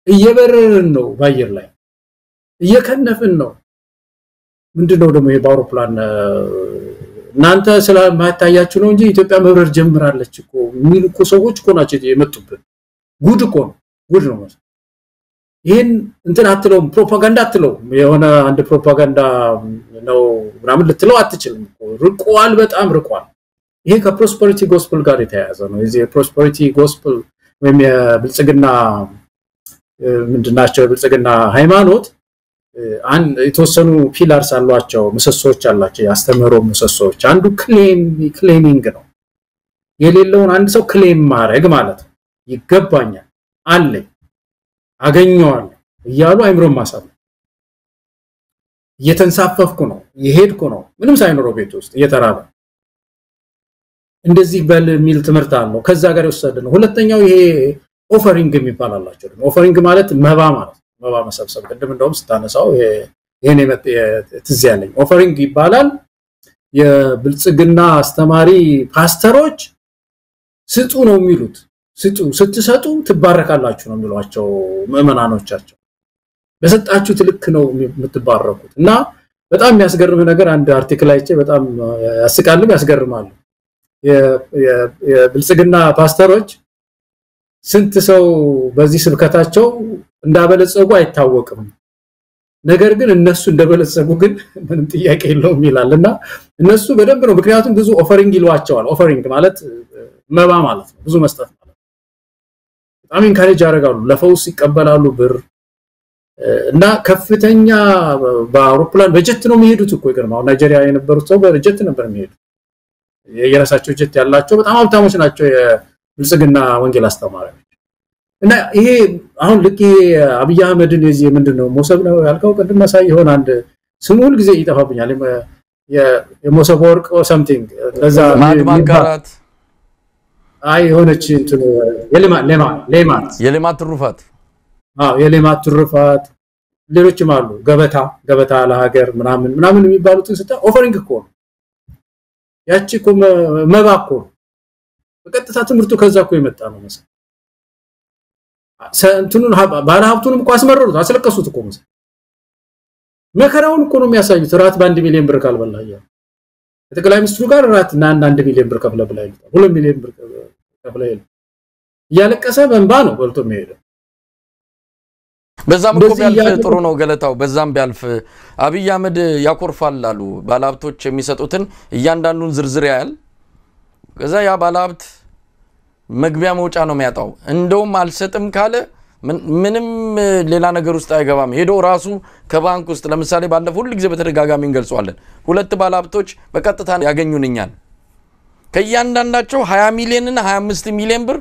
እየበረርን ነው ባየር ላይ እየከነፍን ነው ምንድነው ደግሞ ይሄ በአውሮፕላን እናንተ ስለማታያችሁ ነው እንጂ ኢትዮጵያ መብረር ጀምራለች እኮ የሚሉ እኮ ሰዎች እኮ ናቸው የመጡበት ጉድ እኮ ነው ጉድ ነው ማለት ይሄን እንትን አትለውም ፕሮፓጋንዳ አትለውም የሆነ አንድ ፕሮፓጋንዳ ነው ምናምን ልትለው አትችልም እኮ ርቋል በጣም ርቋል ይሄ ከፕሮስፐሪቲ ጎስፔል ጋር የተያያዘ ነው እዚህ የፕሮስፐሪቲ ጎስፔል ወይም የብልጽግና ምንድናቸው የብልጽግና ሃይማኖት አንድ የተወሰኑ ፒላርስ አሏቸው ምሰሶች አላቸው ያስተምሮ ምሰሶች አንዱ ክሌሚንግ ነው የሌለውን አንድ ሰው ክሌም ማድረግ ማለት ነው ይገባኛል አለኝ አገኘዋለሁ እያሉ አይምሮም ማሳብ እየተንሳፈፍኩ ነው የሄድኩ ነው ምንም ሳይኖረው ቤት ውስጥ እየተራበ እንደዚህ በል ሚል ትምርት አለው ከዛ ጋር ይወሰድ ነው ሁለተኛው ይሄ ኦፈሪንግ የሚባል አላቸው ኦፈሪንግ ማለት መባ ማለት መባ መሰብሰብ ቅድም እንደውም ስታነሳው ይሄኔ ትዝ ያለኝ ኦፈሪንግ ይባላል የብልጽግና አስተማሪ ፓስተሮች ስጡ ነው የሚሉት ስትሰጡ ትባረካላችሁ ነው የሚሏቸው ምእመናኖቻቸው በሰጣችሁ ትልክ ነው የምትባረኩት እና በጣም የሚያስገርም ነገር አንድ አርቲክል አይቼ በጣም ያስቃልም ያስገርማል የብልጽግና ፓስተሮች ስንት ሰው በዚህ ስብከታቸው እንዳበለጸጉ አይታወቅም ነገር ግን እነሱ እንደበለጸጉ ግን ምንም ጥያቄ የለውም ይላልና እነሱ በደንብ ነው ምክንያቱም ብዙ ኦፈሪንግ ይሏቸዋል ኦፈሪንግ ማለት መባ ማለት ነው ብዙ መስጠት ማለት በጣም ኢንካሬጅ ያደርጋሉ ለፈውስ ይቀበላሉ ብር እና ከፍተኛ በአውሮፕላን በጀት ነው የሚሄዱት እኮ ይገርማው ናይጄሪያ የነበሩት ሰው በጀት ነበር የሚሄዱት የራሳቸው ጀት ያላቸው በጣም ሀብታሞች ናቸው የብልጽግና ወንጌል አስተማሪዎች እና ይሄ አሁን ልክ አብይ አህመድን የዚህ ምንድነው ሞሰብ ነው ያልከው ቅድም ማሳይ ይሆን አንድ ስሙ ሁሉ ጊዜ ይጠፋብኛል የሞሰብ ወርቅ something ለዛ ማድማካራት አይ ሆነች እንትን የሌማት ትሩፋት የሌማት ትሩፋት ሌሎችም አሉ ገበታ ለሀገር ምናምን የሚባሉትን ስታ ኦፈሪንግ እኮ ያቺ እኮ መባ እኮ በቀጥታ ትምርቱ ከዛ እኮ የመጣ ነው መሰለኝ እንትኑን ባለ ሀብቱንም እኮ አስመረሩት አስለቀሱት እኮ መሰለኝ መከራውን እኮ ነው የሚያሳዩት ራት በ1 ሚሊዮን ብር ካልበላያ ጠቅላይ ሚኒስትሩ ጋር ራት እና 1 ሚሊዮን ብር ከፍለብላ ይላል 2 ሚሊዮን ብር ከፍላ ይላል ያለቀሰ በእንባ ነው በልቶ የሚሄደው በዛም እኮ ቢያልፍ ጥሩ ነው ገለታው በዛም ቢያልፍ አብይ አህመድ ያኮርፋል አሉ ባለሀብቶች የሚሰጡትን እያንዳንዱን ዝርዝር ያያል ከዛ ያ ባለሀብት መግቢያ መውጫ ነው የሚያጣው እንደውም አልሰጥም ካለ ምንም ሌላ ነገር ውስጥ አይገባም ሄዶ ራሱ ከባንክ ውስጥ ለምሳሌ ባለፈው ሁሉ ጊዜ በተደጋጋሚ እንገልጿለን ሁለት ባለሀብቶች በቀጥታ ያገኙንኛል ከያንዳንዳቸው 20 ሚሊዮን እና 25 ሚሊዮን ብር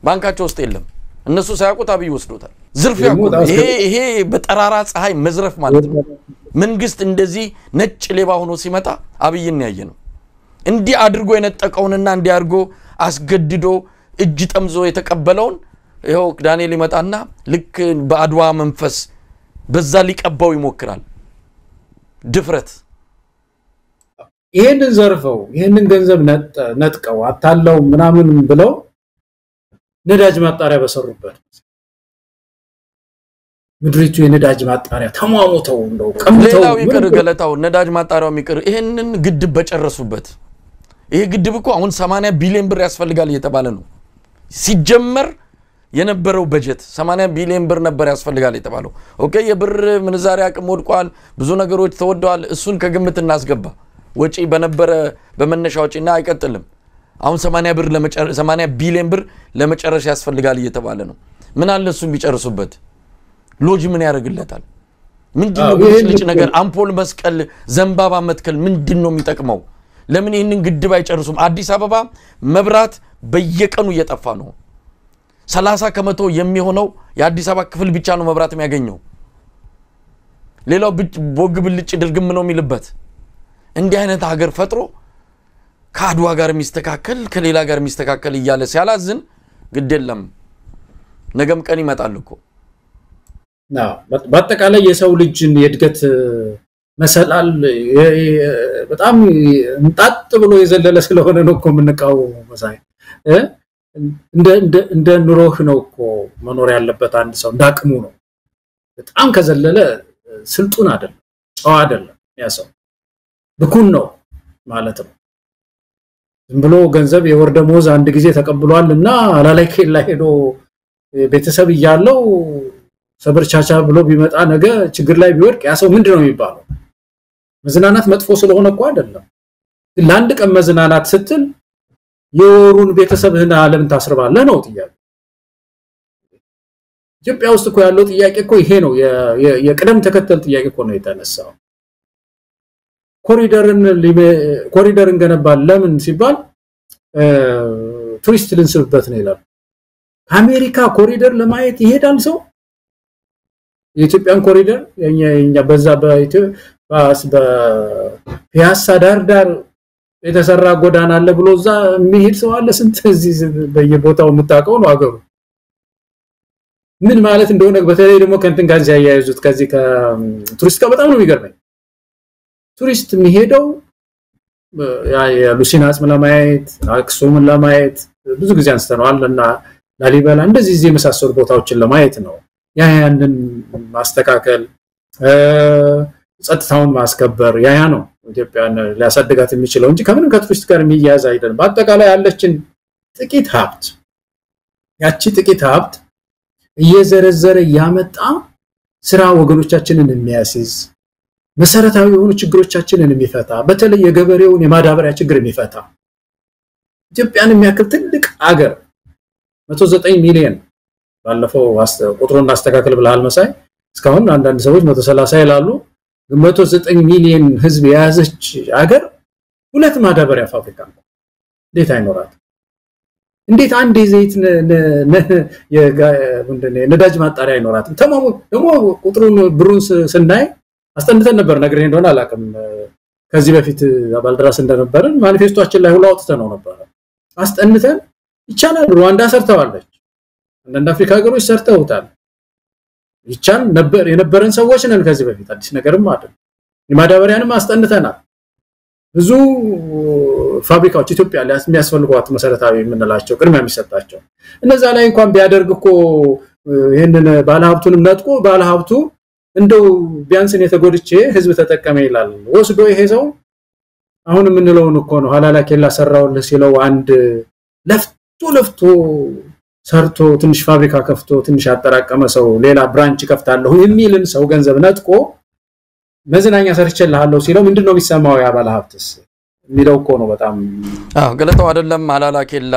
ባንካቸው ውስጥ የለም እነሱ ሳያውቁት አብይ ወስዶታል ዝርፊያ ይሄ በጠራራ ፀሐይ መዝረፍ ማለት ነው መንግስት እንደዚህ ነጭ ሌባ ሆኖ ሲመጣ አብይን ያየነው እንዲህ አድርጎ የነጠቀውንና እንዲህ አድርጎ አስገድዶ እጅ ጠምዞ የተቀበለውን ይሄው ዳንኤል ይመጣና ልክ በአድዋ መንፈስ በዛ ሊቀባው ይሞክራል ድፍረት ይሄንን ዘርፈው ይሄንን ገንዘብ ነጥቀው አታለው ምናምን ብለው ነዳጅ ማጣሪያ በሰሩበት ምድሪቱ የነዳጅ ማጣሪያ ተሟሞተው እንደው ቀምተው ሌላው ይቅር ገለታው ነዳጅ ማጣሪያው ይቅር ይሄንን ግድብ በጨረሱበት ይሄ ግድብ እኮ አሁን 80 ቢሊዮን ብር ያስፈልጋል እየተባለ ነው ሲጀመር የነበረው በጀት 80 ቢሊዮን ብር ነበር ያስፈልጋል የተባለው ኦኬ የብር ምንዛሪ አቅም ወድቋል ብዙ ነገሮች ተወደዋል እሱን ከግምት እናስገባ ወጪ በነበረ በመነሻ ወጪና አይቀጥልም አሁን 80 ቢሊዮን ብር ለመጨረሻ ያስፈልጋል እየተባለ ነው ምን አለ እሱን ቢጨርሱበት ሎጂ ምን ያደርግለታል ምንድነው ልጅ ነገር አምፖል መስቀል ዘንባባ መትከል ምንድነው የሚጠቅመው ለምን ይሄንን ግድብ አይጨርሱም አዲስ አበባ መብራት በየቀኑ እየጠፋ ነው 30% የሚሆነው የአዲስ አበባ ክፍል ብቻ ነው መብራት የሚያገኘው ሌላው ቦግ ብልጭ ድርግም ነው የሚልበት እንዲህ አይነት ሀገር ፈጥሮ ካድዋ ጋር የሚስተካከል ከሌላ ጋር የሚስተካከል ይያለ ሲያላዝን ግዴለም ነገም ቀን ይመጣል እኮ በአጠቃላይ የሰው ልጅን የድገት መሰላል በጣም እንጣጥ ብሎ የዘለለ ስለሆነ ነው እኮ ምንቃው መሳይ እንደ ኑሮህ ነው እኮ መኖር ያለበት አንድ ሰው እንዳቅሙ ነው በጣም ከዘለለ ስልጡን አይደለም ጨዋ አይደለም ያ ሰው ብኩን ነው ማለት ነው ዝም ብሎ ገንዘብ የወር ደሞዝ አንድ ጊዜ ተቀብሏልና አላላይ ከላ ሄዶ ቤተሰብ ይያለው ሰብርቻቻ ብሎ ቢመጣ ነገ ችግር ላይ ቢወድቅ ያ ሰው ምንድነው የሚባለው መዝናናት መጥፎ ስለሆነ እኮ አይደለም ለአንድ ቀን መዝናናት ስትል የወሩን ቤተሰብህን ዓለም ታስርባለህ ነው ጥያቄ ኢትዮጵያ ውስጥ እኮ ያለው ጥያቄ እኮ ይሄ ነው የቅደም ተከተል ጥያቄ እኮ ነው የተነሳው ኮሪደርን ገነባል ለምን ሲባል ቱሪስት ልንስብበት ነው ይላል አሜሪካ ኮሪደር ለማየት ይሄዳል ሰው የኢትዮጵያን ኮሪደር የኛ በዛ በፒያሳ ዳር የተሰራ ጎዳና አለ ብሎ እዛ የሚሄድ ሰው አለ ስንት እዚህ በየቦታው የምታውቀው ነው አገሩ ምን ማለት እንደሆነ በተለይ ደግሞ ከእንትን ጋር ያያይዙት ከዚህ ከቱሪስት ጋር በጣም ነው የሚገርመኝ ቱሪስት የሚሄደው ሉሲን አጽም ለማየት አክሱምን ለማየት ብዙ ጊዜ አንስተናልና ላሊበላ እንደዚህ እዚህ የመሳሰሉ ቦታዎችን ለማየት ነው ያንን ማስተካከል ጸጥታውን ማስከበር ያ ነው ኢትዮጵያን ሊያሳድጋት የሚችለው እንጂ ከምንም ከቱሪስት ጋር የሚያያዝ አይደለም በአጠቃላይ ያለችን ጥቂት ሀብት ያቺ ጥቂት ሀብት እየዘረዘረ ያመጣ ስራ ወገኖቻችንን የሚያስይዝ መሰረታዊ የሆኑ ችግሮቻችንን የሚፈታ በተለይ የገበሬውን የማዳበሪያ ችግር የሚፈታ ኢትዮጵያን የሚያክል ትልቅ አገር 109 ሚሊዮን ባለፈው ቁጥሩን ማስተካከል ብለሃል መሳይ እስካሁን አንዳንድ ሰዎች 130 ይላሉ 109 ሚሊዮን ህዝብ የያዘች አገር ሁለት ማዳበሪያ ፋብሪካ እንዴት አይኖራት እንዴት አንድ ዘይት ነዳጅ ማጣሪያ አይኖራት ተማሙ ደግሞ ቁጥሩን ብሩን ስናይ አስተንተን ነበር ነግሬ እንደሆነ አላቀም ከዚህ በፊት ባልደራስ እንደነበርን ማኒፌስቶአችን ላይ ሁሉ አውጥተነው ነበር አስተንተን ይቻላል ሩዋንዳ ሰርተዋለች አንዳንድ አፍሪካ ሀገሮች ሰርተውታል ይቻል ነበር የነበረን ሰዎች ነን ከዚህ በፊት አዲስ ነገርም አይደል የማዳበሪያንም አስተንተናል ብዙ ፋብሪካዎች ኢትዮጵያ ላይ የሚያስፈልጓት መሰረታዊ የምንላቸው ቅድሚያ የሚሰጣቸው እነዛ ላይ እንኳን ቢያደርግኮ ይሄንን ባለሀብቱንም ነጥቆ ባለሀብቱ እንደው ቢያንስን የተጎድቼ ህዝብ ተጠቀመ ይላል ወስዶ ይሄ ሰው አሁን ምንለውን እኮ ነው ሐላላ ከላ ሰራውልህ ሲለው አንድ ለፍቶ ሰርቶ ትንሽ ፋብሪካ ከፍቶ ትንሽ አጠራቀመ ሰው ሌላ ብራንች ከፍታለሁ የሚልን ሰው ገንዘብ ነጥቆ መዝናኛ ሰርችልሃለሁ ሲለው ምንድነው የሚሰማው ያ ባለሀብትስ የሚለው እኮ ነው በጣም ገለታው አይደለም ሐላላ ከላ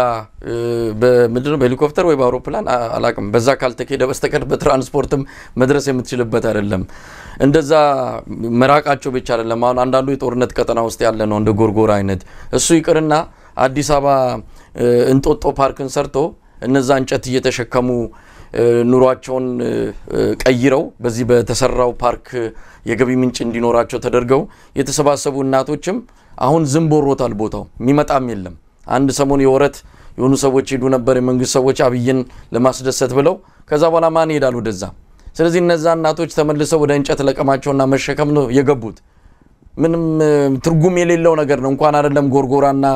በምንድነው በሄሊኮፕተር ወይ በአውሮፕላን አላቅም በዛ ካልተከደ በስተቀር በትራንስፖርትም መድረስ የምትችልበት አይደለም እንደዛ መራቃቸው ብቻ አይደለም አሁን አንዳንዱ የጦርነት ቀጠና ውስጥ ያለ ነው እንደ ጎርጎራ አይነት እሱ ይቅርና አዲስ አበባ እንጦጦ ፓርክን ሰርቶ እነዛ እንጨት እየተሸከሙ ኑሯቸውን ቀይረው በዚህ በተሰራው ፓርክ የገቢ ምንጭ እንዲኖራቸው ተደርገው የተሰባሰቡ እናቶችም አሁን ዝምቦሮታል ቦታው የሚመጣም የለም አንድ ሰሞን የወረት የሆኑ ሰዎች ሄዱ ነበር የመንግስት ሰዎች አብይን ለማስደሰት ብለው ከዛ በኋላ ማን ይሄዳል ወደዛ ስለዚህ እነዛ እናቶች ተመልሰው ወደ እንጨት ለቀማቸውና መሸከም ነው የገቡት ምንም ትርጉም የሌለው ነገር ነው እንኳን አይደለም ጎርጎራና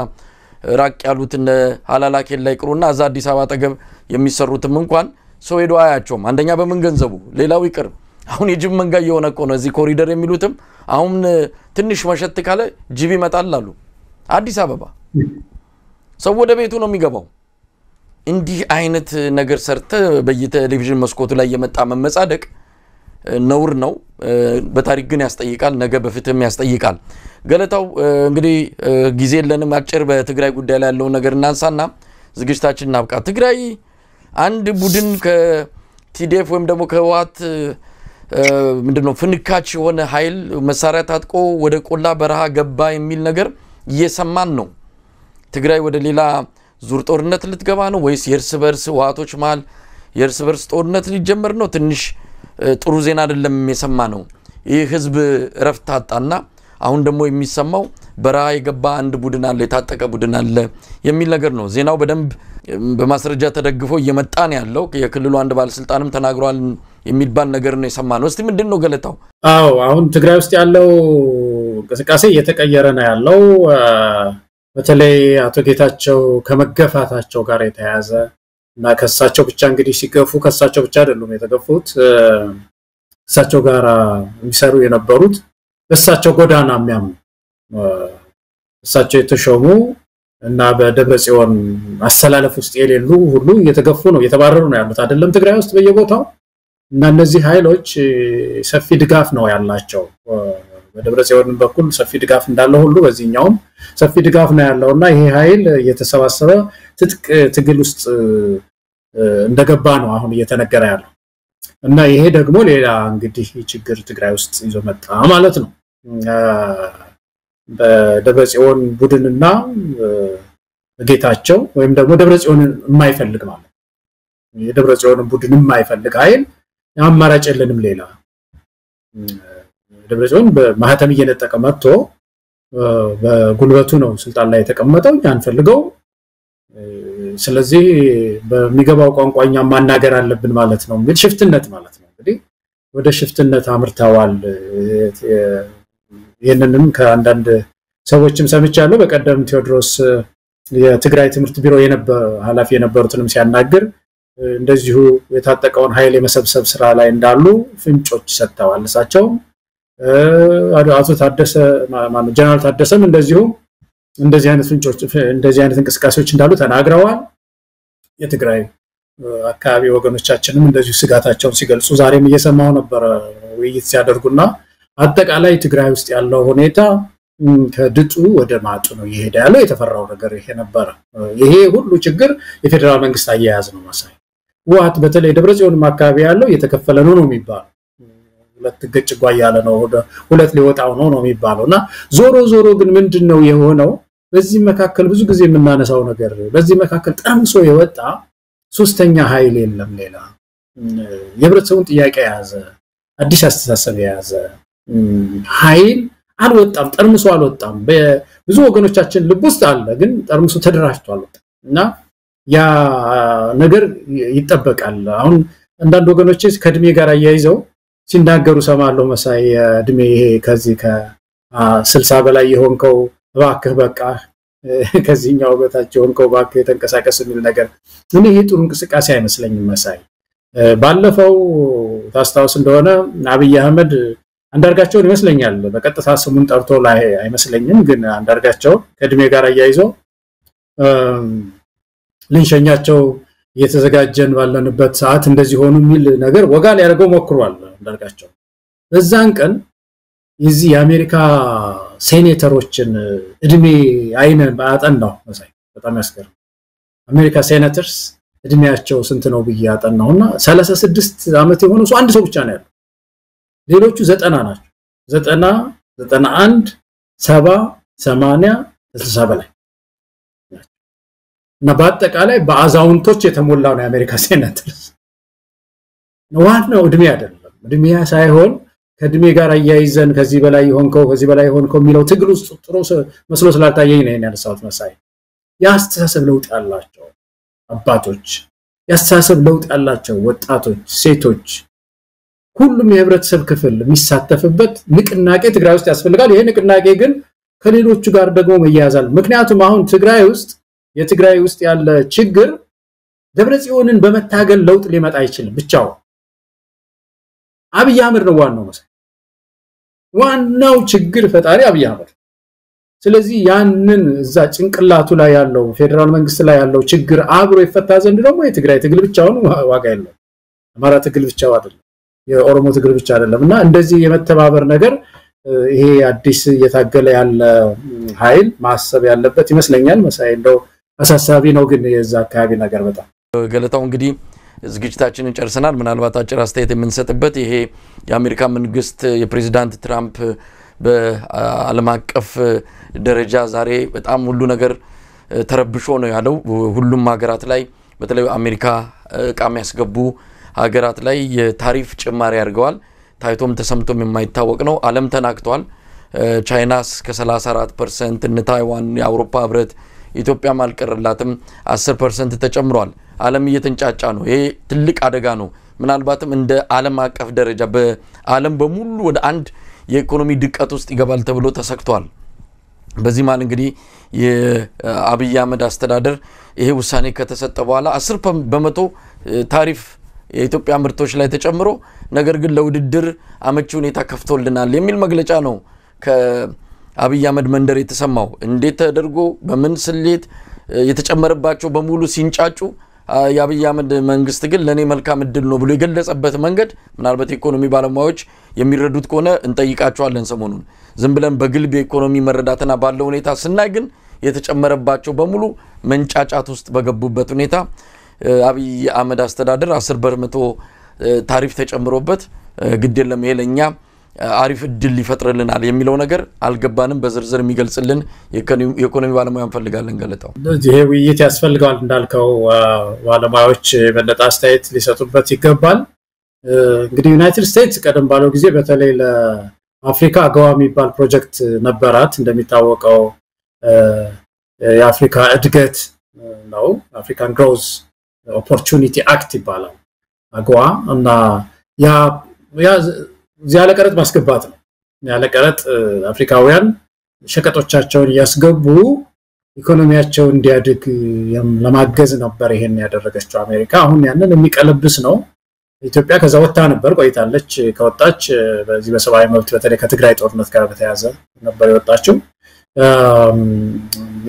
ራቅ ያሉት እነ ሐላላ ከላ ይቅሩና አዛ አዲስ አበባ ተገብ የሚሰሩትም እንኳን ሰው ሄዶ አያቸውም አንደኛ በምን ገንዘቡ ሌላው ይቅር አሁን የጅብ መንጋ የሆነ እኮ ነው እዚህ ኮሪደር የሚሉትም አሁን ትንሽ መሸት ካለ ጅብ ይመጣል አሉ አዲስ አበባ ሰው ወደ ቤቱ ነው የሚገባው እንዲህ አይነት ነገር ሰርተ በየቴሌቪዥን መስኮቱ ላይ የመጣ መመጻደቅ ነውር ነው በታሪክ ግን ያስጠይቃል ነገ በፍትህም ያስጠይቃል ገለታው እንግዲህ ጊዜ የለንም አጭር በትግራይ ጉዳይ ላይ ያለው ነገር እናንሳና ዝግጅታችን እናብቃ ትግራይ አንድ ቡድን ከቲዲኤፍ ወይም ደግሞ ከዋት ምንድነው ፍንካች የሆነ ኃይል መሳሪያ ታጥቆ ወደ ቆላ በረሃ ገባ የሚል ነገር እየሰማን ነው ትግራይ ወደ ሌላ ዙር ጦርነት ልትገባ ነው ወይስ የርስ በርስ ዋቶች ማል የርስ በርስ ጦርነት ሊጀመር ነው ትንሽ ጥሩ ዜና አይደለም የሰማነው ይህ ህዝብ ረፍት አጣና አሁን ደግሞ የሚሰማው በረሃ የገባ አንድ ቡድን አለ የታጠቀ ቡድን አለ የሚል ነገር ነው ዜናው በደንብ በማስረጃ ተደግፎ እየመጣን ያለው የክልሉ አንድ ባለስልጣንም ተናግሯል የሚባል ነገር ነው የሰማነው እስቲ ምንድነው ገለታው አዎ አሁን ትግራይ ውስጥ ያለው እንቅስቃሴ እየተቀየረ ነው ያለው በተለይ አቶ ጌታቸው ከመገፋታቸው ጋር የተያያዘ እና ከሳቸው ብቻ እንግዲህ ሲገፉ ከሳቸው ብቻ አይደሉም የተገፉት ከሳቸው ጋር የሚሰሩ የነበሩት በሳቸው ጎዳና የሚያምኑ እሳቸው የተሾሙ እና በደብረጽዮን አስተላለፍ ውስጥ የሌሉ ሁሉ እየተገፉ ነው እየተባረሩ ነው ያሉት አይደለም ትግራይ ውስጥ በየቦታው እና እነዚህ ኃይሎች ሰፊ ድጋፍ ነው ያላቸው በደብረጽዮን በኩል ሰፊ ድጋፍ እንዳለ ሁሉ በዚህኛውም ሰፊ ድጋፍ ነው ያለውና ይሄ ኃይል እየተሰባሰበ ትጥቅ ትግል ውስጥ እንደገባ ነው አሁን እየተነገረ ያለው እና ይሄ ደግሞ ሌላ እንግዲህ ችግር ትግራይ ውስጥ ይዞ መጣ ማለት ነው በደብረጽዮን ቡድንና ጌታቸው ወይም ደግሞ ደብረጽዮንን የማይፈልግ ማለት የደብረጽዮንን ቡድን የማይፈልግ ኃይል አማራጭ የለንም ሌላ ደብረጽዮን በማህተም እየነጠቀ መጥቶ በጉልበቱ ነው ስልጣን ላይ የተቀመጠው አንፈልገው ስለዚህ በሚገባው ቋንቋኛ ማናገር አለብን ማለት ነው እንግዲህ ሽፍትነት ማለት ነው እንግዲህ ወደ ሽፍትነት አምርታዋል ይሄንንም ከአንዳንድ ሰዎችም ሰምቻለሁ በቀደም ቴዎድሮስ የትግራይ ትምህርት ቢሮ ኃላፊ የነበሩትንም ሲያናግር እንደዚሁ የታጠቀውን ኃይል የመሰብሰብ ስራ ላይ እንዳሉ ፍንጮች ሰጥተዋል እሳቸው አቶ ታደሰ ማነው ጀነራል ታደሰም እንደዚሁ እንደዚህ አይነት ፍንጮች እንደዚህ አይነት እንቅስቃሴዎች እንዳሉ ተናግረዋል የትግራይ አካባቢ ወገኖቻችንም እንደዚሁ ስጋታቸውን ሲገልጹ ዛሬም እየሰማው ነበር ውይይት ሲያደርጉና አጠቃላይ ትግራይ ውስጥ ያለው ሁኔታ ከድጡ ወደ ማጡ ነው ይሄዳ ያለው የተፈራው ነገር ይሄ ነበር ይሄ ሁሉ ችግር የፌደራል መንግስት አያያዝ ነው ማሳይ ዋት በተለይ ደብረጽዮን አካባቢ ያለው የተከፈለ ነው የሚባለው ሁለት ገጭ ጓያለ ነው ሁለት ሊወጣው ነው የሚባለውና ዞሮ ግን ምንድነው የሆነው በዚህ መካከል ብዙ ጊዜ የምናነሳው ነገር በዚህ መካከል ጠምሶ የወጣ ሶስተኛ ኃይል የለም ሌላ የህብረተሰቡን ጥያቄ ያዘ አዲስ አስተሳሰብ ያዘ ኃይል አልወጣም ጠርምሶ አልወጣም በብዙ ወገኖቻችን ልብ ውስጥ አለ ግን ጠርምሶ ተደራጅቷል እና ያ ነገር ይተበቃል አሁን አንዳንድ ወገኖች ከድሜ ጋር ያያይዘው ሲናገሩ ሰማለው መሳይ ድሜ ይሄ ከዚህ ከ60 በላይ የሆንከው ባክህ በቃ ከዚህኛው በታች የሆንከው ባክህ ተንቀሳቀስ የሚል ነገር እኔ ይሄ ጥሩ እንቅስቃሴ አይመስለኝም መሳይ ባለፈው ታስታውስ እንደሆነ አብይ አህመድ አንዳርጋቸው ይመስለኛል በቀጥታ ስሙን ጠርቶ ላይ አይመስለኝም ግን አንዳርጋቸው ከድሜ ጋር ያያይዞ ልንሸኛቸው የተዘጋጀን ባለንበት ሰዓት እንደዚህ ሆኑ የሚል ነገር ወጋ ሊያደርገው ሞክሯል አንዳርጋቸው በዛን ቀን እዚህ የአሜሪካ ሴኔተሮችን እድሜ አይነ ባጠናው መሳይ በጣም ያስገርም አሜሪካ ሴኔተርስ እድሜያቸው ስንት ነው በያጠናውና 36 አመት የሆነ ሰው አንድ ሰው ብቻ ነው ያለው ሌሎቹ 90 ናቸው 90 91 70 80 60 በላይ እና በአጠቃላይ በአዛውንቶች የተሞላ ነው የአሜሪካ ሴኔተርስ ነው እድሜ አይደለም እድሜ ሳይሆን ከድሜ ጋር ያያይዘን ከዚህ በላይ ሆንከው የሚለው ትግል ውስጥ ጥሩ መስሎ ስላልታየኝ ነው ያነሳሁት መሳይ ያስተሳሰብ ለውጥ ያላቸው አባቶች ያስተሳሰብ ለውጥ ያላቸው ወጣቶች ሴቶች ሁሉም የህብረተሰብ ክፍል የሚሳተፍበት ንቅናቄ ትግራይ ውስጥ ያስፈልጋል ይሄ ንቅናቄ ግን ከሌሎቹ ጋር ደግሞ መያያዛል ምክንያቱም አሁን የትግራይ ውስጥ ያለ ችግር ደብረጽዮንን በመታገል ለውጥ ሊመጣ አይችልም ብቻው አብይ አህመድ ነው ዋናው ችግር ፈጣሪ አብይ አህመድ ስለዚህ ያንን እዛ ጭንቅላቱ ላይ ያለው ፌደራል መንግስት ላይ ያለው ችግር አብሮ ይፈታ ዘንድ ደግሞ የትግራይ ትግል ብቻውን ዋጋ የለውም አማራ ትግል ብቻው አይደለም የኦሮሞ ትግል ብቻ አይደለምና እንደዚህ የመተባበር ነገር ይሄ አዲስ እየታገለ ያለ ኃይል ማሰብ ያለበት ይመስለኛል መሳይ እንደው አሳሳቢ ነው ግን የዛ አካባቢ ነገር በጣም ገለታው እንግዲህ ዝግጅታችንን ጨርሰናል ምናልባት አጭር አስተያየት የምንሰጥበት ይሄ የአሜሪካ መንግስት የፕሬዝዳንት ትራምፕ በዓለም አቀፍ ደረጃ ዛሬ በጣም ሁሉ ነገር ተረብሾ ነው ያለው ሁሉም ሀገራት ላይ በተለይ አሜሪካ ቃም ያስገቡ ሀገራት ላይ የታሪፍ ጭማሪ አድርገዋል ታይቶም ተሰምቶም የማይታወቅ ነው ዓለም ተናክቷል ቻይናስ ከ34% እነ ታይዋን የአውሮፓ ህብረት ኢትዮጵያ ማልቀርላትም 10% ተጨምሯል ዓለም እየተንጫጫ ነው ይሄ ትልቅ አደጋ ነው ምናልባትም እንደ ዓለም አቀፍ ደረጃ በዓለም በሙሉ ወደ አንድ የኢኮኖሚ ድቀት ውስጥ ይገባል ተብሎ ተሰክቷል በዚህ ማል እንግዲህ የአብይ አህመድ አስተዳደር ይሄ ውሳኔ ከተሰጠ በኋላ 10% ታሪፍ የኢትዮጵያ ምርቶች ላይ ተጨምሮ ነገር ግን ለውድድር አመቺ ሁኔታ ከፍቶልናል የሚል መግለጫ ነው አብይ አህመድ መንደር የተሰማው እንዴት ተደርጎ በምን ስሌት የተጨመረባቸው በሙሉ ሲንጫጩ የአብይ አህመድ መንግስት ግን ለኔ መልካም እድል ነው ብሎ የገለጸበት መንገድ ምናልባት ኢኮኖሚ ባለሙያዎች የሚረዱት ከሆነ እንጠይቃቸዋለን ሰሞኑን ዝም ብለን በግልብ ኢኮኖሚ መረዳትና ባለው ሁኔታ ስናይ ግን የተጨመረባቸው በሙሉ መንጫጫት ውስጥ በገቡበት ሁኔታ አብይ አህመድ አስተዳደር 10% ታሪፍ ተጨምሮበት ግዴለም ይሄለኛ አሪፍ እድል ሊፈጥርልናል የሚለው ነገር አልገባንም በዝርዝር የሚገልጽልን የኢኮኖሚ ባለሙያ እንፈልጋለን ገለጣው ይሄ ውይይት ያስፈልጋል እንዳልከው ባለሙያዎች በለጣ አስተያየት ሊሰጡበት ይገባል እንግዲህ ዩናይትድ ስቴትስ ቀደም ባለው ጊዜ በተለይ ለአፍሪካ አገዋ የሚባል ፕሮጀክት ነበራት እንደሚታወቀው የአፍሪካ እድገት ነው አፍሪካን ግሮዝ ኦፖርቹኒቲ አክት ይባላል አገዋ እና ያ ያለ ቀረጥ ማስገባት ነው ያለ ቀረጥ አፍሪካውያን ሸቀጦቻቸውን ያስገቡ ኢኮኖሚያቸው እንዲያድግ ለማገዝ ነበር ይሄን ያደረገችው አሜሪካ አሁን ያንን የሚቀለብስ ነው ኢትዮጵያ ከዛ ወጣ ነበር ቆይታለች ከወጣች በዚህ በሰብአዊ መብት በተለይ ከትግራይ ጦርነት ጋር በተያያዘ ነበር የወጣችው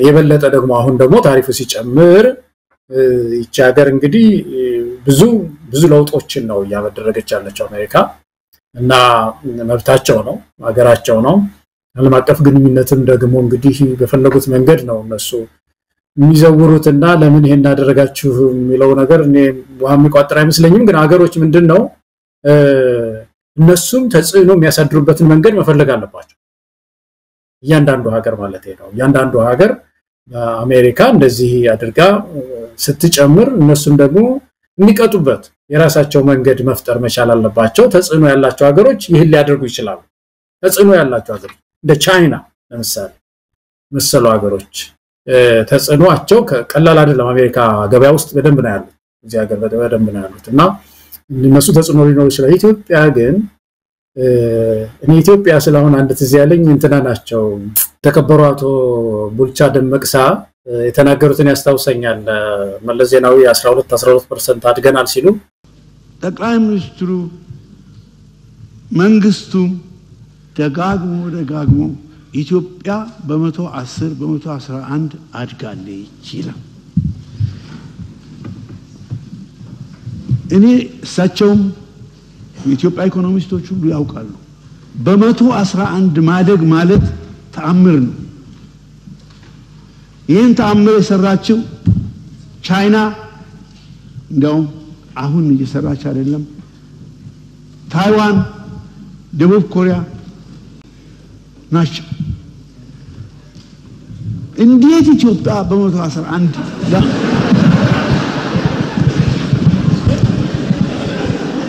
የበለጠ ደግሞ አሁን ደግሞ ታሪፉ ሲጨምር ይቺ ሀገር እንግዲህ ብዙ ለውጦችን ነው ያደረገች ያለችው አሜሪካ እና መብታቸው ነው ሀገራቸው ነው ዓለም አቀፍ ግንኙነትም ደግሞ እንግዲህ በፈለጉት መንገድ ነው እነሱ የሚዘውሩትና ለምን ይሄን አደረጋችሁ የሚለው ነገር እኔ ዋም ይቋጥር አይመስለኝም ግን ሀገሮች ምንድነው እነሱም ተጽዕኖ የሚያሳድሩበትን መንገድ መፈለግ አለባቸው ያንዳንዱ ሀገር ማለት ነው ያንዳንዱ ሀገር አሜሪካ እንደዚህ አድርጋ ስትጨምር እነሱም ደግሞ የሚቀጡበት የራሳቸው መንገድ መፍጠር መቻል አለባቸው ተጽዕኖ ያላቸው ሀገሮች ይሄን ሊያደርጉ ይችላሉ ተጽዕኖ ያላቸው ሀገሮች እንደ ቻይና ለምሳሌ መሰሉ ሀገሮች ተጽዕኖአቸው ቀላል አይደለም አሜሪካ ገበያ ውስጥ በደንብ ነው ያሉት እዚህ ሀገር በደንብ ነው ያሉት እና እነሱ ተጽዕኖ ሊኖር ይችላል ኢትዮጵያ ግን እኔ ኢትዮጵያ ስለሆነ አንድ ትዝ ያለኝ እንትና ናቸው ተከበሩ አቶ ቡልቻ ደመቅሳ የተናገሩትን ያስታውሰኛል መለስ ዜናዊ 12% አድገናል ሲሉ ጠቅላይ ሚኒስትሩ መንግስቱ ደጋግሞ ኢትዮጵያ በ110 በ111 አድጋለች ይላል እኔ እሳቸውም የኢትዮጵያ ኢኮኖሚስቶች ሁሉ ያውቃሉ በ111 ማደግ ማለት ተአምር ነው ይህን ተአምር የሰራችው ቻይና እንደውም አሁን እየሰራች አይደለም ታይዋን ደቡብ ኮሪያ ናቸው እንዴት ኢትዮጵያ በ111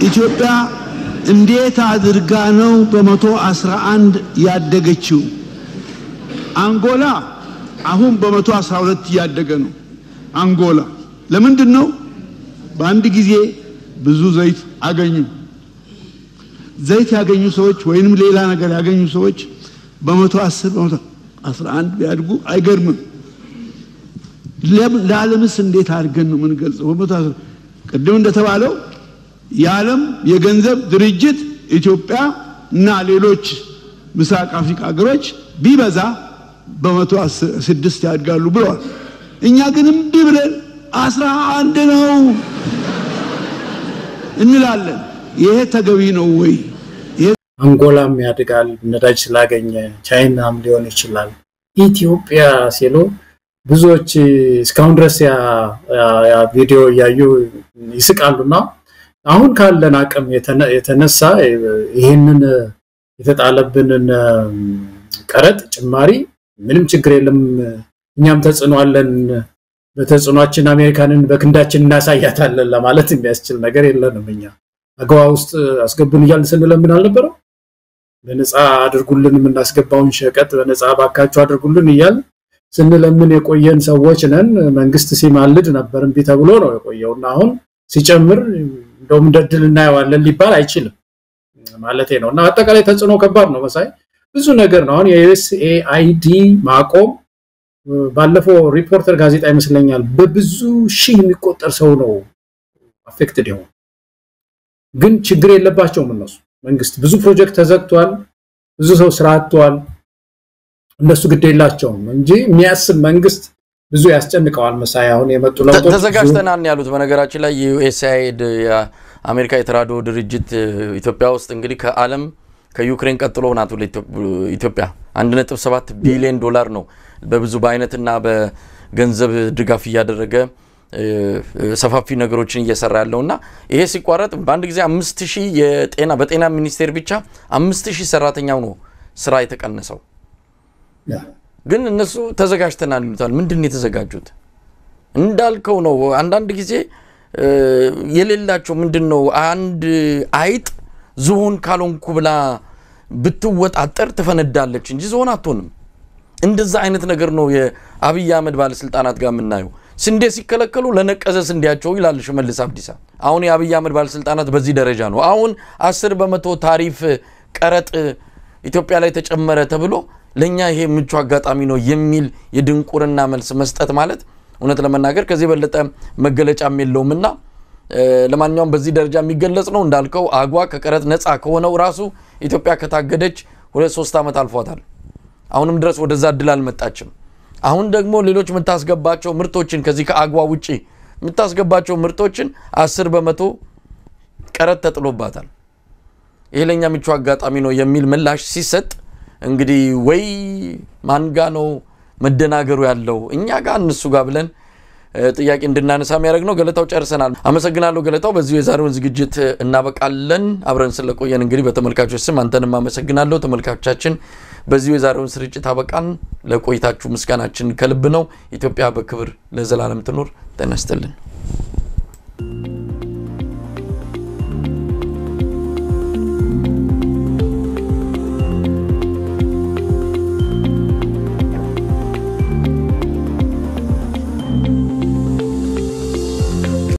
ኢትዮጵያ እንዴት አድርጋ ነው በ111 ያደገችው አንጎላ አሁን በ112 ያደገ ነው አንጎላ ለምንድን ነው በአንድ ጊዜ ብዙ ዘይት አገኙ ዘይት ያገኙ ሰዎች ወይንም ሌላ ነገር ያገኙ ሰዎች በ110 በ111 ቢያድጉ አይገርምም ለዓለምስ እንዴት አድርገን ነው ምን ገልጸው በ110 ቅድም እንደተባለው የዓለም የገንዘብ ድርጅት ኢትዮጵያ እና ሌሎች ምስራቅ አፍሪካ ሀገሮች ቢበዛ በ106 ያድጋሉ ብለዋል እኛ ግን እምቢ ብለን 11 ነው እንላለን ይሄ ተገቢ ነው ወይ አንጎላም ያድጋል ነዳጅ ስላገኘ ቻይናም ሊሆን ይችላል ኢትዮጵያ ሲሉ ብዙዎች እስካሁን ድረስ ያ ቪዲዮ ያዩ ይስቃሉና አሁን ካለን አቅም የተነሳ ይሄንን የተጣለብንን ቀረጥ ጭማሪ ምንም ችግር የለም እኛም ተጽዕኖ አለን በተጽዕኖአችን አሜሪካንን በክንዳችን እናሳያታለን ለማለት የሚያስችል ነገር የለንም እኛ አገዋ ውስጥ አስገቡን ይያል ስንለምን አልነበረው በነፃ አድርጉልን የምናስገባውን ሸቀጥ በነፃ ባካችሁ አድርጉልን ይያል ስንለምን የቆየን ሰዎች ነን መንግስት ሲማልድ ነበር እንቢ ተብሎ ነው የቆየውና አሁን ሲጨምር እንደውም እንደድል እናያዋለን ሊባል አይችልም ማለቴ ነውና አጠቃላይ ተጽዕኖ ከባድ ነው መሳይ ብዙ ነገር ነው አሁን የዩኤስኤአይዲ ማቆም ባለፈው ሪፖርተር ጋዜጣ ይመስለኛል በብዙ ሺህ የሚቆጠር ሰው ነው አፌክትድ ይሆን ግን ችግር የለባቸውም እነሱ መንግስት ብዙ ፕሮጀክት ተዘግቷል ብዙ ሰው ስራ አጥቷል እነሱ ግድ የላቸውም እንጂ የሚያስብ መንግስት ብዙ ያስጨንቀዋል መሳይ አሁን የመጡ ለውጦች ተዘጋጅተናል ያሉት በነገራችን ላይ የዩኤስኤአይድ የአሜሪካ የተራድኦ ድርጅት ኢትዮጵያ ውስጥ እንግዲህ ከዓለም ከዩክሬን ቀጥሎ ናት ኢትዮጵያ 1.7 ቢሊዮን ዶላር ነው በብዙ በአይነትና በገንዘብ ድጋፍ ያደረገ ሰፋፊ ነገሮችን እየሰራ ያለውና ይሄ ሲቋረጥ በአንድ ጊዜ 5000 በጤና ሚኒስቴር ብቻ 5000 ሰራተኛው ነው ስራ የተቀነሰው ግን እነሱ ተዘጋጅተናል ይሉታል ምንድነው የተዘጋጁት እንዳልከው ነው አንዳንድ ጊዜ የሌላቸው ምንድነው አንድ አይጥ ዞን ካልሆንኩ ብላ ብትወጣጠር ትፈነዳለች እንጂ ዞን አትሆንም እንደዛ አይነት ነገር ነው የአብይ አህመድ ባለስልጣናት ጋር ምናየው ስንዴ ሲከለከሉ ለነቀዘ ስንዴያቸው ይላል ሽመልስ አብዲሳ አሁን የአብይ አህመድ ባለስልጣናት በዚህ ደረጃ ነው አሁን 10% ታሪፍ ቀረጥ ኢትዮጵያ ላይ ተጨመረ ተብሎ ለኛ ይሄ ምቹ አጋጣሚ ነው የሚል የድንቁርና መልስ መስጠት ማለት እውነት ለመናገር ከዚህ በለጠ መገለጫም የለውምና ለማንኛውም በዚህ ደረጃ የሚገለጽ ነው እንዳልከው አጓ ከቀረጥ ነፃ ከሆነው ራሱ ኢትዮጵያ ከታገደች 2-3 አመት አልፏታል አሁንም ድረስ ወደዛ ድል አልመጣችም አሁን ደግሞ ሌሎች መታስገባቸው ምርቶችን ከዚህ ከአጓ ውጪ መታስገባቸው ምርቶችን 10% ቀረጥ ተጥሎባታል ይሄ ለኛ ምቹ አጋጣሚ ነው የሚል ምላሽ ሲሰጥ እንግዲህ ወይ ማንጋ ነው መደናገሩ ያለው እኛ ጋር እነሱ ጋር ብለን ጥያቄ እንድናነሳ የሚያደርግ ነው ገለታው ጨርሰናል አመሰግናለሁ ገለታው በዚህ የዛሬውን ዝግጅት እናበቃለን አብረን ስለቆየን እንግዲህ በተመልካቾች ስም አንተንም አመሰግናለሁ ተመልካቾቻችን በዚህ የዛሬውን ስርጭት አበቃን ለቆይታችሁ ምስጋናችን ከልብ ነው ኢትዮጵያ በክብር ለዘላለም ትኑር ተነስተልን